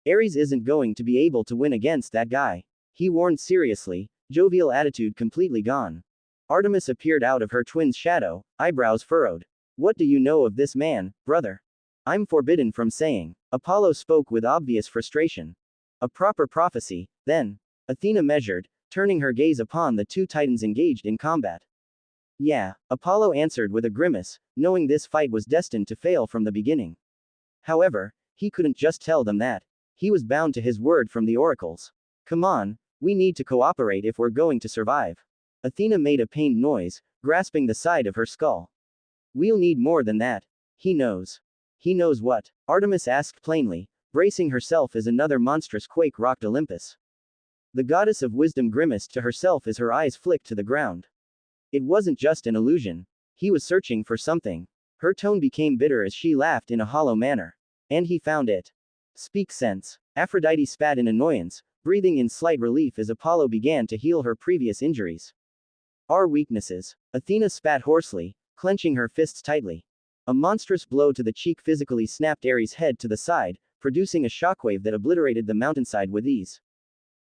Ares isn't going to be able to win against that guy. He warned seriously, jovial attitude completely gone. Artemis appeared out of her twin's shadow, eyebrows furrowed. What do you know of this man, brother? I'm forbidden from saying. Apollo spoke with obvious frustration. A proper prophecy, then. Athena measured, turning her gaze upon the two titans engaged in combat. Yeah, Apollo answered with a grimace, knowing this fight was destined to fail from the beginning. However, he couldn't just tell them that. He was bound to his word from the oracles. Come on, we need to cooperate if we're going to survive. Athena made a pained noise, grasping the side of her skull. We'll need more than that. He knows. He knows what? Artemis asked plainly, bracing herself as another monstrous quake rocked Olympus. The goddess of wisdom grimaced to herself as her eyes flicked to the ground. It wasn't just an illusion. He was searching for something. Her tone became bitter as she laughed in a hollow manner. And he found it. Speak sense. Aphrodite spat in annoyance, breathing in slight relief as Apollo began to heal her previous injuries. Our weaknesses. Athena spat hoarsely, clenching her fists tightly. A monstrous blow to the cheek physically snapped Ares' head to the side, producing a shockwave that obliterated the mountainside with ease.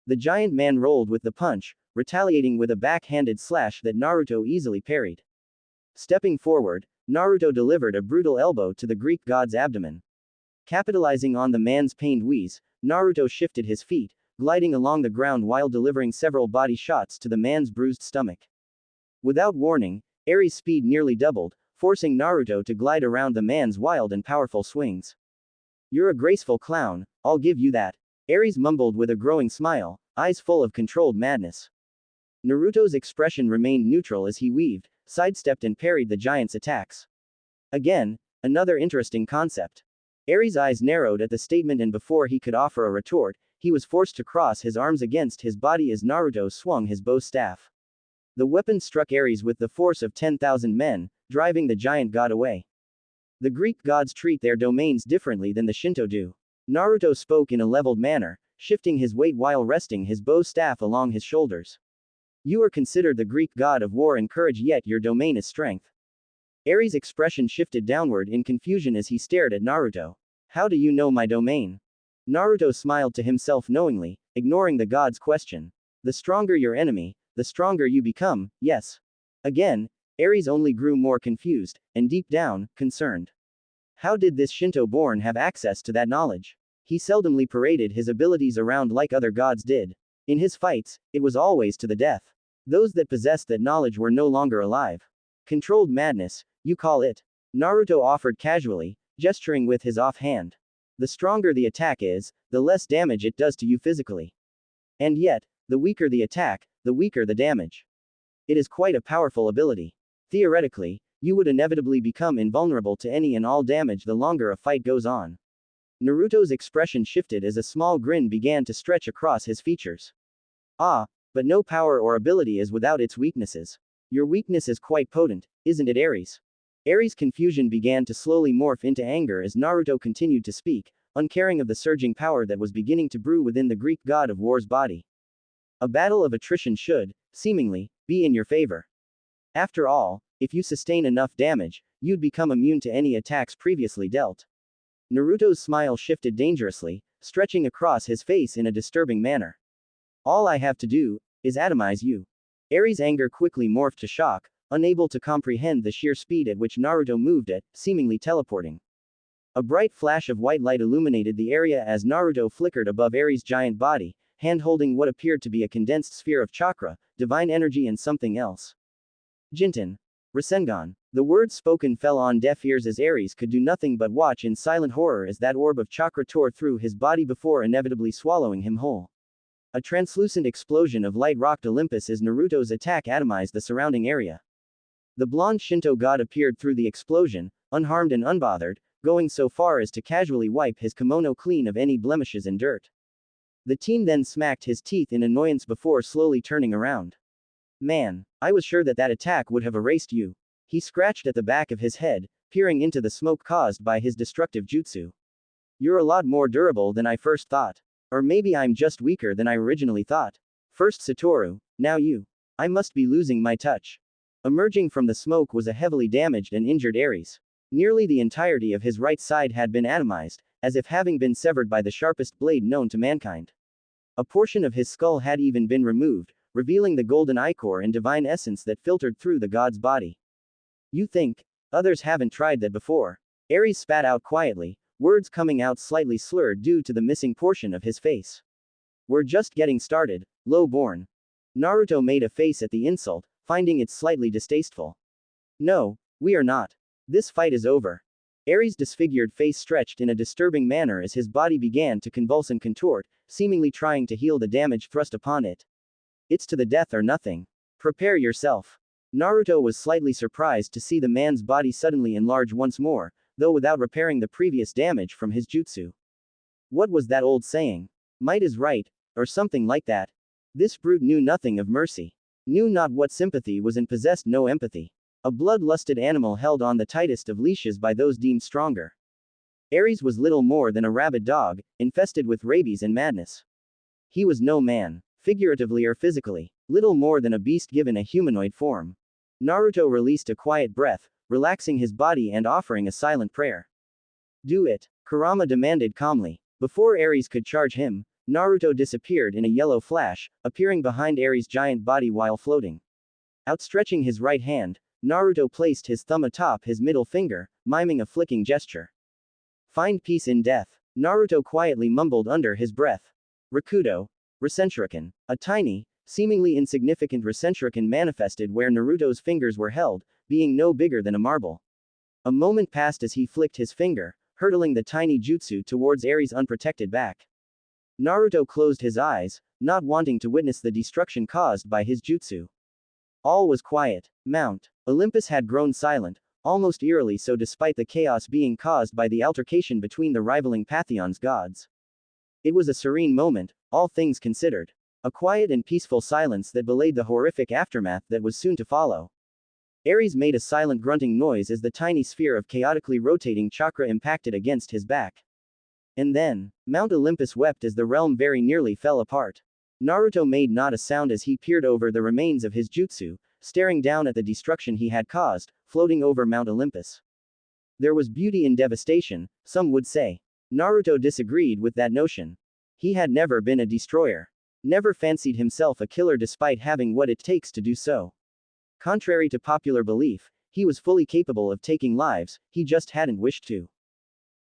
The giant man rolled with the punch, retaliating with a back-handed slash that Naruto easily parried. Stepping forward, Naruto delivered a brutal elbow to the Greek god's abdomen. Capitalizing on the man's pained wheeze, Naruto shifted his feet, gliding along the ground while delivering several body shots to the man's bruised stomach. Without warning, Ares' speed nearly doubled, forcing Naruto to glide around the man's wild and powerful swings. You're a graceful clown, I'll give you that. Ares mumbled with a growing smile, eyes full of controlled madness. Naruto's expression remained neutral as he weaved, sidestepped and parried the giant's attacks. Again, another interesting concept. Ares' eyes narrowed at the statement, and before he could offer a retort, he was forced to cross his arms against his body as Naruto swung his bow staff. The weapon struck Ares with the force of 10,000 men, driving the giant god away. The Greek gods treat their domains differently than the Shinto do. Naruto spoke in a leveled manner, shifting his weight while resting his bow staff along his shoulders. You are considered the Greek god of war and courage, yet your domain is strength. Ares' expression shifted downward in confusion as he stared at Naruto. How do you know my domain? Naruto smiled to himself knowingly, ignoring the god's question. The stronger your enemy, the stronger you become, yes. Again, Ares only grew more confused, and deep down, concerned. How did this Shinto-born have access to that knowledge? He seldomly paraded his abilities around like other gods did. In his fights, it was always to the death. Those that possessed that knowledge were no longer alive. Controlled madness, you call it? Naruto offered casually, gesturing with his offhand. The stronger the attack is, the less damage it does to you physically. And yet, the weaker the attack, the weaker the damage. It is quite a powerful ability. Theoretically, you would inevitably become invulnerable to any and all damage the longer a fight goes on. Naruto's expression shifted as a small grin began to stretch across his features. Ah, but no power or ability is without its weaknesses. Your weakness is quite potent, isn't it, Ares? Ares' confusion began to slowly morph into anger as Naruto continued to speak, uncaring of the surging power that was beginning to brew within the Greek god of war's body. A battle of attrition should, seemingly, be in your favor. After all, if you sustain enough damage, you'd become immune to any attacks previously dealt. Naruto's smile shifted dangerously, stretching across his face in a disturbing manner. All I have to do is atomize you. Ares' anger quickly morphed to shock, unable to comprehend the sheer speed at which Naruto moved at, seemingly teleporting. A bright flash of white light illuminated the area as Naruto flickered above Ares' giant body, hand-holding what appeared to be a condensed sphere of chakra, divine energy and something else. Jinten. Rasengan. The words spoken fell on deaf ears as Ares could do nothing but watch in silent horror as that orb of chakra tore through his body before inevitably swallowing him whole. A translucent explosion of light rocked Olympus as Naruto's attack atomized the surrounding area. The blonde Shinto god appeared through the explosion, unharmed and unbothered, going so far as to casually wipe his kimono clean of any blemishes and dirt. The teen then smacked his teeth in annoyance before slowly turning around. Man, I was sure that attack would have erased you. He scratched at the back of his head, peering into the smoke caused by his destructive jutsu. You're a lot more durable than I first thought. Or maybe I'm just weaker than I originally thought. First Satoru, now you. I must be losing my touch. Emerging from the smoke was a heavily damaged and injured Ares. Nearly the entirety of his right side had been atomized, as if having been severed by the sharpest blade known to mankind. A portion of his skull had even been removed, revealing the golden ichor and divine essence that filtered through the god's body. You think? Others haven't tried that before. Ares spat out quietly, words coming out slightly slurred due to the missing portion of his face. We're just getting started, low-born. Naruto made a face at the insult, finding it slightly distasteful. No, we are not. This fight is over. Ares' disfigured face stretched in a disturbing manner as his body began to convulse and contort, seemingly trying to heal the damage thrust upon it. It's to the death or nothing. Prepare yourself. Naruto was slightly surprised to see the man's body suddenly enlarge once more, though without repairing the previous damage from his jutsu. What was that old saying? Might is right, or something like that. This brute knew nothing of mercy. Knew not what sympathy was and possessed no empathy. A blood-lusted animal held on the tightest of leashes by those deemed stronger. Ares was little more than a rabid dog, infested with rabies and madness. He was no man, figuratively or physically, little more than a beast given a humanoid form. Naruto released a quiet breath, relaxing his body and offering a silent prayer. Do it, Kurama demanded calmly. Before Ares could charge him, Naruto disappeared in a yellow flash, appearing behind Ares' giant body while floating. Outstretching his right hand, Naruto placed his thumb atop his middle finger, miming a flicking gesture. Find peace in death, Naruto quietly mumbled under his breath. Rakudo. Rasenshuriken. A tiny, seemingly insignificant Rasenshuriken manifested where Naruto's fingers were held, being no bigger than a marble. A moment passed as he flicked his finger, hurtling the tiny jutsu towards Ares' unprotected back. Naruto closed his eyes, not wanting to witness the destruction caused by his jutsu. All was quiet. Mount Olympus had grown silent, almost eerily so despite the chaos being caused by the altercation between the rivaling pantheon's gods. It was a serene moment, all things considered. A quiet and peaceful silence that belayed the horrific aftermath that was soon to follow. Ares made a silent grunting noise as the tiny sphere of chaotically rotating chakra impacted against his back. And then, Mount Olympus wept as the realm very nearly fell apart. Naruto made not a sound as he peered over the remains of his jutsu, staring down at the destruction he had caused, floating over Mount Olympus. There was beauty in devastation, some would say. Naruto disagreed with that notion. He had never been a destroyer. Never fancied himself a killer despite having what it takes to do so. Contrary to popular belief, he was fully capable of taking lives, he just hadn't wished to.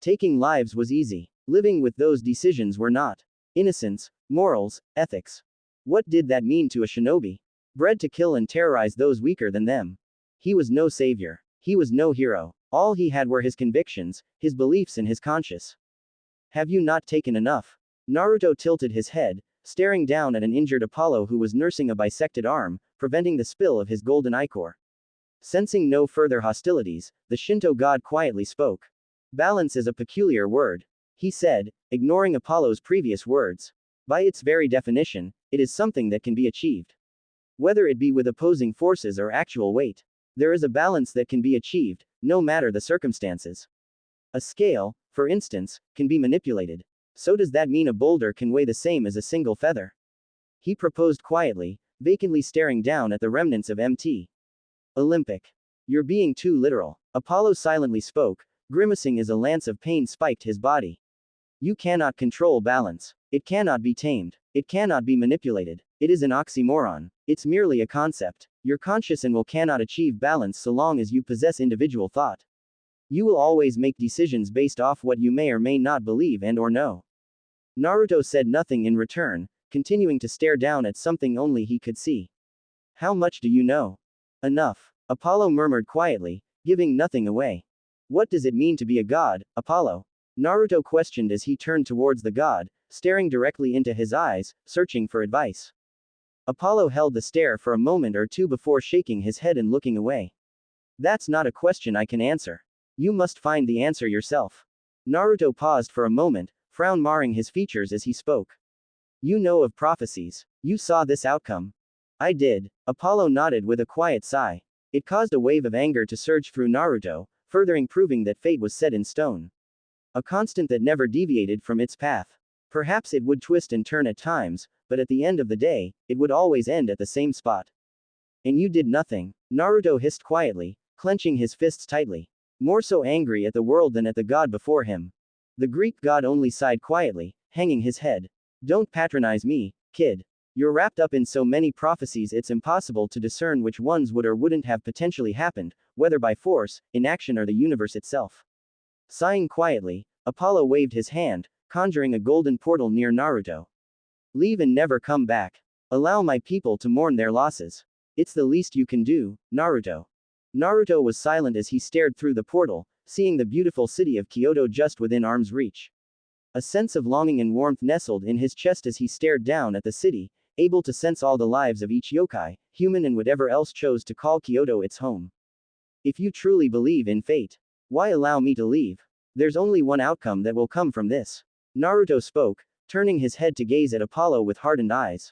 Taking lives was easy. Living with those decisions were not. Innocence, morals, ethics. What did that mean to a shinobi? Bred to kill and terrorize those weaker than them. He was no savior. He was no hero. All he had were his convictions, his beliefs and his conscience. Have you not taken enough? Naruto tilted his head, staring down at an injured Apollo who was nursing a bisected arm, preventing the spill of his golden ichor. Sensing no further hostilities, the Shinto god quietly spoke. Balance is a peculiar word, he said, ignoring Apollo's previous words. By its very definition, it is something that can be achieved. Whether it be with opposing forces or actual weight, there is a balance that can be achieved, no matter the circumstances. A scale, for instance, can be manipulated. So does that mean a boulder can weigh the same as a single feather? He proposed quietly, vacantly staring down at the remnants of Mt. Olympic. You're being too literal. Apollo silently spoke, grimacing as a lance of pain spiked his body. You cannot control balance. It cannot be tamed. It cannot be manipulated. It is an oxymoron. It's merely a concept. Your conscious and will cannot achieve balance so long as you possess individual thought. You will always make decisions based off what you may or may not believe and or know. Naruto said nothing in return, continuing to stare down at something only he could see. How much do you know? Enough. Apollo murmured quietly, giving nothing away. What does it mean to be a god, Apollo? Naruto questioned as he turned towards the god, staring directly into his eyes, searching for advice. Apollo held the stare for a moment or two before shaking his head and looking away. That's not a question I can answer. You must find the answer yourself. Naruto paused for a moment, frown marring his features as he spoke. You know of prophecies. You saw this outcome. I did. Apollo nodded with a quiet sigh. It caused a wave of anger to surge through Naruto, furthering proving that fate was set in stone. A constant that never deviated from its path. Perhaps it would twist and turn at times, but at the end of the day, it would always end at the same spot. And you did nothing. Naruto hissed quietly, clenching his fists tightly. More so angry at the world than at the god before him. The Greek god only sighed quietly, hanging his head. Don't patronize me, kid. You're wrapped up in so many prophecies it's impossible to discern which ones would or wouldn't have potentially happened, whether by force, inaction or the universe itself. Sighing quietly, Apollo waved his hand, conjuring a golden portal near Naruto. Leave and never come back. Allow my people to mourn their losses. It's the least you can do, Naruto. Naruto was silent as he stared through the portal, seeing the beautiful city of Kyoto just within arm's reach. A sense of longing and warmth nestled in his chest as he stared down at the city, able to sense all the lives of each yokai, human and whatever else chose to call Kyoto its home. If you truly believe in fate, why allow me to leave? There's only one outcome that will come from this. Naruto spoke, turning his head to gaze at Apollo with hardened eyes.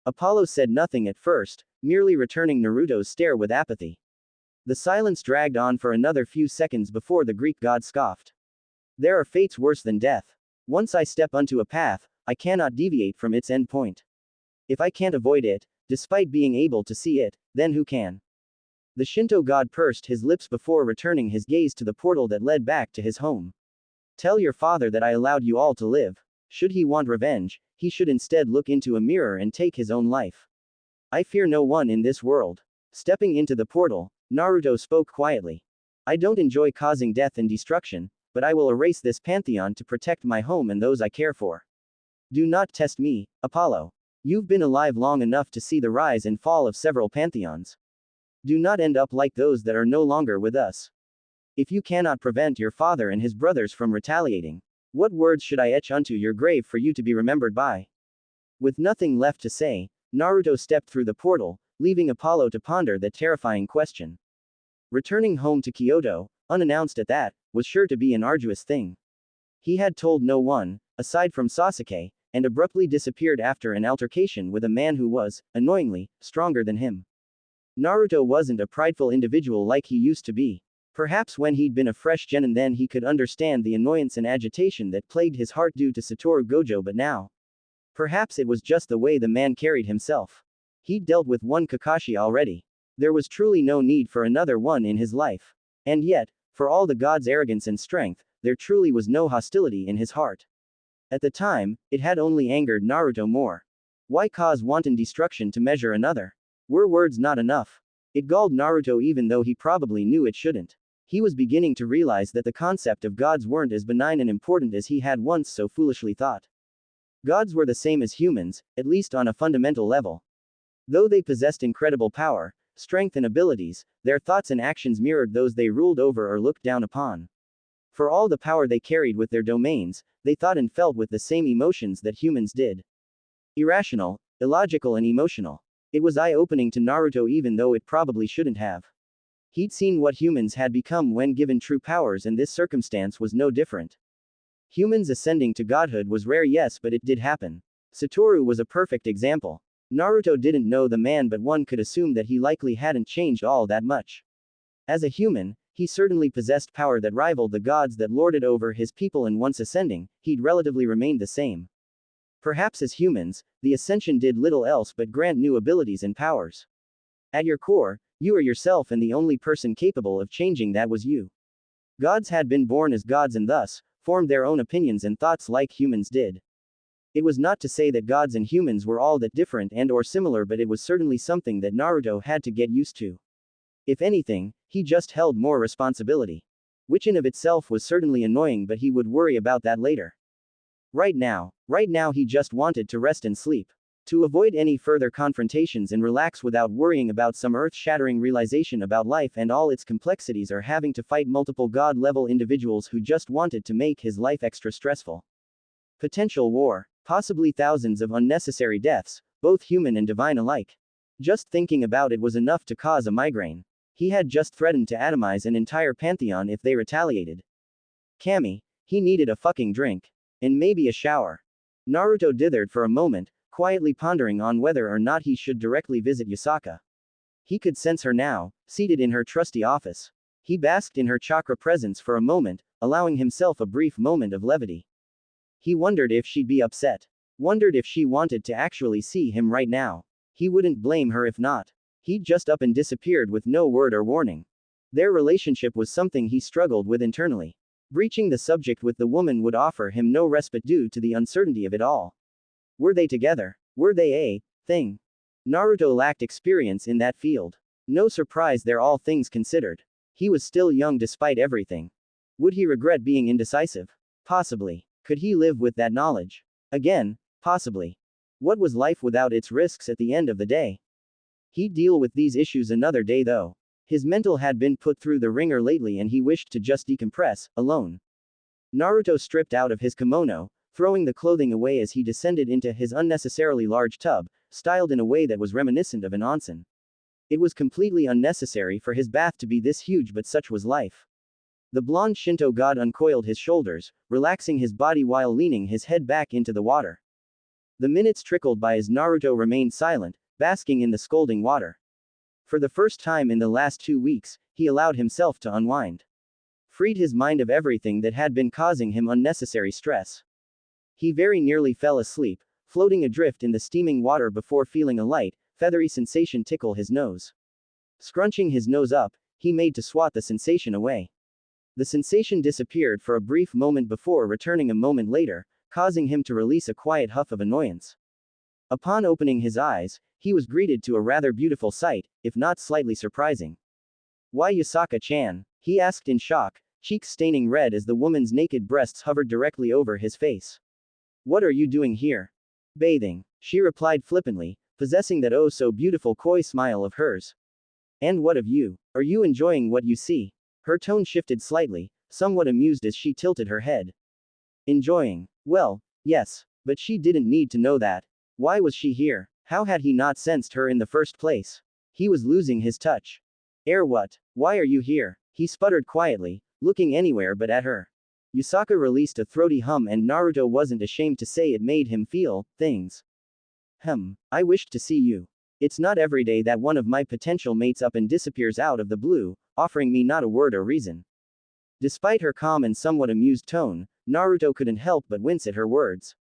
Apollo said nothing at first, merely returning Naruto's stare with apathy. The silence dragged on for another few seconds before the Greek god scoffed. There are fates worse than death. Once I step onto a path, I cannot deviate from its end point. If I can't avoid it, despite being able to see it, then who can? The Shinto god pursed his lips before returning his gaze to the portal that led back to his home. Tell your father that I allowed you all to live. Should he want revenge, he should instead look into a mirror and take his own life. I fear no one in this world. Stepping into the portal, Naruto spoke quietly. I don't enjoy causing death and destruction, but I will erase this pantheon to protect my home and those I care for. Do not test me, Apollo. You've been alive long enough to see the rise and fall of several pantheons. Do not end up like those that are no longer with us. If you cannot prevent your father and his brothers from retaliating, what words should I etch unto your grave for you to be remembered by? With nothing left to say, Naruto stepped through the portal, leaving Apollo to ponder that terrifying question. Returning home to Kyoto, unannounced at that, was sure to be an arduous thing. He had told no one, aside from Sasuke, and abruptly disappeared after an altercation with a man who was, annoyingly, stronger than him. Naruto wasn't a prideful individual like he used to be. Perhaps when he'd been a fresh genin then he could understand the annoyance and agitation that plagued his heart due to Satoru Gojo, but now, perhaps it was just the way the man carried himself. He'd dealt with one Kakashi already. There was truly no need for another one in his life. And yet, for all the god's arrogance and strength, there truly was no hostility in his heart. At the time, it had only angered Naruto more. Why cause wanton destruction to measure another? Were words not enough? It galled Naruto even though he probably knew it shouldn't. He was beginning to realize that the concept of gods weren't as benign and important as he had once so foolishly thought. Gods were the same as humans, at least on a fundamental level. Though they possessed incredible power, strength and abilities, their thoughts and actions mirrored those they ruled over or looked down upon. For all the power they carried with their domains, they thought and felt with the same emotions that humans did. Irrational, illogical and emotional. It was eye-opening to Naruto even though it probably shouldn't have. He'd seen what humans had become when given true powers, and this circumstance was no different. Humans ascending to godhood was rare, yes, but it did happen. Satoru was a perfect example. Naruto didn't know the man, but one could assume that he likely hadn't changed all that much. As a human, he certainly possessed power that rivaled the gods that lorded over his people, and once ascending, he'd relatively remained the same. Perhaps as humans, the ascension did little else but grant new abilities and powers. At your core, you are yourself, and the only person capable of changing that was you. Gods had been born as gods and thus, formed their own opinions and thoughts like humans did. It was not to say that gods and humans were all that different and or similar, but it was certainly something that Naruto had to get used to. If anything, he just held more responsibility. Which in of itself was certainly annoying, but he would worry about that later. Right now he just wanted to rest and sleep. To avoid any further confrontations and relax without worrying about some earth-shattering realization about life and all its complexities, or having to fight multiple god-level individuals who just wanted to make his life extra stressful. Potential war. Possibly thousands of unnecessary deaths, both human and divine alike. Just thinking about it was enough to cause a migraine. He had just threatened to atomize an entire pantheon if they retaliated. Kami. He needed a fucking drink. And maybe a shower. Naruto dithered for a moment, quietly pondering on whether or not he should directly visit Yasaka. He could sense her now, seated in her trusty office. He basked in her chakra presence for a moment, allowing himself a brief moment of levity. He wondered if she'd be upset. Wondered if she wanted to actually see him right now. He wouldn't blame her if not. He'd just up and disappeared with no word or warning. Their relationship was something he struggled with internally. Breaching the subject with the woman would offer him no respite due to the uncertainty of it all. Were they together? Were they a thing? Naruto lacked experience in that field. No surprise there, all things considered. He was still young despite everything. Would he regret being indecisive? Possibly. Could he live with that knowledge? Again, possibly. What was life without its risks at the end of the day? He'd deal with these issues another day though. His mental had been put through the ringer lately and he wished to just decompress, alone. Naruto stripped out of his kimono, throwing the clothing away as he descended into his unnecessarily large tub, styled in a way that was reminiscent of an onsen. It was completely unnecessary for his bath to be this huge, but such was life. The blonde Shinto god uncoiled his shoulders, relaxing his body while leaning his head back into the water. The minutes trickled by as Naruto remained silent, basking in the scalding water. For the first time in the last 2 weeks, he allowed himself to unwind. Freed his mind of everything that had been causing him unnecessary stress. He very nearly fell asleep, floating adrift in the steaming water before feeling a light, feathery sensation tickle his nose. Scrunching his nose up, he made to swat the sensation away. The sensation disappeared for a brief moment before returning a moment later, causing him to release a quiet huff of annoyance. Upon opening his eyes, he was greeted to a rather beautiful sight, if not slightly surprising. "Why Yasaka-chan?" he asked in shock, cheeks staining red as the woman's naked breasts hovered directly over his face. "What are you doing here?" "Bathing," she replied flippantly, possessing that oh so beautiful coy smile of hers. "And what of you? Are you enjoying what you see?" Her tone shifted slightly, somewhat amused as she tilted her head. Enjoying? Well, yes, but she didn't need to know that. Why was she here? How had he not sensed her in the first place? He was losing his touch. What? Why are you here? He sputtered quietly, looking anywhere but at her. Yasaka released a throaty hum and Naruto wasn't ashamed to say it made him feel things. I wished to see you. It's not every day that one of my potential mates up and disappears out of the blue, offering me not a word or reason. Despite her calm and somewhat amused tone, Naruto couldn't help but wince at her words.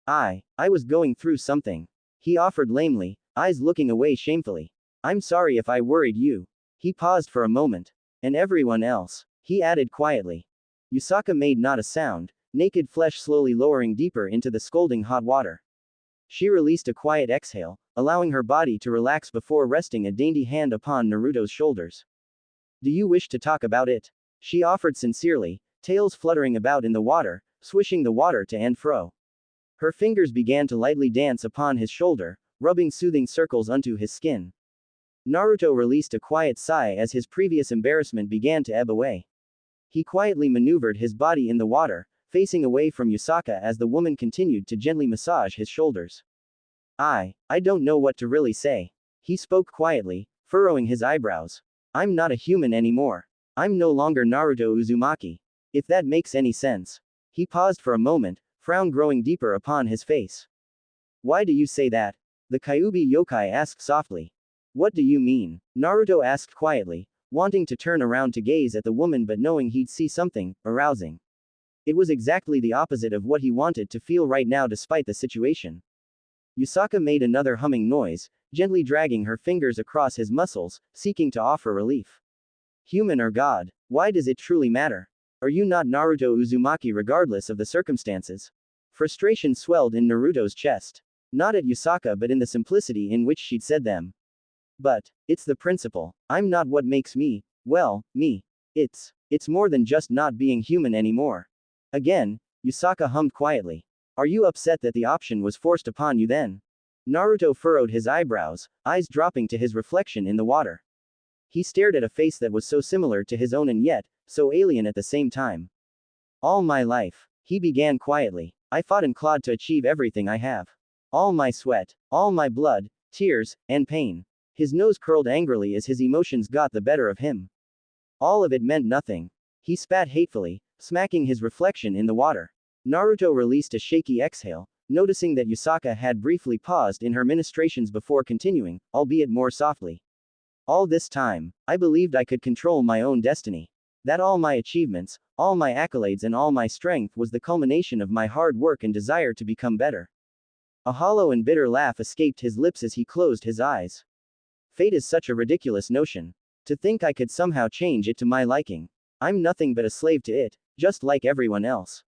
I was going through something. He offered lamely, eyes looking away shamefully. I'm sorry if I worried you. He paused for a moment. And everyone else, he added quietly. Yusaka made not a sound, naked flesh slowly lowering deeper into the scalding hot water. She released a quiet exhale, allowing her body to relax before resting a dainty hand upon Naruto's shoulders. Do you wish to talk about it? She offered sincerely, tails fluttering about in the water, swishing the water to and fro. Her fingers began to lightly dance upon his shoulder, rubbing soothing circles onto his skin. Naruto released a quiet sigh as his previous embarrassment began to ebb away. He quietly maneuvered his body in the water, facing away from Yusaka as the woman continued to gently massage his shoulders. I don't know what to really say. He spoke quietly, furrowing his eyebrows. I'm not a human anymore. I'm no longer Naruto Uzumaki. If that makes any sense. He paused for a moment, frown growing deeper upon his face. Why do you say that? The Kyuubi yokai asked softly. What do you mean? Naruto asked quietly, wanting to turn around to gaze at the woman but knowing he'd see something arousing. It was exactly the opposite of what he wanted to feel right now despite the situation. Yusaka made another humming noise, gently dragging her fingers across his muscles, seeking to offer relief. Human or god, why does it truly matter? Are you not Naruto Uzumaki regardless of the circumstances? Frustration swelled in Naruto's chest. Not at Yusaka but in the simplicity in which she'd said them. But, it's the principle. I'm not what makes me, well, me. It's more than just not being human anymore. Again, Yusaka hummed quietly. Are you upset that the option was forced upon you then? Naruto furrowed his eyebrows, eyes dropping to his reflection in the water. He stared at a face that was so similar to his own and yet, so alien at the same time. All my life, he began quietly, I fought and clawed to achieve everything I have. All my sweat, all my blood, tears, and pain. His nose curled angrily as his emotions got the better of him. All of it meant nothing. He spat hatefully, smacking his reflection in the water. Naruto released a shaky exhale, noticing that Yusaka had briefly paused in her ministrations before continuing, albeit more softly. All this time, I believed I could control my own destiny. That all my achievements, all my accolades and all my strength was the culmination of my hard work and desire to become better. A hollow and bitter laugh escaped his lips as he closed his eyes. Fate is such a ridiculous notion. To think I could somehow change it to my liking. I'm nothing but a slave to it, just like everyone else.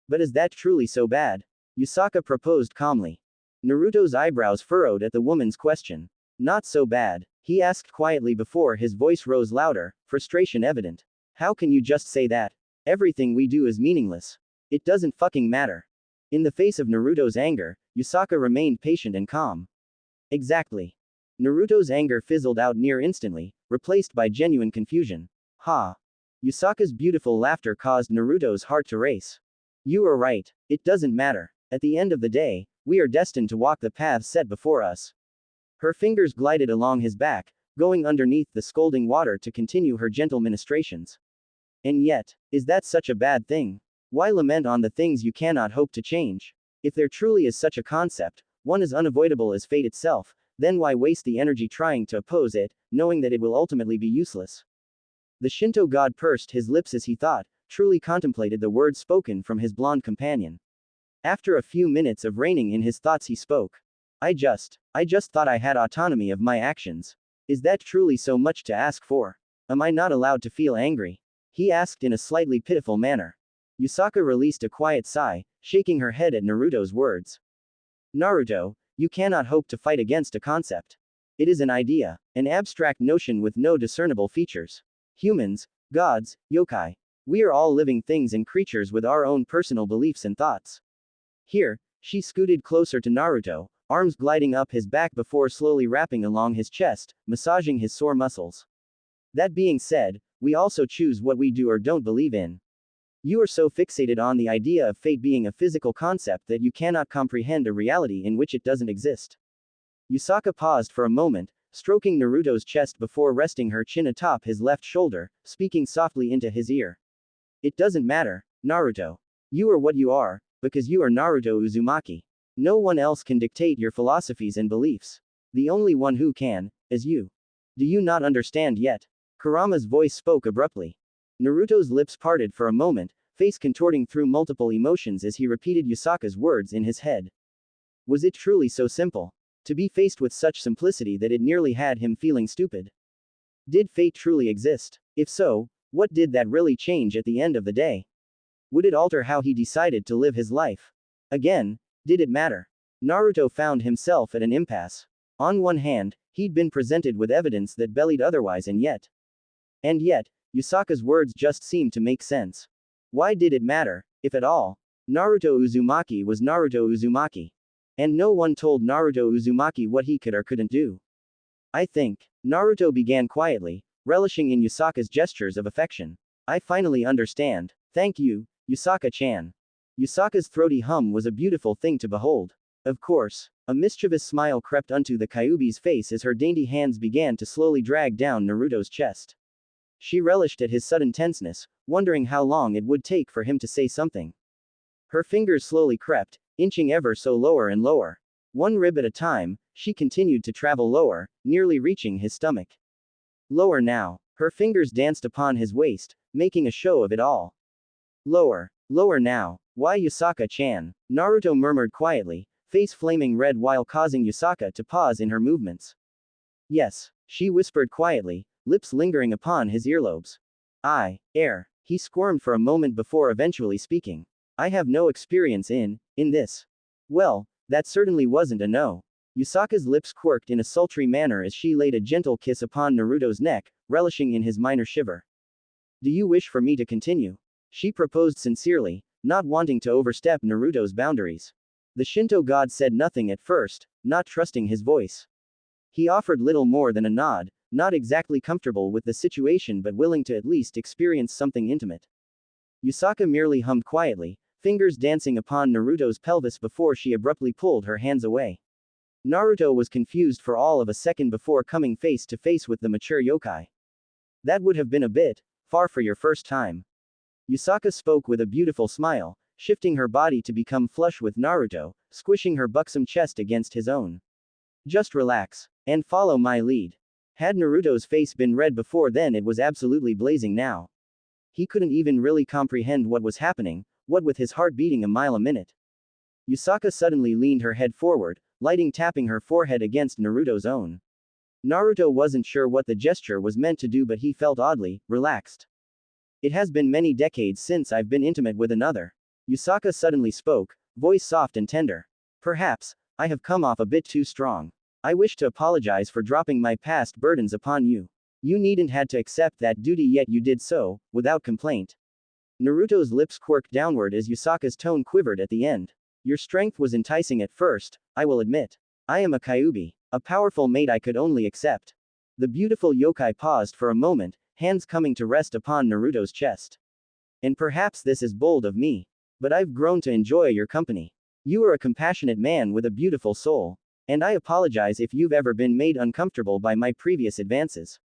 But is that truly so bad? Yusaka proposed calmly. Naruto's eyebrows furrowed at the woman's question. Not so bad, he asked quietly before his voice rose louder, frustration evident. How can you just say that? Everything we do is meaningless. It doesn't fucking matter. In the face of Naruto's anger, Yusaka remained patient and calm. Exactly. Naruto's anger fizzled out near instantly, replaced by genuine confusion. Ha! Yusaka's beautiful laughter caused Naruto's heart to race. You are right, it doesn't matter. At the end of the day, we are destined to walk the path set before us. Her fingers glided along his back, going underneath the scalding water to continue her gentle ministrations. And yet, is that such a bad thing? Why lament on the things you cannot hope to change? If there truly is such a concept, one as unavoidable as fate itself, then why waste the energy trying to oppose it, knowing that it will ultimately be useless? The Shinto god pursed his lips as he thought, truly contemplated the words spoken from his blonde companion. After a few minutes of reining in his thoughts he spoke. I just thought I had autonomy of my actions. Is that truly so much to ask for? Am I not allowed to feel angry? He asked in a slightly pitiful manner. Yusaka released a quiet sigh, shaking her head at Naruto's words. Naruto, you cannot hope to fight against a concept. It is an idea, an abstract notion with no discernible features. Humans, gods, yokai. We are all living things and creatures with our own personal beliefs and thoughts. Here, she scooted closer to Naruto, arms gliding up his back before slowly wrapping along his chest, massaging his sore muscles. That being said, we also choose what we do or don't believe in. You are so fixated on the idea of fate being a physical concept that you cannot comprehend a reality in which it doesn't exist. Yusaka paused for a moment, stroking Naruto's chest before resting her chin atop his left shoulder, speaking softly into his ear. It doesn't matter, Naruto. You are what you are, because you are Naruto Uzumaki. No one else can dictate your philosophies and beliefs. The only one who can, is you. Do you not understand yet? Kurama's voice spoke abruptly. Naruto's lips parted for a moment, face contorting through multiple emotions as he repeated Yasaka's words in his head. Was it truly so simple? To be faced with such simplicity that it nearly had him feeling stupid. Did fate truly exist? If so, what did that really change at the end of the day? Would it alter how he decided to live his life? Again, did it matter? Naruto found himself at an impasse. On one hand, he'd been presented with evidence that belied otherwise and yet, Yasaka's words just seemed to make sense. Why did it matter, if at all? Naruto Uzumaki was Naruto Uzumaki. And no one told Naruto Uzumaki what he could or couldn't do. I think, Naruto began quietly, relishing in Yasaka's gestures of affection. I finally understand. Thank you, Yasaka-chan. Yasaka's throaty hum was a beautiful thing to behold. Of course, a mischievous smile crept onto the Kyuubi's face as her dainty hands began to slowly drag down Naruto's chest. She relished at his sudden tenseness, wondering how long it would take for him to say something. Her fingers slowly crept, inching ever so lower and lower. One rib at a time, she continued to travel lower, nearly reaching his stomach. Lower now. Her fingers danced upon his waist, making a show of it all. Lower. Lower now. Why Yasaka-chan? Naruto murmured quietly, face flaming red while causing Yasaka to pause in her movements. Yes, she whispered quietly, lips lingering upon his earlobes. He squirmed for a moment before eventually speaking. I have no experience in this. Well, that certainly wasn't a no. Yasaka's lips quirked in a sultry manner as she laid a gentle kiss upon Naruto's neck, relishing in his minor shiver. Do you wish for me to continue? She proposed sincerely, not wanting to overstep Naruto's boundaries. The Shinto god said nothing at first, not trusting his voice. He offered little more than a nod, not exactly comfortable with the situation but willing to at least experience something intimate. Yasaka merely hummed quietly, fingers dancing upon Naruto's pelvis before she abruptly pulled her hands away. Naruto was confused for all of a second before coming face to face with the mature yokai. That would have been a bit far for your first time. Yasaka spoke with a beautiful smile, shifting her body to become flush with Naruto, squishing her buxom chest against his own. Just relax, and follow my lead. Had Naruto's face been red before then, it was absolutely blazing now. He couldn't even really comprehend what was happening, what with his heart beating a mile a minute. Yasaka suddenly leaned her head forward, tapping her forehead against Naruto's own. Naruto wasn't sure what the gesture was meant to do, but he felt oddly relaxed. It has been many decades since I've been intimate with another. Yasaka suddenly spoke, voice soft and tender. Perhaps, I have come off a bit too strong. I wish to apologize for dropping my past burdens upon you. You needn't had to accept that duty, yet you did so, without complaint. Naruto's lips quirked downward as Yasaka's tone quivered at the end. Your strength was enticing at first, I will admit. I am a Kyuubi, a powerful mate I could only accept. The beautiful yokai paused for a moment, hands coming to rest upon Naruto's chest. And perhaps this is bold of me, but I've grown to enjoy your company. You are a compassionate man with a beautiful soul. And I apologize if you've ever been made uncomfortable by my previous advances.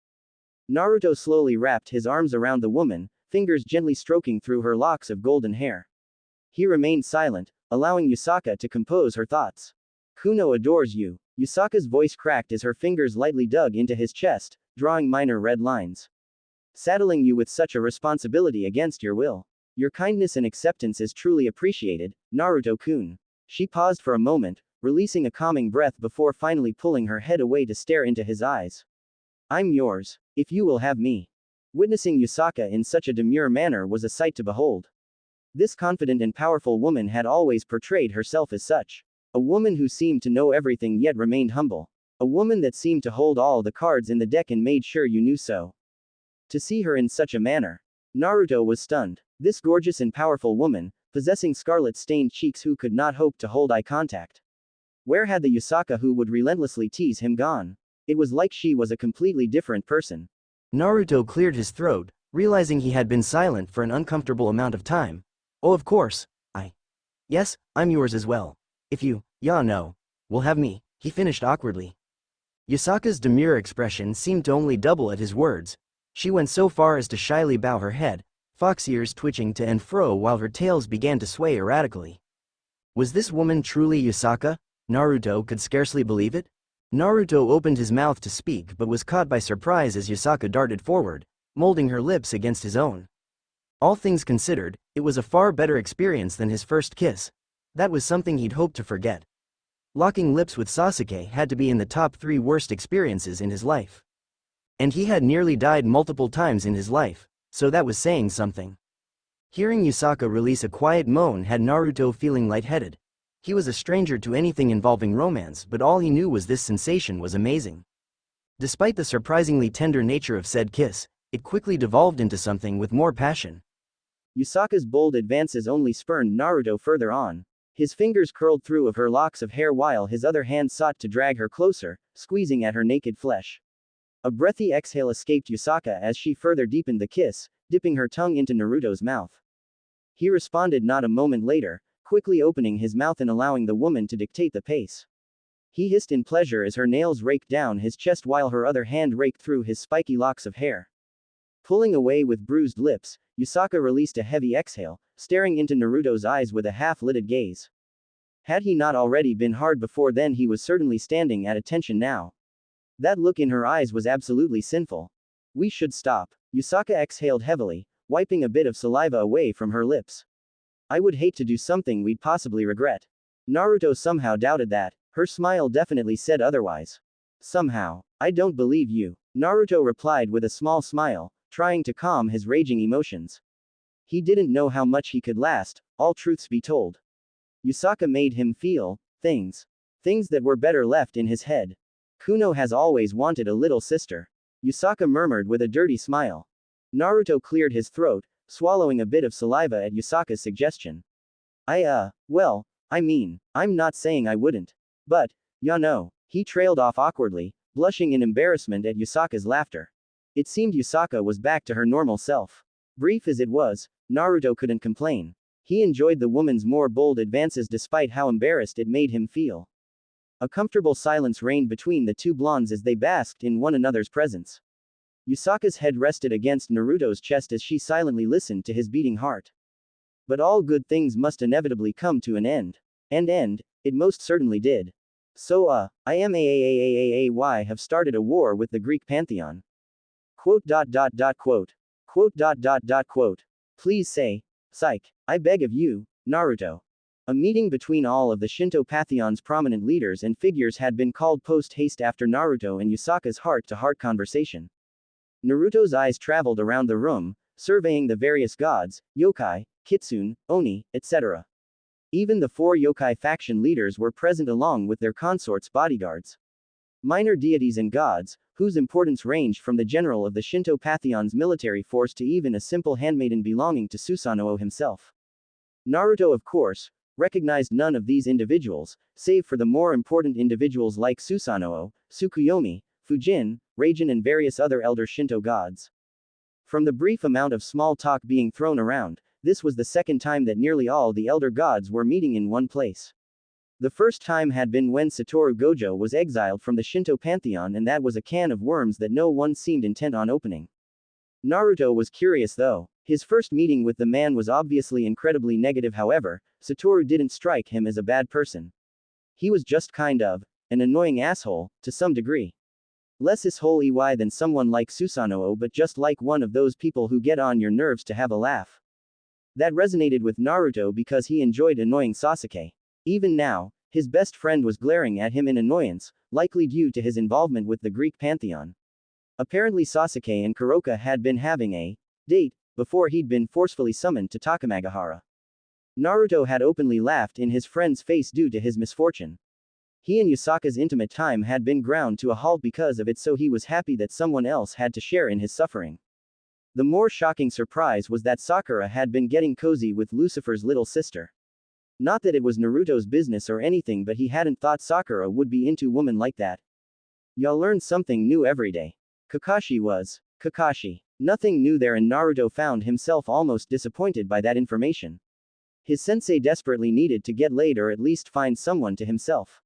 Naruto slowly wrapped his arms around the woman, fingers gently stroking through her locks of golden hair. He remained silent, allowing Yasaka to compose her thoughts. Kuno adores you. Yasaka's voice cracked as her fingers lightly dug into his chest, drawing minor red lines. Saddling you with such a responsibility against your will. Your kindness and acceptance is truly appreciated, Naruto-kun. She paused for a moment, releasing a calming breath before finally pulling her head away to stare into his eyes. I'm yours, if you will have me. Witnessing Yasaka in such a demure manner was a sight to behold. This confident and powerful woman had always portrayed herself as such. A woman who seemed to know everything yet remained humble. A woman that seemed to hold all the cards in the deck and made sure you knew so. To see her in such a manner, Naruto was stunned. This gorgeous and powerful woman, possessing scarlet-stained cheeks, who could not hope to hold eye contact. Where had the Yasaka who would relentlessly tease him gone? It was like she was a completely different person. Naruto cleared his throat, realizing he had been silent for an uncomfortable amount of time. Oh, of course, yes, I'm yours as well. If you, will have me, he finished awkwardly. Yasaka's demure expression seemed to only double at his words. She went so far as to shyly bow her head, fox ears twitching to and fro while her tails began to sway erratically. Was this woman truly Yasaka? Naruto could scarcely believe it. Naruto opened his mouth to speak but was caught by surprise as Yusaka darted forward, molding her lips against his own. All things considered, it was a far better experience than his first kiss. That was something he'd hoped to forget. Locking lips with Sasuke had to be in the top 3 worst experiences in his life. And he had nearly died multiple times in his life, so that was saying something. Hearing Yusaka release a quiet moan had Naruto feeling lightheaded. He was a stranger to anything involving romance, but all he knew was this sensation was amazing. Despite the surprisingly tender nature of said kiss, it quickly devolved into something with more passion. Yusaka's bold advances only spurred Naruto further on. His fingers curled through of her locks of hair while his other hand sought to drag her closer, squeezing at her naked flesh. A breathy exhale escaped Yusaka as she further deepened the kiss, dipping her tongue into Naruto's mouth. He responded not a moment later, quickly opening his mouth and allowing the woman to dictate the pace. He hissed in pleasure as her nails raked down his chest while her other hand raked through his spiky locks of hair. Pulling away with bruised lips, Yusaka released a heavy exhale, staring into Naruto's eyes with a half-lidded gaze. Had he not already been hard before then, he was certainly standing at attention now. That look in her eyes was absolutely sinful. We should stop. Yusaka exhaled heavily, wiping a bit of saliva away from her lips. I would hate to do something we'd possibly regret. Naruto somehow doubted that. Her smile definitely said otherwise. Somehow. I don't believe you. Naruto replied with a small smile, trying to calm his raging emotions. He didn't know how much he could last, all truths be told. Yusaka made him feel things. Things that were better left in his head. Kuno has always wanted a little sister. Yusaka murmured with a dirty smile. Naruto cleared his throat, swallowing a bit of saliva at Yusaka's suggestion. Well, I mean, I'm not saying I wouldn't. But, ya know. He trailed off awkwardly, blushing in embarrassment at Yusaka's laughter. It seemed Yusaka was back to her normal self. Brief as it was, Naruto couldn't complain. He enjoyed the woman's more bold advances despite how embarrassed it made him feel. A comfortable silence reigned between the two blondes as they basked in one another's presence. Yusaka's head rested against Naruto's chest as she silently listened to his beating heart. But all good things must inevitably come to an end. And it most certainly did. So I have started a war with the Greek pantheon. Quote. Please say, psych, I beg of you, Naruto. A meeting between all of the Shinto pantheon's prominent leaders and figures had been called post-haste after Naruto and Yusaka's heart-to-heart conversation. Naruto's eyes traveled around the room, surveying the various gods, yokai, kitsune, oni, etc. Even the 4 yokai faction leaders were present along with their consorts' bodyguards. Minor deities and gods, whose importance ranged from the general of the Shinto pantheon's military force to even a simple handmaiden belonging to Susanoo himself. Naruto, of course, recognized none of these individuals, save for the more important individuals like Susanoo, Tsukuyomi, Fujin, Raijin and various other elder Shinto gods. From the brief amount of small talk being thrown around, this was the second time that nearly all the elder gods were meeting in one place. The first time had been when Satoru Gojo was exiled from the Shinto pantheon, and that was a can of worms that no one seemed intent on opening. Naruto was curious though. His first meeting with the man was obviously incredibly negative. However, Satoru didn't strike him as a bad person. He was just kind of an annoying asshole, to some degree. Less asshole than someone like Susanoo, but just like one of those people who get on your nerves to have a laugh. That resonated with Naruto because he enjoyed annoying Sasuke. Even now, his best friend was glaring at him in annoyance, likely due to his involvement with the Greek pantheon. Apparently Sasuke and Kuroka had been having a date before he'd been forcefully summoned to Takamagahara. Naruto had openly laughed in his friend's face due to his misfortune. He and Yusaka's intimate time had been ground to a halt because of it, so he was happy that someone else had to share in his suffering. The more shocking surprise was that Sakura had been getting cozy with Lucifer's little sister. Not that it was Naruto's business or anything, but he hadn't thought Sakura would be into women like that. Y'all learn something new every day. Kakashi. Nothing new there, and Naruto found himself almost disappointed by that information. His sensei desperately needed to get laid or at least find someone to himself.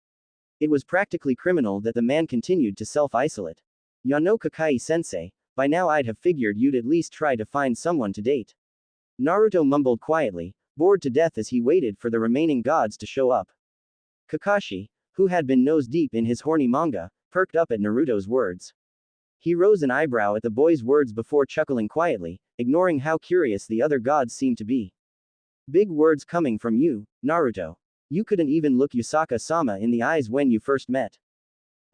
It was practically criminal that the man continued to self-isolate. Ya know Kakai-sensei, by now I'd have figured you'd at least try to find someone to date. Naruto mumbled quietly, bored to death as he waited for the remaining gods to show up. Kakashi, who had been nose-deep in his horny manga, perked up at Naruto's words. He rose an eyebrow at the boy's words before chuckling quietly, ignoring how curious the other gods seemed to be. Big words coming from you, Naruto. You couldn't even look Yusaka-sama in the eyes when you first met.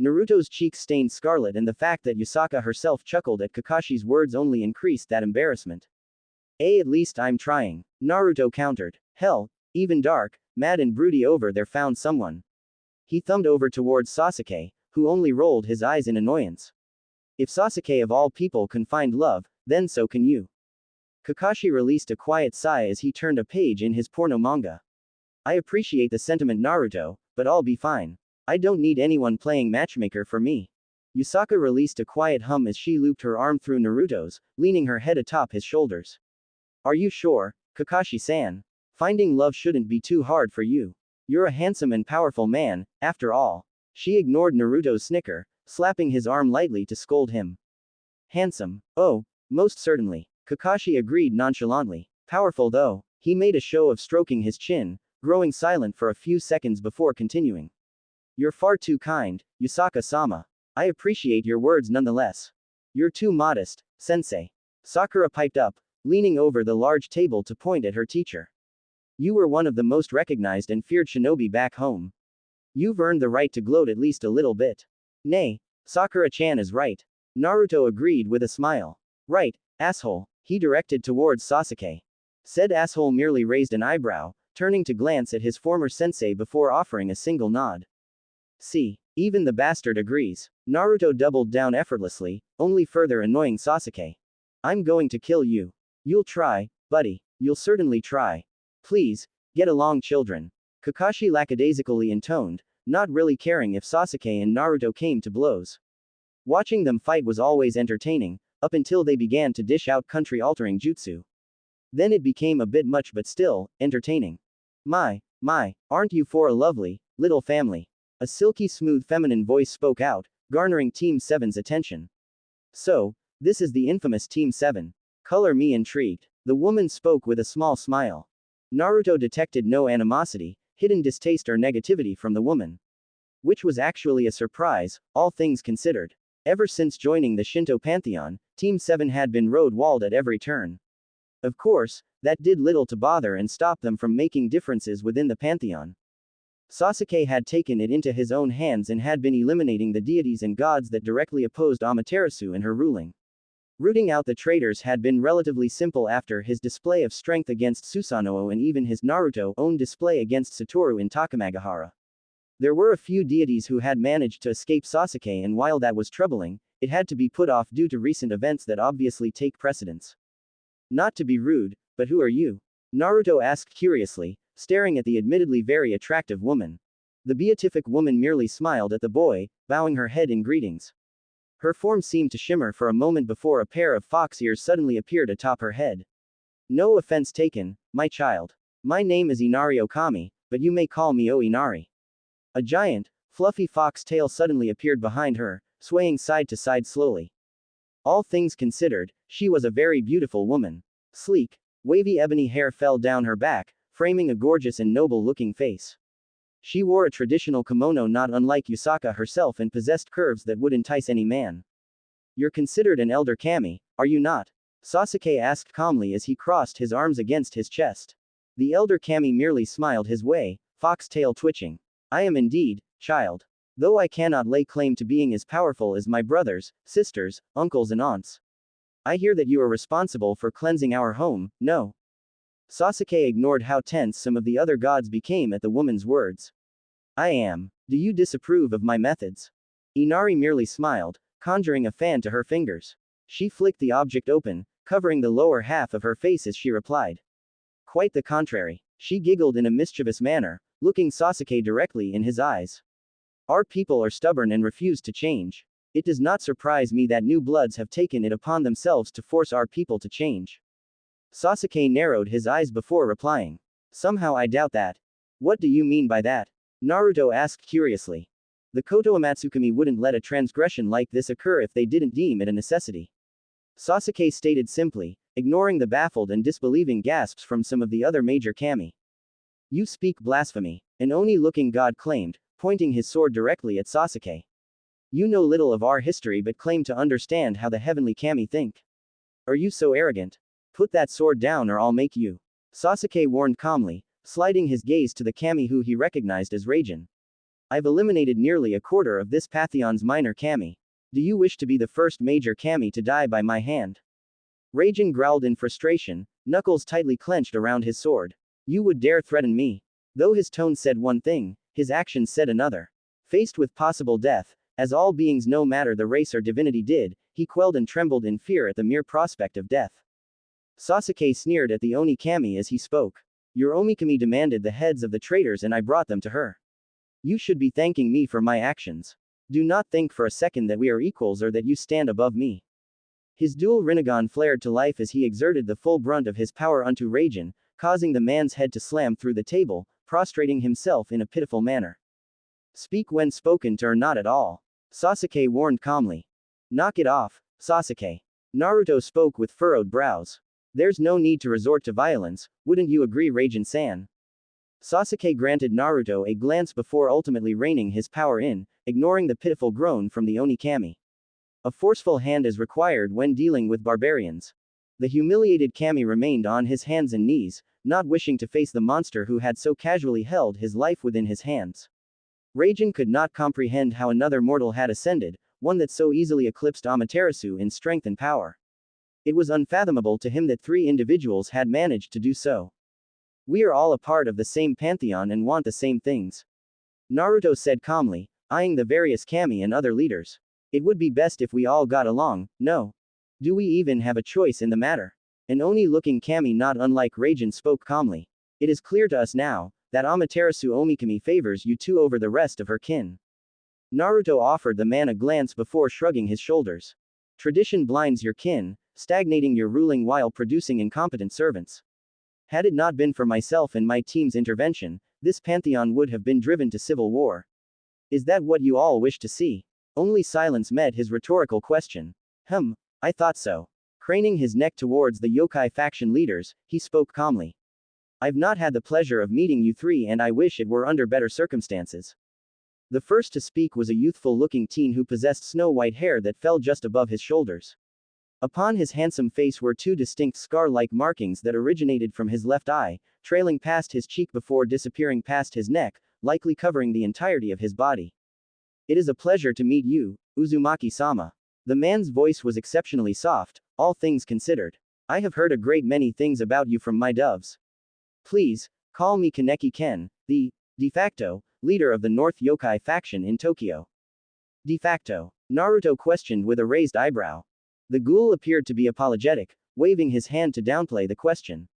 Naruto's cheeks stained scarlet, and the fact that Yusaka herself chuckled at Kakashi's words only increased that embarrassment. At least I'm trying, Naruto countered. Hell, even dark, mad and broody over there found someone. He thumbed over towards Sasuke, who only rolled his eyes in annoyance. If Sasuke of all people can find love, then so can you. Kakashi released a quiet sigh as he turned a page in his porno manga. I appreciate the sentiment, Naruto, but I'll be fine. I don't need anyone playing matchmaker for me. Yusaka released a quiet hum as she looped her arm through Naruto's, leaning her head atop his shoulders. Are you sure, Kakashi-san? Finding love shouldn't be too hard for you. You're a handsome and powerful man, after all. She ignored Naruto's snicker, slapping his arm lightly to scold him. Handsome? Oh, most certainly. Kakashi agreed nonchalantly. Powerful though. He made a show of stroking his chin, growing silent for a few seconds before continuing. You're far too kind, Yusaka-sama. I appreciate your words nonetheless. You're too modest, sensei. Sakura piped up, leaning over the large table to point at her teacher. You were one of the most recognized and feared shinobi back home. You've earned the right to gloat at least a little bit. Nay, Sakura-chan is right. Naruto agreed with a smile. Right, asshole, he directed towards Sasuke. Said asshole merely raised an eyebrow, turning to glance at his former sensei before offering a single nod. See, even the bastard agrees. Naruto doubled down effortlessly, only further annoying Sasuke. I'm going to kill you. You'll try, buddy. You'll certainly try. Please, get along, children. Kakashi lackadaisically intoned, not really caring if Sasuke and Naruto came to blows. Watching them fight was always entertaining, up until they began to dish out country-altering jutsu. Then it became a bit much, but still, entertaining. My, aren't you four a lovely, little family? A silky smooth feminine voice spoke out, garnering Team 7's attention. So, this is the infamous Team 7. Color me intrigued. The woman spoke with a small smile. Naruto detected no animosity, hidden distaste or negativity from the woman. Which was actually a surprise, all things considered. Ever since joining the Shinto pantheon, Team 7 had been road-walled at every turn. Of course, that did little to bother and stop them from making differences within the pantheon. Sasuke had taken it into his own hands and had been eliminating the deities and gods that directly opposed Amaterasu in her ruling. Rooting out the traitors had been relatively simple after his display of strength against Susanoo and even his Naruto-own display against Satoru in Takamagahara. There were a few deities who had managed to escape Sasuke, and while that was troubling, it had to be put off due to recent events that obviously take precedence. Not to be rude, but who are you? Naruto asked curiously, staring at the admittedly very attractive woman. The beatific woman merely smiled at the boy, bowing her head in greetings. Her form seemed to shimmer for a moment before a pair of fox ears suddenly appeared atop her head. No offense taken, my child. My name is Inari Okami, but you may call me O Inari. A giant, fluffy fox tail suddenly appeared behind her, swaying side to side slowly. All things considered, she was a very beautiful woman. Sleek, wavy ebony hair fell down her back, framing a gorgeous and noble-looking face. She wore a traditional kimono not unlike Yusaka herself and possessed curves that would entice any man. You're considered an elder kami, are you not? Sasuke asked calmly as he crossed his arms against his chest. The elder kami merely smiled his way, fox tail twitching. I am indeed, child. Though I cannot lay claim to being as powerful as my brothers, sisters, uncles and aunts. I hear that you are responsible for cleansing our home, no? Sasuke ignored how tense some of the other gods became at the woman's words. I am. Do you disapprove of my methods? Inari merely smiled, conjuring a fan to her fingers. She flicked the object open, covering the lower half of her face as she replied. Quite the contrary. She giggled in a mischievous manner, looking Sasuke directly in his eyes. Our people are stubborn and refuse to change. It does not surprise me that new bloods have taken it upon themselves to force our people to change. Sasuke narrowed his eyes before replying. Somehow I doubt that. What do you mean by that? Naruto asked curiously. The Koto Amatsukami wouldn't let a transgression like this occur if they didn't deem it a necessity. Sasuke stated simply, ignoring the baffled and disbelieving gasps from some of the other major kami. You speak blasphemy, an Oni-looking god claimed, pointing his sword directly at Sasuke. You know little of our history but claim to understand how the heavenly kami think. Are you so arrogant? Put that sword down or I'll make you. Sasuke warned calmly, sliding his gaze to the kami who he recognized as Raijin. I've eliminated nearly a quarter of this pantheon's minor kami. Do you wish to be the first major kami to die by my hand? Raijin growled in frustration, knuckles tightly clenched around his sword. You would dare threaten me? Though his tone said one thing, his actions said another. Faced with possible death, as all beings no matter the race or divinity did, he quelled and trembled in fear at the mere prospect of death. Sasuke sneered at the Oni Kami as he spoke. Your Omikami demanded the heads of the traitors and I brought them to her. You should be thanking me for my actions. Do not think for a second that we are equals or that you stand above me. His dual Rinnegan flared to life as he exerted the full brunt of his power unto Raijin, causing the man's head to slam through the table, prostrating himself in a pitiful manner. Speak when spoken to or not at all. Sasuke warned calmly. Knock it off, Sasuke. Naruto spoke with furrowed brows. There's no need to resort to violence, wouldn't you agree, Raijin-san? Sasuke granted Naruto a glance before ultimately reining his power in, ignoring the pitiful groan from the Oni Kami. A forceful hand is required when dealing with barbarians. The humiliated Kami remained on his hands and knees, not wishing to face the monster who had so casually held his life within his hands. Raijin could not comprehend how another mortal had ascended, one that so easily eclipsed Amaterasu in strength and power. It was unfathomable to him that three individuals had managed to do so. We are all a part of the same pantheon and want the same things. Naruto said calmly, eyeing the various kami and other leaders. It would be best if we all got along, no? Do we even have a choice in the matter? An Oni-looking kami not unlike Raijin spoke calmly. It is clear to us now, that Amaterasu Omikami favors you two over the rest of her kin. Naruto offered the man a glance before shrugging his shoulders. Tradition blinds your kin, stagnating your ruling while producing incompetent servants. Had it not been for myself and my team's intervention, this pantheon would have been driven to civil war. Is that what you all wish to see? Only silence met his rhetorical question. I thought so. Craning his neck towards the yokai faction leaders, he spoke calmly. I've not had the pleasure of meeting you three and I wish it were under better circumstances. The first to speak was a youthful-looking teen who possessed snow-white hair that fell just above his shoulders. Upon his handsome face were two distinct scar-like markings that originated from his left eye, trailing past his cheek before disappearing past his neck, likely covering the entirety of his body. It is a pleasure to meet you, Uzumaki-sama. The man's voice was exceptionally soft, all things considered. I have heard a great many things about you from my doves. Please, call me Kaneki-ken, the, de facto, leader of the North Yokai faction in Tokyo. De facto? Naruto questioned with a raised eyebrow. The ghoul appeared to be apologetic, waving his hand to downplay the question.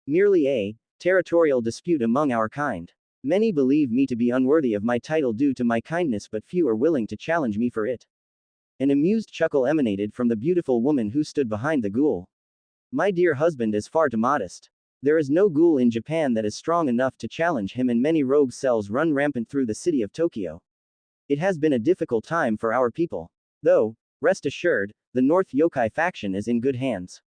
Merely a territorial dispute among our kind. Many believe me to be unworthy of my title due to my kindness, but few are willing to challenge me for it. An amused chuckle emanated from the beautiful woman who stood behind the ghoul. My dear husband is far too modest. There is no ghoul in Japan that is strong enough to challenge him, and many rogue cells run rampant through the city of Tokyo. It has been a difficult time for our people. Though, rest assured, the North Yokai faction is in good hands.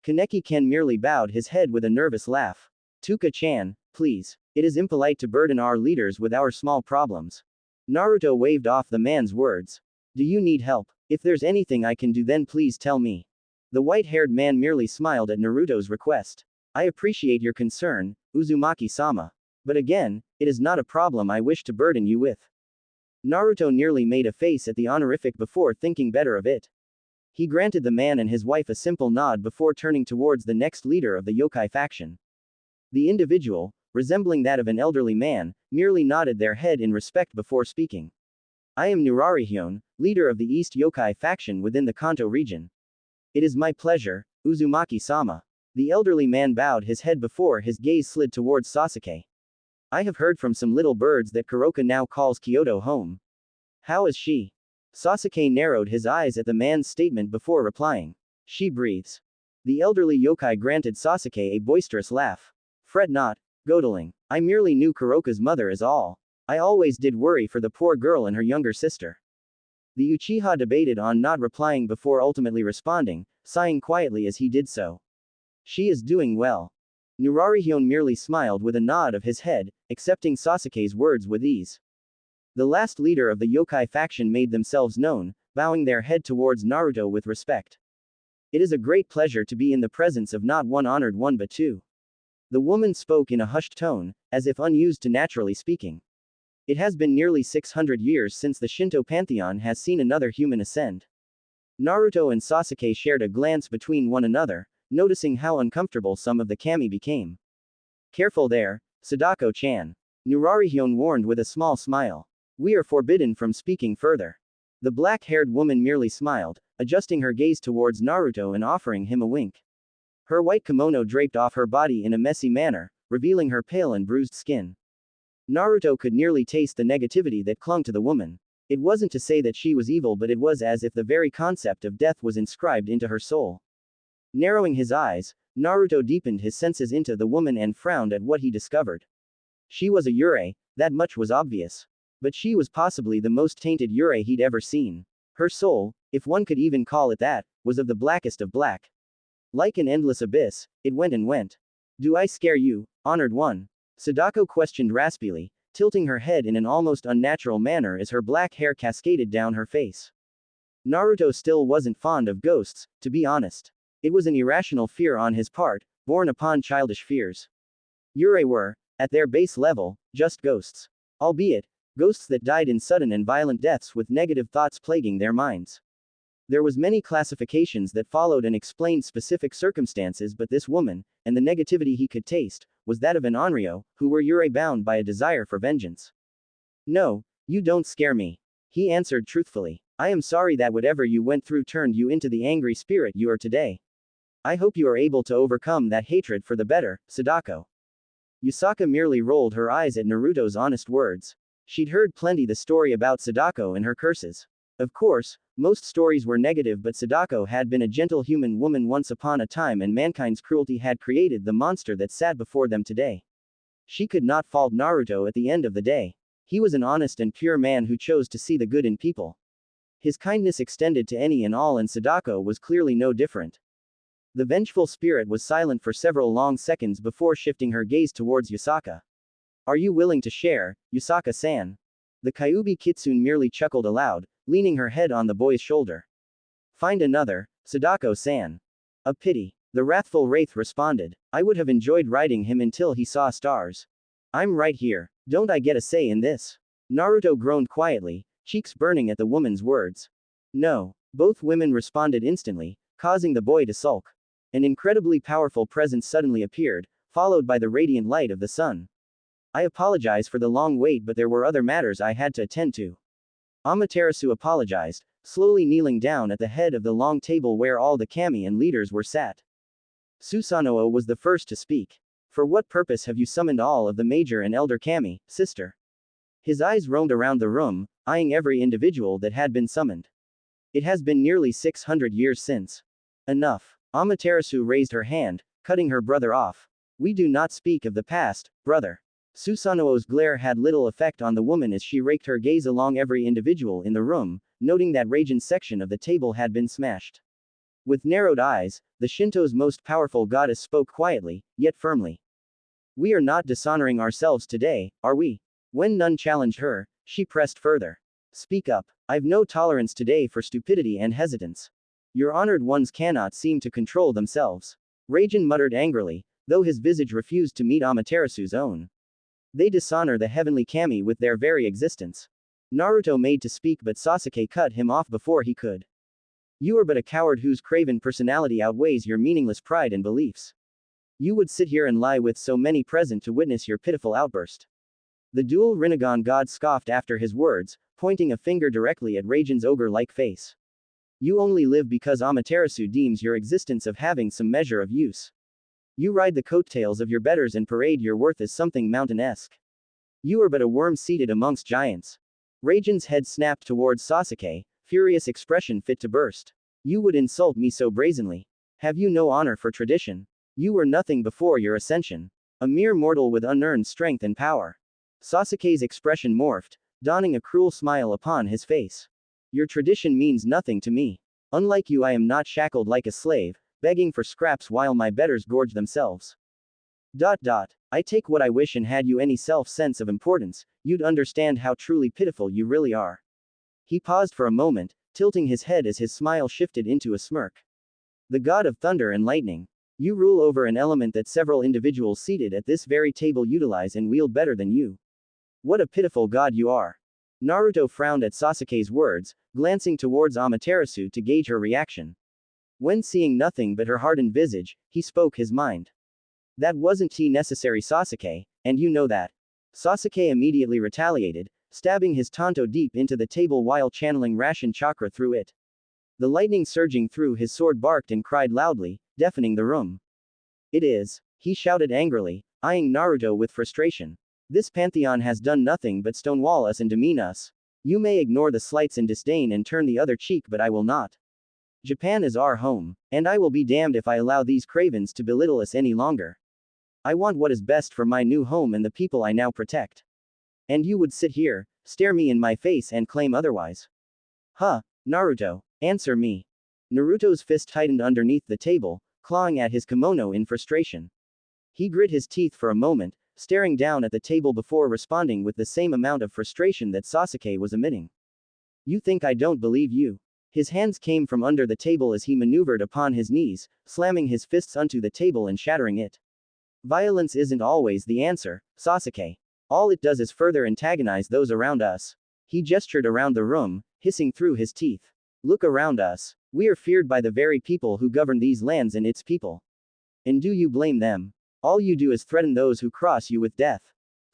Kaneki-ken merely bowed his head with a nervous laugh. Tuka-chan, please. It is impolite to burden our leaders with our small problems. Naruto waved off the man's words. Do you need help? If there's anything I can do, then please tell me. The white-haired man merely smiled at Naruto's request. I appreciate your concern, Uzumaki-sama. But again, it is not a problem I wish to burden you with. Naruto nearly made a face at the honorific before thinking better of it. He granted the man and his wife a simple nod before turning towards the next leader of the yokai faction. The individual, resembling that of an elderly man, merely nodded their head in respect before speaking. I am Nurarihyun, leader of the East Yokai faction within the Kanto region. It is my pleasure, Uzumaki-sama. The elderly man bowed his head before his gaze slid towards Sasuke. I have heard from some little birds that Kuroka now calls Kyoto home. How is she? Sasuke narrowed his eyes at the man's statement before replying. She breathes. The elderly yokai granted Sasuke a boisterous laugh. Fret not, Godeling. I merely knew Kuroka's mother is all. I always did worry for the poor girl and her younger sister. The Uchiha debated on not replying before ultimately responding, sighing quietly as he did so. She is doing well. Nurarihyun merely smiled with a nod of his head, accepting Sasuke's words with ease. The last leader of the yokai faction made themselves known, bowing their head towards Naruto with respect. It is a great pleasure to be in the presence of not one honored one but two. The woman spoke in a hushed tone, as if unused to naturally speaking. It has been nearly 600 years since the Shinto pantheon has seen another human ascend. Naruto and Sasuke shared a glance between one another, noticing how uncomfortable some of the kami became. Careful there, Sadako-chan. Nurarihyun warned with a small smile. We are forbidden from speaking further. The black-haired woman merely smiled, adjusting her gaze towards Naruto and offering him a wink. Her white kimono draped off her body in a messy manner, revealing her pale and bruised skin. Naruto could nearly taste the negativity that clung to the woman. It wasn't to say that she was evil, but it was as if the very concept of death was inscribed into her soul. Narrowing his eyes, Naruto deepened his senses into the woman and frowned at what he discovered. She was a Yurei, that much was obvious. But she was possibly the most tainted Yurei he'd ever seen. Her soul, if one could even call it that, was of the blackest of black. Like an endless abyss, it went and went. Do I scare you, honored one? Sadako questioned raspily, tilting her head in an almost unnatural manner as her black hair cascaded down her face. Naruto still wasn't fond of ghosts, to be honest. It was an irrational fear on his part, born upon childish fears. Yurei were, at their base level, just ghosts. Albeit, ghosts that died in sudden and violent deaths with negative thoughts plaguing their minds. There was many classifications that followed and explained specific circumstances, but this woman, and the negativity he could taste, was that of an Onryo, who were Yurei bound by a desire for vengeance. No, you don't scare me. He answered truthfully. I am sorry that whatever you went through turned you into the angry spirit you are today. I hope you are able to overcome that hatred for the better, Sadako. Yusaka merely rolled her eyes at Naruto's honest words. She'd heard plenty the story about Sadako and her curses. Of course, most stories were negative, but Sadako had been a gentle human woman once upon a time, and mankind's cruelty had created the monster that sat before them today. She could not fault Naruto at the end of the day. He was an honest and pure man who chose to see the good in people. His kindness extended to any and all, and Sadako was clearly no different. The vengeful spirit was silent for several long seconds before shifting her gaze towards Yusaka. Are you willing to share, Yusaka-san? The Kyuubi Kitsune merely chuckled aloud, leaning her head on the boy's shoulder. Find another, Sadako-san. A pity. The wrathful wraith responded. I would have enjoyed riding him until he saw stars. I'm right here. Don't I get a say in this? Naruto groaned quietly, cheeks burning at the woman's words. No. Both women responded instantly, causing the boy to sulk. An incredibly powerful presence suddenly appeared, followed by the radiant light of the sun. I apologize for the long wait, but there were other matters I had to attend to. Amaterasu apologized, slowly kneeling down at the head of the long table where all the kami and leaders were sat. Susanoo was the first to speak. For what purpose have you summoned all of the major and elder kami, sister? His eyes roamed around the room, eyeing every individual that had been summoned. It has been nearly 600 years since. Enough. Amaterasu raised her hand, cutting her brother off. We do not speak of the past, brother. Susanoo's glare had little effect on the woman as she raked her gaze along every individual in the room, noting that Raijin's section of the table had been smashed. With narrowed eyes, the Shinto's most powerful goddess spoke quietly, yet firmly. We are not dishonoring ourselves today, are we? When none challenged her, she pressed further. Speak up. I've no tolerance today for stupidity and hesitance. Your honored ones cannot seem to control themselves. Raijin muttered angrily, though his visage refused to meet Amaterasu's own. They dishonor the heavenly kami with their very existence. Naruto made to speak, but Sasuke cut him off before he could. You are but a coward whose craven personality outweighs your meaningless pride and beliefs. You would sit here and lie with so many present to witness your pitiful outburst. The dual Rinnegan god scoffed after his words, pointing a finger directly at Raijin's ogre-like face. You only live because Amaterasu deems your existence of having some measure of use. You ride the coattails of your betters and parade your worth as something mountain-esque. You are but a worm seated amongst giants. Raijin's head snapped towards Sasuke, furious expression fit to burst. You would insult me so brazenly. Have you no honor for tradition? You were nothing before your ascension. A mere mortal with unearned strength and power. Sasuke's expression morphed, donning a cruel smile upon his face. Your tradition means nothing to me. Unlike you, I am not shackled like a slave, begging for scraps while my betters gorge themselves. I take what I wish, and had you any sense of importance, you'd understand how truly pitiful you really are. He paused for a moment, tilting his head as his smile shifted into a smirk. The god of thunder and lightning. You rule over an element that several individuals seated at this very table utilize and wield better than you. What a pitiful god you are. Naruto frowned at Sasuke's words, glancing towards Amaterasu to gauge her reaction. When seeing nothing but her hardened visage, he spoke his mind. That wasn't necessary, Sasuke, and you know that. Sasuke immediately retaliated, stabbing his tanto deep into the table while channeling ration chakra through it. The lightning surging through his sword barked and cried loudly, deafening the room. It is, he shouted angrily, eyeing Naruto with frustration. This pantheon has done nothing but stonewall us and demean us. You may ignore the slights and disdain and turn the other cheek, but I will not. Japan is our home, and I will be damned if I allow these cravens to belittle us any longer. I want what is best for my new home and the people I now protect. And you would sit here, stare me in my face and claim otherwise. Huh, Naruto, answer me. Naruto's fist tightened underneath the table, clawing at his kimono in frustration. He grit his teeth for a moment, staring down at the table before responding with the same amount of frustration that Sasuke was emitting. You think I don't believe you? His hands came from under the table as he maneuvered upon his knees, slamming his fists onto the table and shattering it. Violence isn't always the answer, Sasuke. All it does is further antagonize those around us. He gestured around the room, hissing through his teeth. Look around us. We are feared by the very people who govern these lands and its people. And do you blame them? All you do is threaten those who cross you with death.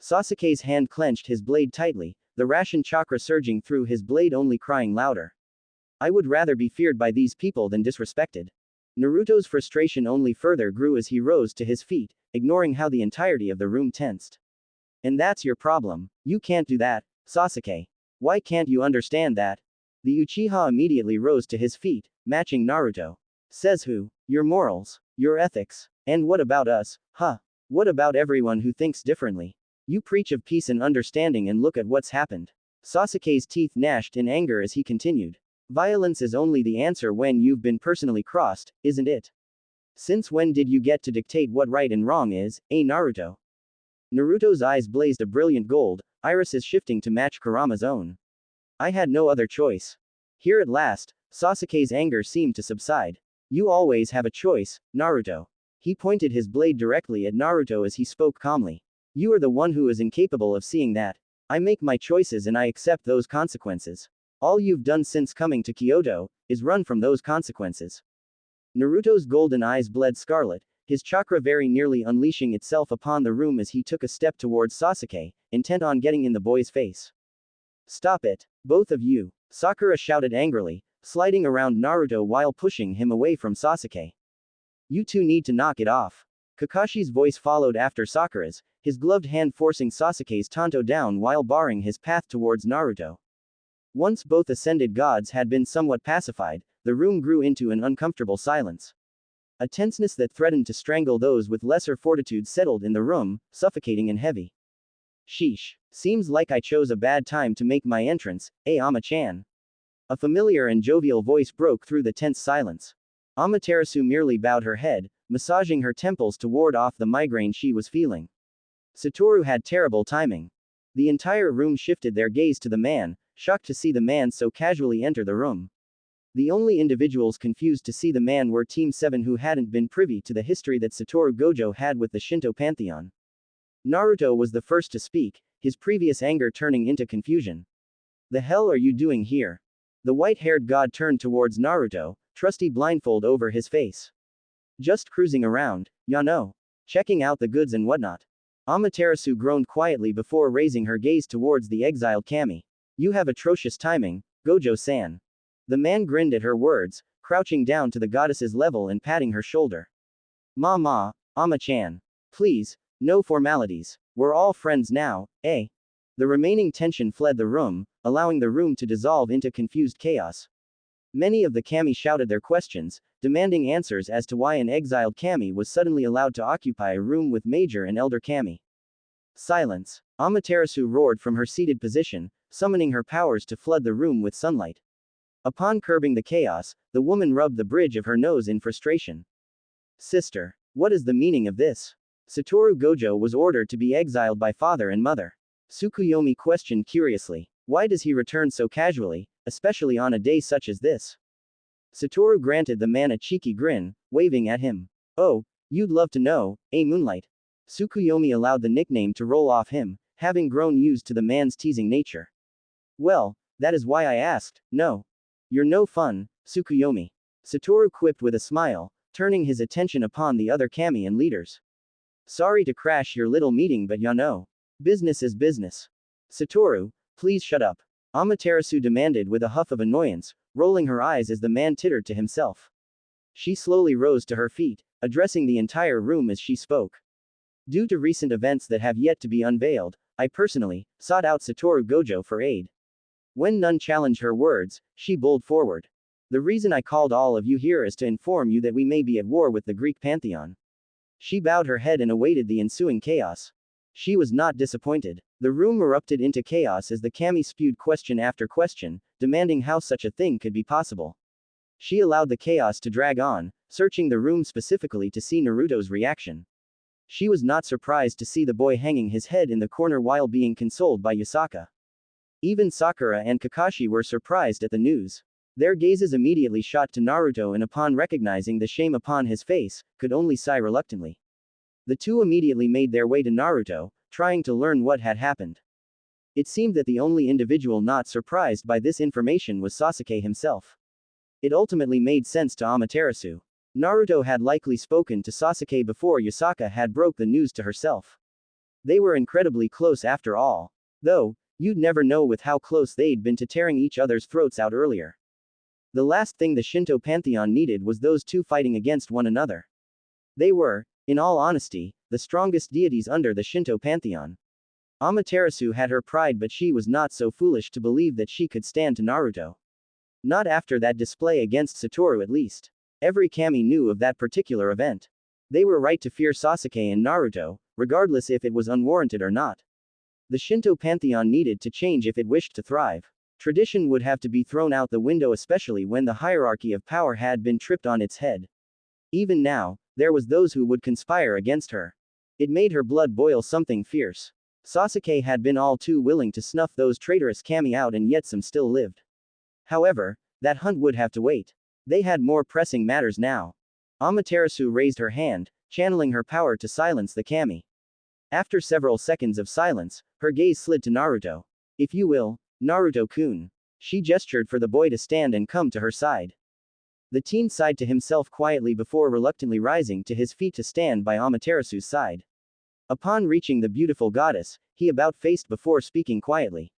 Sasuke's hand clenched his blade tightly, the ration chakra surging through his blade only crying louder. I would rather be feared by these people than disrespected. Naruto's frustration only further grew as he rose to his feet, ignoring how the entirety of the room tensed. And that's your problem. You can't do that, Sasuke. Why can't you understand that? The Uchiha immediately rose to his feet, matching Naruto. Says who? Your morals, your ethics. And what about us, huh? What about everyone who thinks differently? You preach of peace and understanding, and look at what's happened. Sasuke's teeth gnashed in anger as he continued. Violence is only the answer when you've been personally crossed, isn't it? Since when did you get to dictate what right and wrong is, Naruto? Naruto's eyes blazed a brilliant gold, irises shifting to match Kurama's own. I had no other choice. Here at last, Sasuke's anger seemed to subside. You always have a choice, Naruto. He pointed his blade directly at Naruto as he spoke calmly. You are the one who is incapable of seeing that. I make my choices and I accept those consequences. All you've done since coming to Kyoto is run from those consequences. Naruto's golden eyes bled scarlet, his chakra very nearly unleashing itself upon the room as he took a step towards Sasuke, intent on getting in the boy's face. Stop it, both of you, Sakura shouted angrily, sliding around Naruto while pushing him away from Sasuke. You two need to knock it off. Kakashi's voice followed after Sakura's, his gloved hand forcing Sasuke's tanto down while barring his path towards Naruto. Once both ascended gods had been somewhat pacified, the room grew into an uncomfortable silence. A tenseness that threatened to strangle those with lesser fortitude settled in the room, suffocating and heavy. Sheesh. Seems like I chose a bad time to make my entrance, Ama-chan. A familiar and jovial voice broke through the tense silence. Amaterasu merely bowed her head, massaging her temples to ward off the migraine she was feeling. Satoru had terrible timing. The entire room shifted their gaze to the man, shocked to see the man so casually enter the room. The only individuals confused to see the man were Team 7, who hadn't been privy to the history that Satoru Gojo had with the Shinto pantheon. Naruto was the first to speak, his previous anger turning into confusion. The hell are you doing here? The white-haired god turned towards Naruto, trusty blindfold over his face. Just cruising around, ya know. Checking out the goods and whatnot. Amaterasu groaned quietly before raising her gaze towards the exiled kami. You have atrocious timing, Gojo-san. The man grinned at her words, crouching down to the goddess's level and patting her shoulder. Ma, Ama-chan. Please, no formalities. We're all friends now, eh? The remaining tension fled the room, allowing the room to dissolve into confused chaos. Many of the kami shouted their questions, demanding answers as to why an exiled kami was suddenly allowed to occupy a room with major and elder kami. Silence. Amaterasu roared from her seated position, summoning her powers to flood the room with sunlight. Upon curbing the chaos, the woman rubbed the bridge of her nose in frustration. Sister, what is the meaning of this? Satoru Gojo was ordered to be exiled by father and mother. Tsukuyomi questioned curiously. Why does he return so casually, especially on a day such as this? Satoru granted the man a cheeky grin, waving at him. Oh, you'd love to know, eh, Moonlight? Tsukuyomi allowed the nickname to roll off him, having grown used to the man's teasing nature. Well, that is why I asked. No. You're no fun, Tsukuyomi. Satoru quipped with a smile, turning his attention upon the other kami and leaders. Sorry to crash your little meeting, but ya know. Business is business. Satoru, please shut up. Amaterasu demanded with a huff of annoyance, rolling her eyes as the man tittered to himself. She slowly rose to her feet, addressing the entire room as she spoke. Due to recent events that have yet to be unveiled, I personally sought out Satoru Gojo for aid. When none challenged her words, she bowled forward. The reason I called all of you here is to inform you that we may be at war with the Greek pantheon. She bowed her head and awaited the ensuing chaos. She was not disappointed. The room erupted into chaos as the kami spewed question after question, demanding how such a thing could be possible. She allowed the chaos to drag on, searching the room specifically to see Naruto's reaction. She was not surprised to see the boy hanging his head in the corner while being consoled by Yasaka. Even Sakura and Kakashi were surprised at the news. Their gazes immediately shot to Naruto, and upon recognizing the shame upon his face, could only sigh reluctantly. The two immediately made their way to Naruto, trying to learn what had happened. It seemed that the only individual not surprised by this information was Sasuke himself. It ultimately made sense to Amaterasu. Naruto had likely spoken to Sasuke before Yasaka had broke the news to herself. They were incredibly close after all. Though, you'd never know with how close they'd been to tearing each other's throats out earlier. The last thing the Shinto pantheon needed was those two fighting against one another. They were, in all honesty, the strongest deities under the Shinto pantheon. Amaterasu had her pride, but she was not so foolish to believe that she could stand to Naruto. Not after that display against Satoru, at least. Every kami knew of that particular event. They were right to fear Sasuke and Naruto, regardless if it was unwarranted or not. The Shinto pantheon needed to change if it wished to thrive. Tradition would have to be thrown out the window, especially when the hierarchy of power had been tripped on its head. Even now, there was those who would conspire against her. It made her blood boil something fierce. Sasuke had been all too willing to snuff those traitorous kami out, and yet some still lived. However, that hunt would have to wait. They had more pressing matters now. Amaterasu raised her hand, channeling her power to silence the kami. After several seconds of silence, her gaze slid to Naruto. If you will, Naruto-kun. She gestured for the boy to stand and come to her side. The teen sighed to himself quietly before reluctantly rising to his feet to stand by Amaterasu's side. Upon reaching the beautiful goddess, he about-faced before speaking quietly.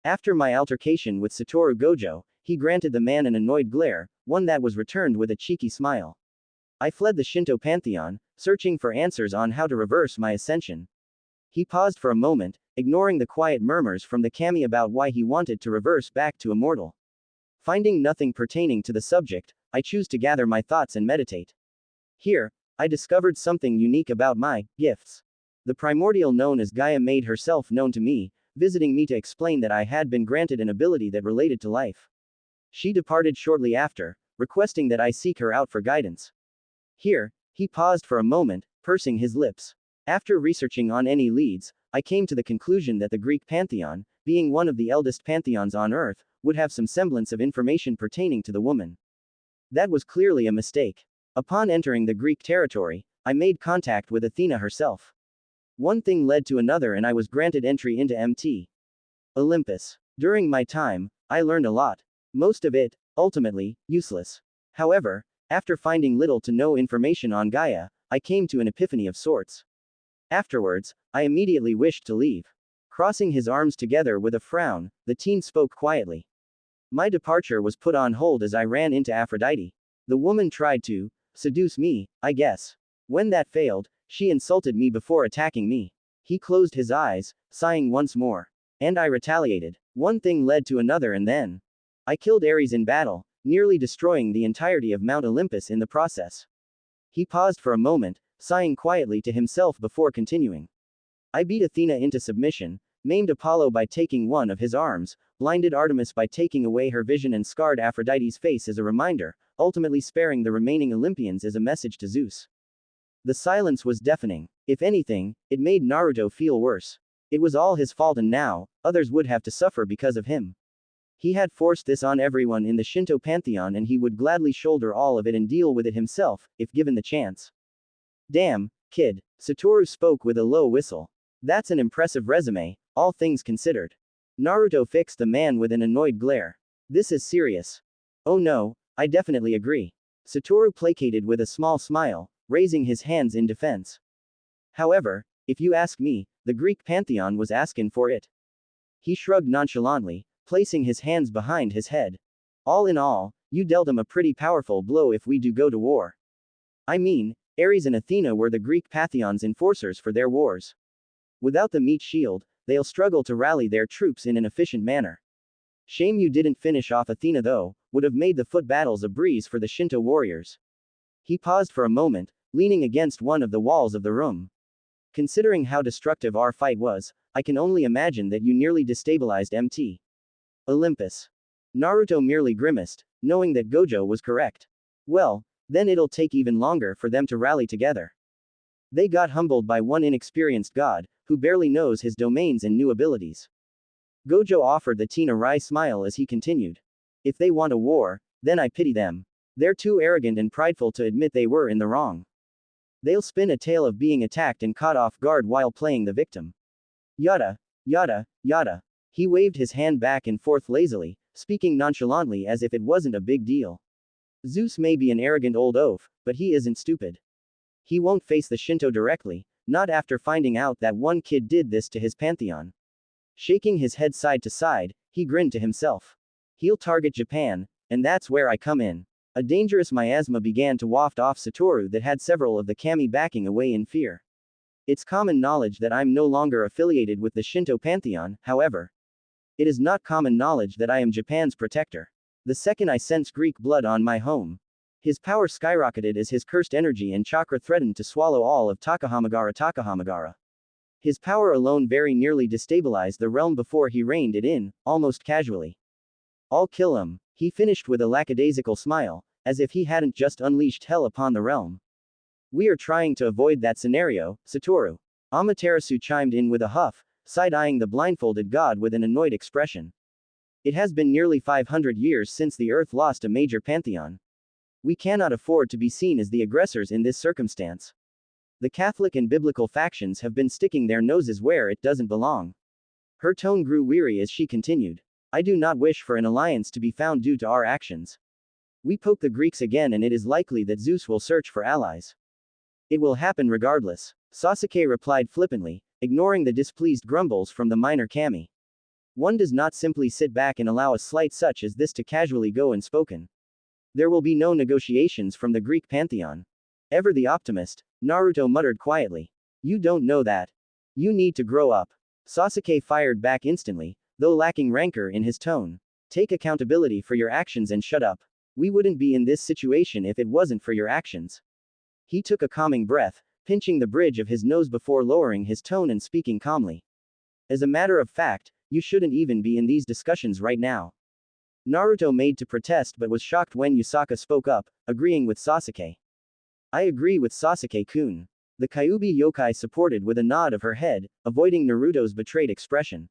After my altercation with Satoru Gojo, he granted the man an annoyed glare, one that was returned with a cheeky smile. I fled the Shinto pantheon, searching for answers on how to reverse my ascension. He paused for a moment, ignoring the quiet murmurs from the kami about why he wanted to reverse back to immortal. Finding nothing pertaining to the subject, I choose to gather my thoughts and meditate. Here, I discovered something unique about my gifts. The primordial known as Gaia made herself known to me, visiting me to explain that I had been granted an ability that related to life. She departed shortly after, requesting that I seek her out for guidance. Here, he paused for a moment, pursing his lips. After researching on any leads, I came to the conclusion that the Greek pantheon, being one of the eldest pantheons on Earth, would have some semblance of information pertaining to the woman. That was clearly a mistake. Upon entering the Greek territory, I made contact with Athena herself. One thing led to another, and I was granted entry into Mt. Olympus. During my time, I learned a lot. Most of it, ultimately, useless. However, after finding little to no information on Gaia, I came to an epiphany of sorts. Afterwards, I immediately wished to leave. Crossing his arms together with a frown, the teen spoke quietly. My departure was put on hold as I ran into Aphrodite. The woman tried to seduce me, I guess. When that failed, she insulted me before attacking me. He closed his eyes, sighing once more. And I retaliated. One thing led to another, and then I killed Ares in battle, nearly destroying the entirety of Mount Olympus in the process. He paused for a moment, sighing quietly to himself before continuing. I beat Athena into submission, maimed Apollo by taking one of his arms, blinded Artemis by taking away her vision, and scarred Aphrodite's face as a reminder, ultimately sparing the remaining Olympians as a message to Zeus. The silence was deafening. If anything, it made Naruto feel worse. It was all his fault and now, others would have to suffer because of him. He had forced this on everyone in the Shinto pantheon and he would gladly shoulder all of it and deal with it himself, if given the chance. Damn, kid, Satoru spoke with a low whistle. That's an impressive resume, all things considered. Naruto fixed the man with an annoyed glare. This is serious. Oh no, I definitely agree. Satoru placated with a small smile, raising his hands in defense. However, if you ask me, the Greek pantheon was asking for it. He shrugged nonchalantly, placing his hands behind his head. All in all, you dealt him a pretty powerful blow if we do go to war. I mean, Ares and Athena were the Greek pantheon's enforcers for their wars. Without the meat shield, they'll struggle to rally their troops in an efficient manner. Shame you didn't finish off Athena though, would have made the foot battles a breeze for the Shinto warriors. He paused for a moment, leaning against one of the walls of the room. Considering how destructive our fight was, I can only imagine that you nearly destabilized MT. Olympus. Naruto merely grimaced, knowing that Gojo was correct. Well, then it'll take even longer for them to rally together. They got humbled by one inexperienced god, who barely knows his domains and new abilities. Gojo offered the teen a wry smile as he continued. If they want a war, then I pity them. They're too arrogant and prideful to admit they were in the wrong. They'll spin a tale of being attacked and caught off guard while playing the victim. Yada, yada, yada. He waved his hand back and forth lazily, speaking nonchalantly as if it wasn't a big deal. Zeus may be an arrogant old oaf, but he isn't stupid. He won't face the Shinto directly, not after finding out that one kid did this to his pantheon. Shaking his head side to side, he grinned to himself. He'll target Japan, and that's where I come in. A dangerous miasma began to waft off Satoru that had several of the kami backing away in fear. It's common knowledge that I'm no longer affiliated with the Shinto pantheon, however. It is not common knowledge that I am Japan's protector. The second I sense Greek blood on my home. His power skyrocketed as his cursed energy and chakra threatened to swallow all of Takahamagara. His power alone very nearly destabilized the realm before he reined it in, almost casually. I'll kill him, he finished with a lackadaisical smile, as if he hadn't just unleashed hell upon the realm. We are trying to avoid that scenario, Satoru. Amaterasu chimed in with a huff, side-eyeing the blindfolded god with an annoyed expression. It has been nearly 500 years since the Earth lost a major pantheon. We cannot afford to be seen as the aggressors in this circumstance. The Catholic and biblical factions have been sticking their noses where it doesn't belong. Her tone grew weary as she continued. I do not wish for an alliance to be found due to our actions. We poke the Greeks again and it is likely that Zeus will search for allies. It will happen regardless, Sasuke replied flippantly, ignoring the displeased grumbles from the minor kami. One does not simply sit back and allow a slight such as this to casually go unspoken. There will be no negotiations from the Greek pantheon. Ever the optimist, Naruto muttered quietly. You don't know that. You need to grow up. Sasuke fired back instantly, though lacking rancor in his tone. Take accountability for your actions and shut up. We wouldn't be in this situation if it wasn't for your actions. He took a calming breath, pinching the bridge of his nose before lowering his tone and speaking calmly. As a matter of fact, you shouldn't even be in these discussions right now. Naruto made to protest but was shocked when Yusaka spoke up, agreeing with Sasuke. I agree with Sasuke-kun. The Kyuubi yokai supported with a nod of her head, avoiding Naruto's betrayed expression.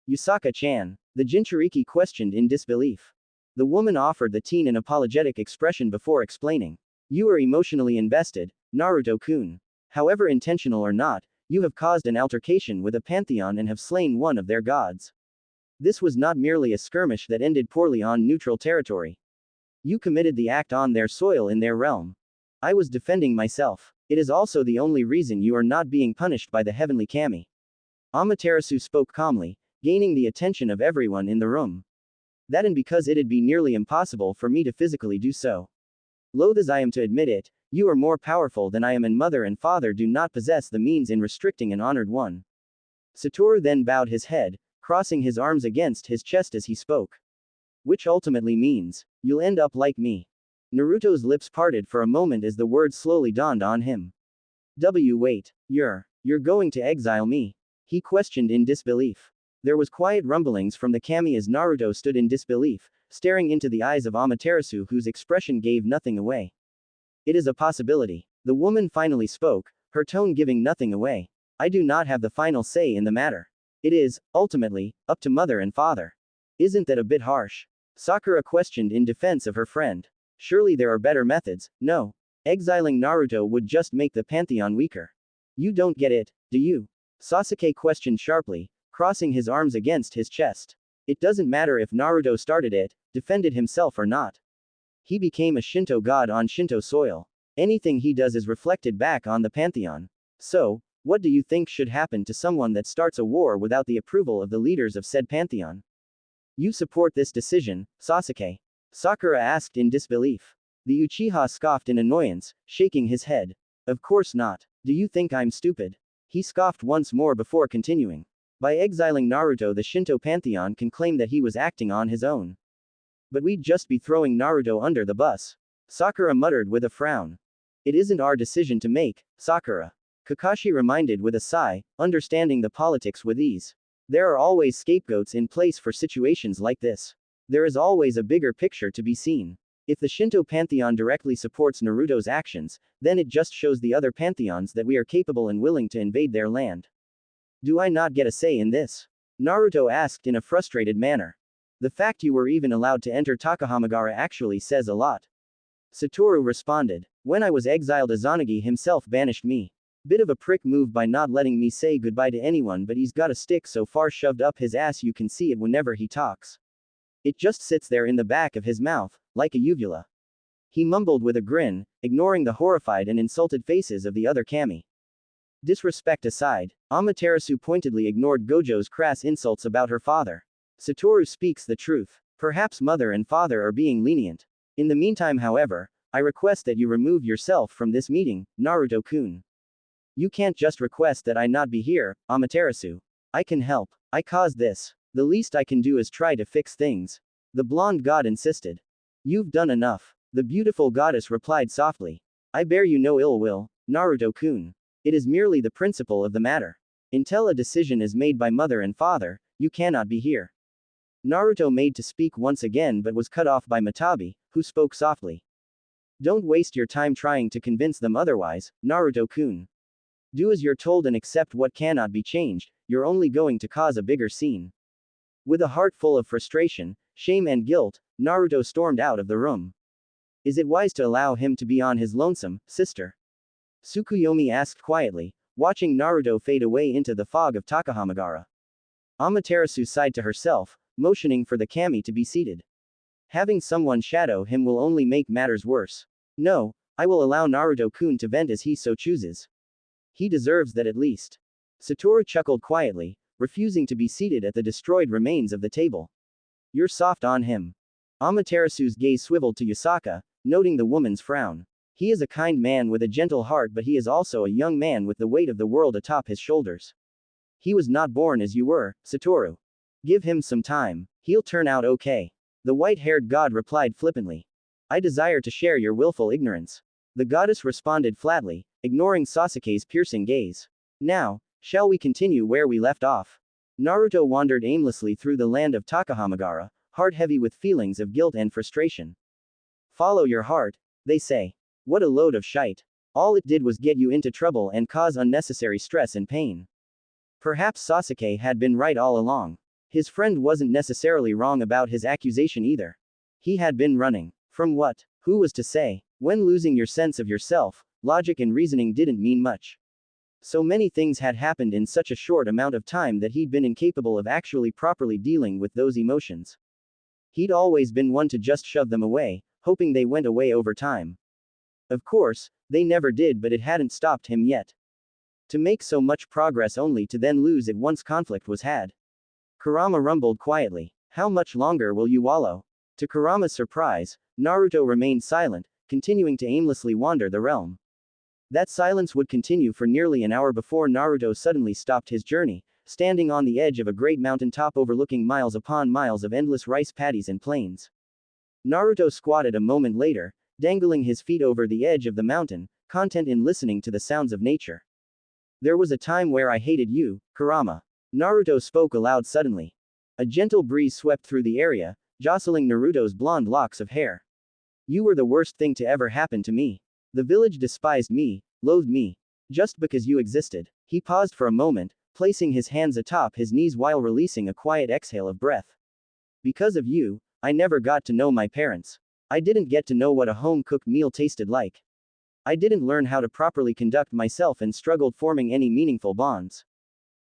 Yusaka-chan, the Jinchuriki questioned in disbelief. The woman offered the teen an apologetic expression before explaining. You are emotionally invested, Naruto-kun. However intentional or not, you have caused an altercation with a pantheon and have slain one of their gods. This was not merely a skirmish that ended poorly on neutral territory. You committed the act on their soil in their realm. I was defending myself. It is also the only reason you are not being punished by the heavenly kami. Amaterasu spoke calmly, gaining the attention of everyone in the room. That and because it'd be nearly impossible for me to physically do so. Loath as I am to admit it, you are more powerful than I am and mother and father do not possess the means in restricting an honored one. Satoru then bowed his head, crossing his arms against his chest as he spoke. Which ultimately means, you'll end up like me. Naruto's lips parted for a moment as the words slowly dawned on him. Wait, you're going to exile me? He questioned in disbelief. There was quiet rumblings from the kami as Naruto stood in disbelief, staring into the eyes of Amaterasu whose expression gave nothing away. It is a possibility. The woman finally spoke, her tone giving nothing away. I do not have the final say in the matter. It is, ultimately, up to mother and father. Isn't that a bit harsh? Sakura questioned in defense of her friend. Surely there are better methods. No. Exiling Naruto would just make the pantheon weaker. You don't get it, do you? Sasuke questioned sharply, crossing his arms against his chest. It doesn't matter if Naruto started it, defended himself or not. He became a Shinto god on Shinto soil. Anything he does is reflected back on the pantheon. So, what do you think should happen to someone that starts a war without the approval of the leaders of said pantheon? You support this decision, Sasuke? Sakura asked in disbelief. The Uchiha scoffed in annoyance, shaking his head. Of course not. Do you think I'm stupid? He scoffed once more before continuing. By exiling Naruto, the Shinto pantheon can claim that he was acting on his own. But we'd just be throwing Naruto under the bus. Sakura muttered with a frown. It isn't our decision to make, Sakura. Kakashi reminded with a sigh, understanding the politics with ease. There are always scapegoats in place for situations like this. There is always a bigger picture to be seen. If the Shinto pantheon directly supports Naruto's actions, then it just shows the other pantheons that we are capable and willing to invade their land. Do I not get a say in this? Naruto asked in a frustrated manner. The fact you were even allowed to enter Takahamagara actually says a lot. Satoru responded. When I was exiled, Izanagi himself banished me. Bit of a prick move by not letting me say goodbye to anyone, but he's got a stick so far shoved up his ass you can see it whenever he talks. It just sits there in the back of his mouth, like a uvula. He mumbled with a grin, ignoring the horrified and insulted faces of the other kami. Disrespect aside, Amaterasu pointedly ignored Gojo's crass insults about her father. Satoru speaks the truth. Perhaps mother and father are being lenient. In the meantime, however, I request that you remove yourself from this meeting, Naruto-kun. You can't just request that I not be here, Amaterasu. I can help. I caused this. The least I can do is try to fix things. The blonde god insisted. You've done enough. The beautiful goddess replied softly. I bear you no ill will, Naruto-kun. It is merely the principle of the matter. Until a decision is made by mother and father, you cannot be here. Naruto made to speak once again but was cut off by Matabi, who spoke softly. Don't waste your time trying to convince them otherwise, Naruto-kun. Do as you're told and accept what cannot be changed, you're only going to cause a bigger scene. With a heart full of frustration, shame and guilt, Naruto stormed out of the room. Is it wise to allow him to be on his lonesome, sister? Tsukuyomi asked quietly, watching Naruto fade away into the fog of Takahamagara. Amaterasu sighed to herself, motioning for the kami to be seated. Having someone shadow him will only make matters worse. No, I will allow Naruto-kun to vent as he so chooses. He deserves that at least. Satoru chuckled quietly, refusing to be seated at the destroyed remains of the table. You're soft on him. Amaterasu's gaze swiveled to Yasaka, noting the woman's frown. He is a kind man with a gentle heart, but he is also a young man with the weight of the world atop his shoulders. He was not born as you were, Satoru. Give him some time. He'll turn out okay. The white-haired god replied flippantly. I desire to share your willful ignorance. The goddess responded flatly, ignoring Sasuke's piercing gaze. Now, shall we continue where we left off? Naruto wandered aimlessly through the land of Takahamagara, heart heavy with feelings of guilt and frustration. Follow your heart, they say. What a load of shite. All it did was get you into trouble and cause unnecessary stress and pain. Perhaps Sasuke had been right all along. His friend wasn't necessarily wrong about his accusation either. He had been running. From what? Who was to say? When losing your sense of yourself, logic and reasoning didn't mean much. So many things had happened in such a short amount of time that he'd been incapable of actually properly dealing with those emotions. He'd always been one to just shove them away, hoping they went away over time. Of course, they never did, but it hadn't stopped him yet. To make so much progress only to then lose it once conflict was had. Kurama rumbled quietly. How much longer will you wallow? To Kurama's surprise, Naruto remained silent, continuing to aimlessly wander the realm. That silence would continue for nearly an hour before Naruto suddenly stopped his journey, standing on the edge of a great mountain top overlooking miles upon miles of endless rice paddies and plains. Naruto squatted a moment later, dangling his feet over the edge of the mountain, content in listening to the sounds of nature. There was a time where I hated you, Kurama. Naruto spoke aloud suddenly. A gentle breeze swept through the area, jostling Naruto's blonde locks of hair. You were the worst thing to ever happen to me. The village despised me, loathed me. Just because you existed. He paused for a moment, placing his hands atop his knees while releasing a quiet exhale of breath. Because of you, I never got to know my parents. I didn't get to know what a home-cooked meal tasted like. I didn't learn how to properly conduct myself and struggled forming any meaningful bonds.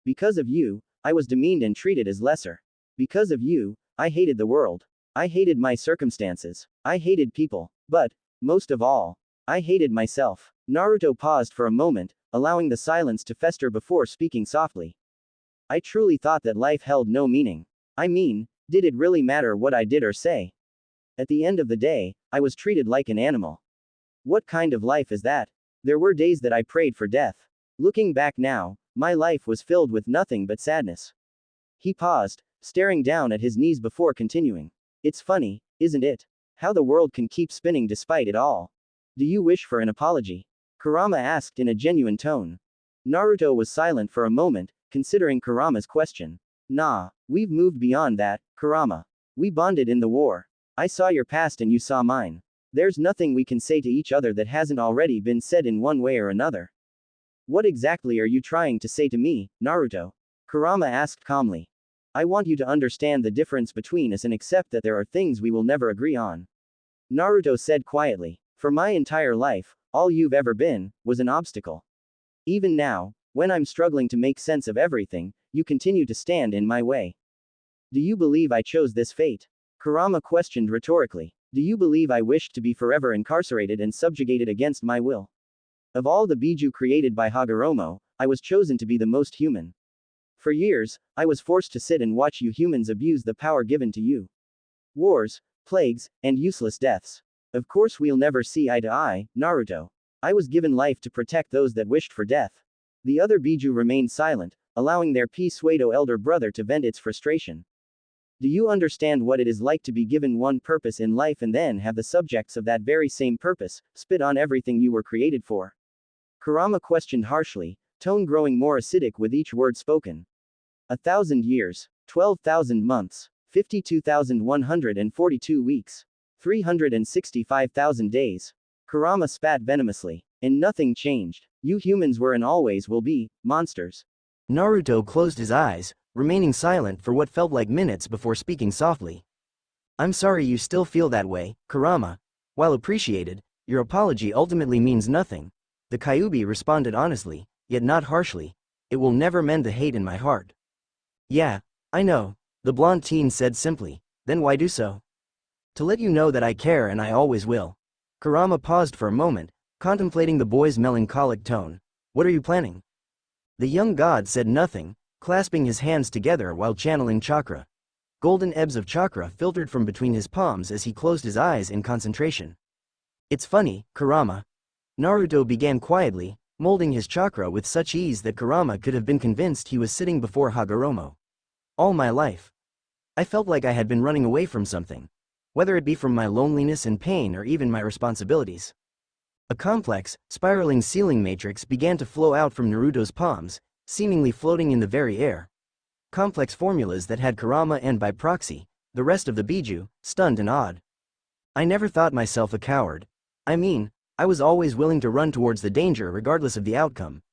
Because of you, I was demeaned and treated as lesser. Because of you, I hated the world. I hated my circumstances. I hated people. But, most of all, I hated myself. Naruto paused for a moment, allowing the silence to fester before speaking softly. I truly thought that life held no meaning. I mean, did it really matter what I did or say? At the end of the day, I was treated like an animal. What kind of life is that? There were days that I prayed for death. Looking back now, my life was filled with nothing but sadness. He paused, staring down at his knees before continuing. It's funny, isn't it? How the world can keep spinning despite it all. Do you wish for an apology? Kurama asked in a genuine tone. Naruto was silent for a moment, considering Kurama's question. Nah, we've moved beyond that, Kurama. We bonded in the war. I saw your past and you saw mine. There's nothing we can say to each other that hasn't already been said in one way or another. What exactly are you trying to say to me, Naruto? Kurama asked calmly. I want you to understand the difference between us and accept that there are things we will never agree on. Naruto said quietly. For my entire life, all you've ever been was an obstacle. Even now, when I'm struggling to make sense of everything, you continue to stand in my way. Do you believe I chose this fate? Kurama questioned rhetorically. Do you believe I wished to be forever incarcerated and subjugated against my will? Of all the Biju created by Hagoromo, I was chosen to be the most human. For years, I was forced to sit and watch you humans abuse the power given to you. Wars, plagues, and useless deaths. Of course we'll never see eye to eye, Naruto. I was given life to protect those that wished for death. The other Biju remained silent, allowing their pseudo elder brother to vent its frustration. Do you understand what it is like to be given one purpose in life and then have the subjects of that very same purpose spit on everything you were created for? Kurama questioned harshly, tone growing more acidic with each word spoken. 1,000 years, 12,000 months, 52,142 weeks, 365,000 days. Kurama spat venomously. And nothing changed. You humans were and always will be monsters. Naruto closed his eyes, remaining silent for what felt like minutes before speaking softly. I'm sorry you still feel that way, Kurama. While appreciated, your apology ultimately means nothing. The Kyuubi responded honestly, yet not harshly. It will never mend the hate in my heart. Yeah, I know, the blonde teen said simply. Then why do so? To let you know that I care and I always will. Kurama paused for a moment, contemplating the boy's melancholic tone. What are you planning? The young god said nothing, clasping his hands together while channeling chakra. Golden ebbs of chakra filtered from between his palms as he closed his eyes in concentration. It's funny, Kurama. Naruto began quietly, molding his chakra with such ease that Kurama could have been convinced he was sitting before Hagoromo. All my life, I felt like I had been running away from something. Whether it be from my loneliness and pain or even my responsibilities. A complex, spiraling ceiling matrix began to flow out from Naruto's palms, seemingly floating in the very air. Complex formulas that had Kurama and by proxy, the rest of the Biju, stunned and awed. I never thought myself a coward. I mean, I was always willing to run towards the danger regardless of the outcome.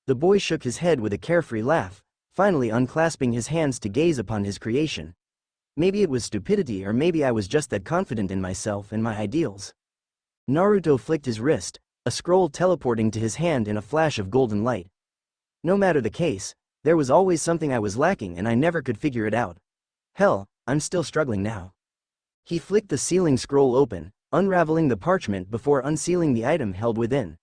The boy shook his head with a carefree laugh, finally unclasping his hands to gaze upon his creation. Maybe it was stupidity or maybe I was just that confident in myself and my ideals. Naruto flicked his wrist, a scroll teleporting to his hand in a flash of golden light. No matter the case, there was always something I was lacking and I never could figure it out. Hell, I'm still struggling now. He flicked the sealing scroll open, unraveling the parchment before unsealing the item held within.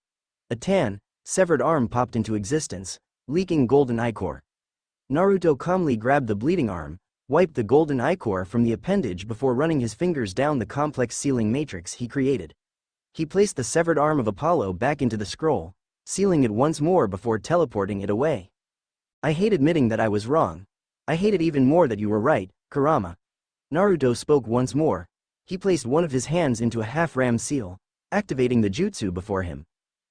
A tan, severed arm popped into existence, leaking golden ichor. Naruto calmly grabbed the bleeding arm, wiped the golden ichor from the appendage before running his fingers down the complex sealing matrix he created. He placed the severed arm of Apollo back into the scroll, sealing it once more before teleporting it away. I hate admitting that I was wrong. I hate it even more that you were right, Kurama. Naruto spoke once more. He placed one of his hands into a half-ram seal, activating the jutsu before him.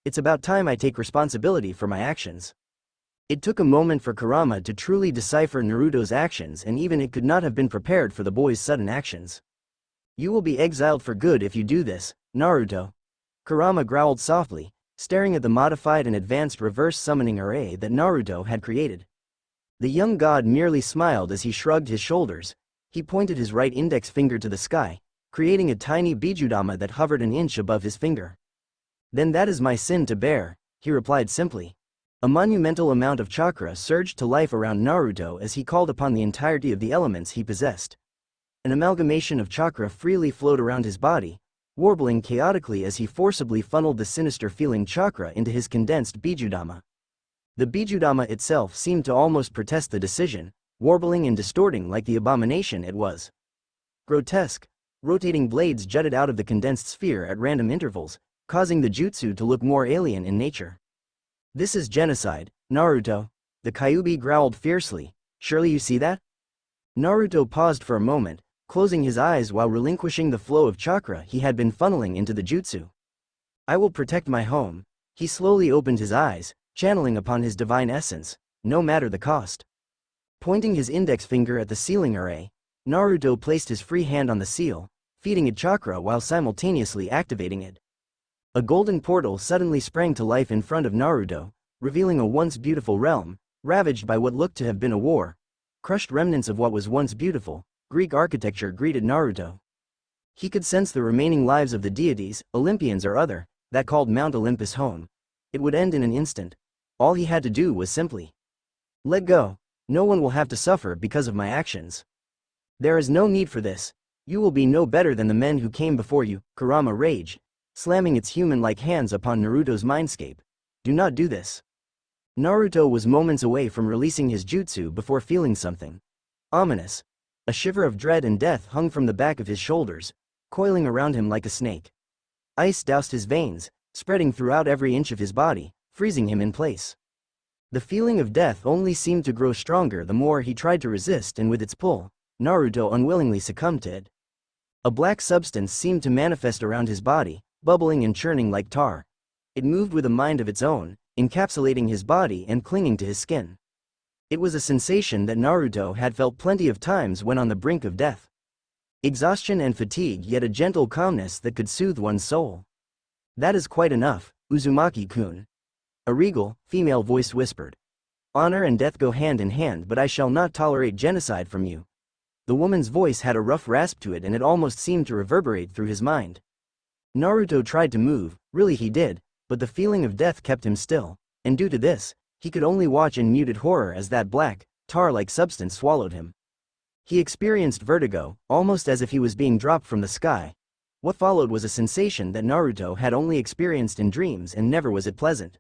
It's about time I take responsibility for my actions. It took a moment for Kurama to truly decipher Naruto's actions and even it could not have been prepared for the boy's sudden actions. You will be exiled for good if you do this, Naruto. Kurama growled softly, staring at the modified and advanced reverse summoning array that Naruto had created. The young god merely smiled as he shrugged his shoulders. He pointed his right index finger to the sky, creating a tiny bijudama that hovered an inch above his finger. "Then that is my sin to bear," he replied simply. A monumental amount of chakra surged to life around Naruto as he called upon the entirety of the elements he possessed. An amalgamation of chakra freely flowed around his body, warbling chaotically as he forcibly funneled the sinister-feeling chakra into his condensed bijudama. The bijudama itself seemed to almost protest the decision, warbling and distorting like the abomination it was. Grotesque, rotating blades jutted out of the condensed sphere at random intervals, causing the jutsu to look more alien in nature. "This is genocide, Naruto," the Kyuubi growled fiercely. "Surely you see that?" Naruto paused for a moment, closing his eyes while relinquishing the flow of chakra he had been funneling into the jutsu. "I will protect my home." He slowly opened his eyes, channeling upon his divine essence, no matter the cost. Pointing his index finger at the sealing array, Naruto placed his free hand on the seal, feeding it chakra while simultaneously activating it. A golden portal suddenly sprang to life in front of Naruto, revealing a once beautiful realm, ravaged by what looked to have been a war. Crushed remnants of what was once beautiful Greek architecture greeted Naruto. He could sense the remaining lives of the deities, Olympians or other, that called Mount Olympus home. It would end in an instant. All he had to do was simply let go. No one will have to suffer because of my actions. There is no need for this. You will be no better than the men who came before you, Kurama raged, slamming its human-like hands upon Naruto's mindscape. Do not do this. Naruto was moments away from releasing his jutsu before feeling something ominous. A shiver of dread and death hung from the back of his shoulders, coiling around him like a snake. Ice doused his veins, spreading throughout every inch of his body, freezing him in place. The feeling of death only seemed to grow stronger the more he tried to resist, and with its pull, Naruto unwillingly succumbed to it. A black substance seemed to manifest around his body, bubbling and churning like tar. It moved with a mind of its own, encapsulating his body and clinging to his skin. It was a sensation that Naruto had felt plenty of times when on the brink of death. Exhaustion and fatigue, yet a gentle calmness that could soothe one's soul. "That is quite enough, Uzumaki-kun," a regal, female voice whispered. "Honor and death go hand in hand, but I shall not tolerate genocide from you." The woman's voice had a rough rasp to it, and it almost seemed to reverberate through his mind. Naruto tried to move, really he did, but the feeling of death kept him still, and due to this, he could only watch in muted horror as that black, tar-like substance swallowed him. He experienced vertigo, almost as if he was being dropped from the sky. What followed was a sensation that Naruto had only experienced in dreams, and never was it pleasant.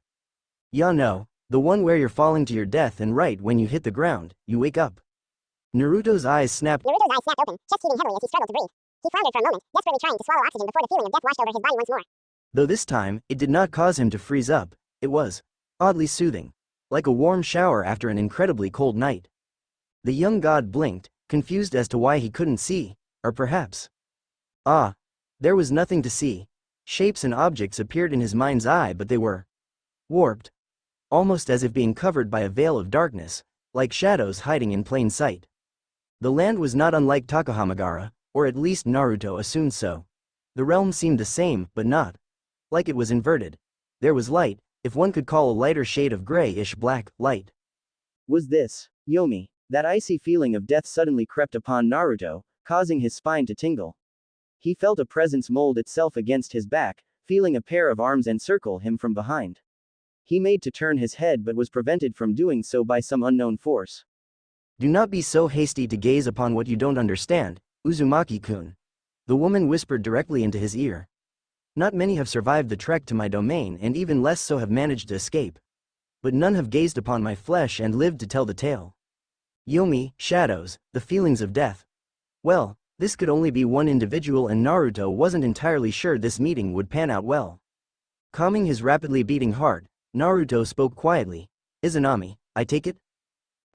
"Ya no, the one where you're falling to your death, and right when you hit the ground, you wake up." Naruto's eyes snapped open, chest heaving heavily as he struggled to breathe. He floundered for a moment, desperately trying to swallow oxygen before the feeling of death washed over his body once more. Though this time, it did not cause him to freeze up. It was oddly soothing, like a warm shower after an incredibly cold night. The young god blinked, confused as to why he couldn't see, or perhaps there was nothing to see. Shapes and objects appeared in his mind's eye, but they were warped, almost as if being covered by a veil of darkness, like shadows hiding in plain sight. The land was not unlike Takahamagara, or at least Naruto assumed so. The realm seemed the same, but not. Like it was inverted. There was light, if one could call a lighter shade of grayish black light. Was this Yomi? That icy feeling of death suddenly crept upon Naruto, causing his spine to tingle. He felt a presence mold itself against his back, feeling a pair of arms encircle him from behind. He made to turn his head but was prevented from doing so by some unknown force. "Do not be so hasty to gaze upon what you don't understand, Uzumaki-kun," the woman whispered directly into his ear. "Not many have survived the trek to my domain, and even less so have managed to escape. But none have gazed upon my flesh and lived to tell the tale. Yomi, shadows, the feelings of death." Well, this could only be one individual, and Naruto wasn't entirely sure this meeting would pan out well. Calming his rapidly beating heart, Naruto spoke quietly. "Izanami, I take it?"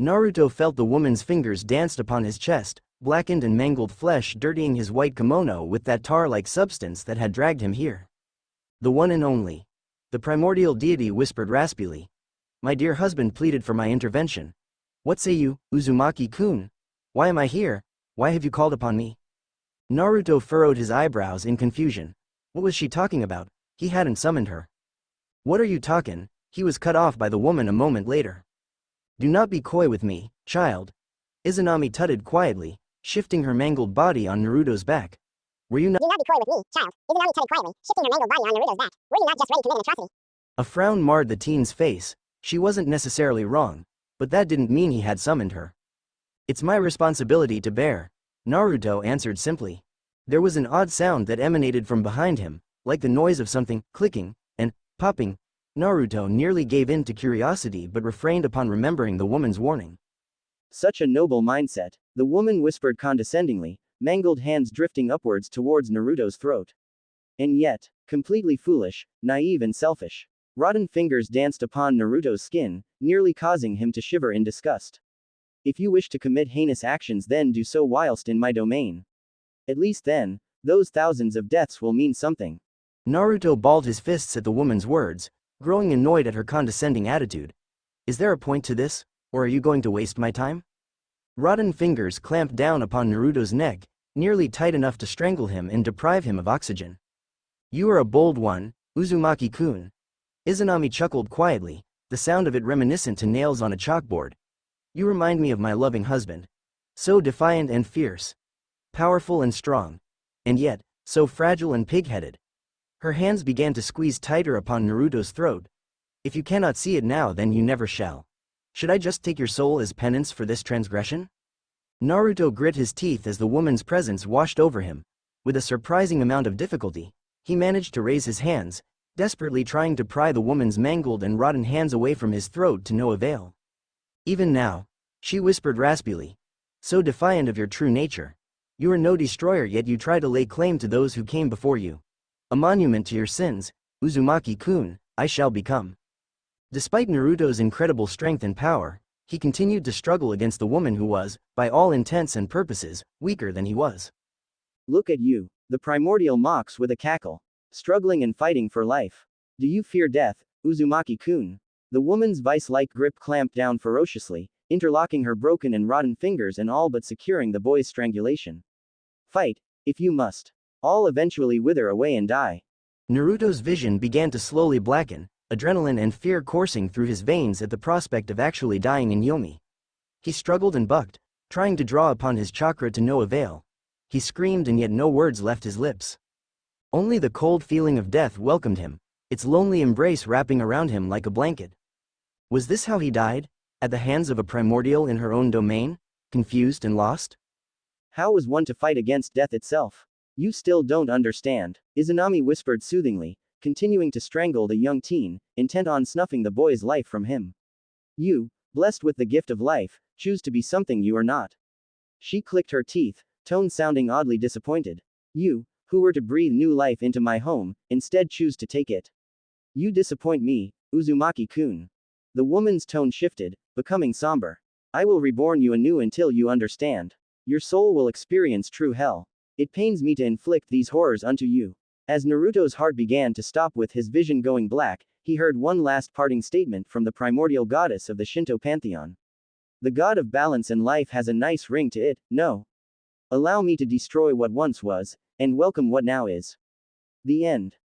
Naruto felt the woman's fingers danced upon his chest, blackened and mangled flesh dirtying his white kimono with that tar-like substance that had dragged him here. "The one and only." The primordial deity whispered raspily. "My dear husband pleaded for my intervention. What say you, Uzumaki-kun? Why am I here? Why have you called upon me?" Naruto furrowed his eyebrows in confusion. What was she talking about? He hadn't summoned her. What are you talking? He was cut off by the woman a moment later. Do not be coy with me, child. Izanami tutted quietly, shifting her mangled body on Naruto's back. Were you not— Do not be coy with me, child. Izanami tutted quietly, shifting her mangled body on Naruto's back. Were you not just ready to commit an atrocity? A frown marred the teen's face. She wasn't necessarily wrong, but that didn't mean he had summoned her. It's my responsibility to bear, Naruto answered simply. There was an odd sound that emanated from behind him, like the noise of something clicking and popping. Naruto nearly gave in to curiosity but refrained upon remembering the woman's warning. Such a noble mindset, the woman whispered condescendingly, mangled hands drifting upwards towards Naruto's throat. And yet, completely foolish, naive and selfish. Rotten fingers danced upon Naruto's skin, nearly causing him to shiver in disgust. If you wish to commit heinous actions, then do so whilst in my domain. At least then, those thousands of deaths will mean something. Naruto balled his fists at the woman's words, growing annoyed at her condescending attitude. Is there a point to this, or are you going to waste my time? Rotten fingers clamped down upon Naruto's neck, nearly tight enough to strangle him and deprive him of oxygen. You are a bold one, Uzumaki-kun. Izanami chuckled quietly, the sound of it reminiscent to nails on a chalkboard. You remind me of my loving husband. So defiant and fierce. Powerful and strong. And yet, so fragile and pig-headed. Her hands began to squeeze tighter upon Naruto's throat. If you cannot see it now, then you never shall. Should I just take your soul as penance for this transgression? Naruto grit his teeth as the woman's presence washed over him. With a surprising amount of difficulty, he managed to raise his hands, desperately trying to pry the woman's mangled and rotten hands away from his throat to no avail. Even now, she whispered raspily. So defiant of your true nature. You are no destroyer, yet you try to lay claim to those who came before you. A monument to your sins, Uzumaki-kun, I shall become. Despite Naruto's incredible strength and power, he continued to struggle against the woman who was, by all intents and purposes, weaker than he was. Look at you, the primordial mocks with a cackle. Struggling and fighting for life. Do you fear death, Uzumaki-kun? The woman's vice-like grip clamped down ferociously, interlocking her broken and rotten fingers and all but securing the boy's strangulation. Fight, if you must. All eventually wither away and die. Naruto's vision began to slowly blacken, adrenaline and fear coursing through his veins at the prospect of actually dying in Yomi. He struggled and bucked, trying to draw upon his chakra to no avail. He screamed and yet no words left his lips. Only the cold feeling of death welcomed him, its lonely embrace wrapping around him like a blanket. Was this how he died? At the hands of a primordial in her own domain? Confused and lost? How was one to fight against death itself? You still don't understand, Izanami whispered soothingly, continuing to strangle the young teen, intent on snuffing the boy's life from him. You, blessed with the gift of life, choose to be something you are not. She clicked her teeth, tone sounding oddly disappointed. You, who were to breathe new life into my home, instead choose to take it. You disappoint me, Uzumaki-kun. The woman's tone shifted, becoming somber. I will reborn you anew until you understand. Your soul will experience true hell. It pains me to inflict these horrors unto you. As Naruto's heart began to stop with his vision going black, he heard one last parting statement from the primordial goddess of the Shinto pantheon. The god of balance and life has a nice ring to it, no? Allow me to destroy what once was, and welcome what now is. The end.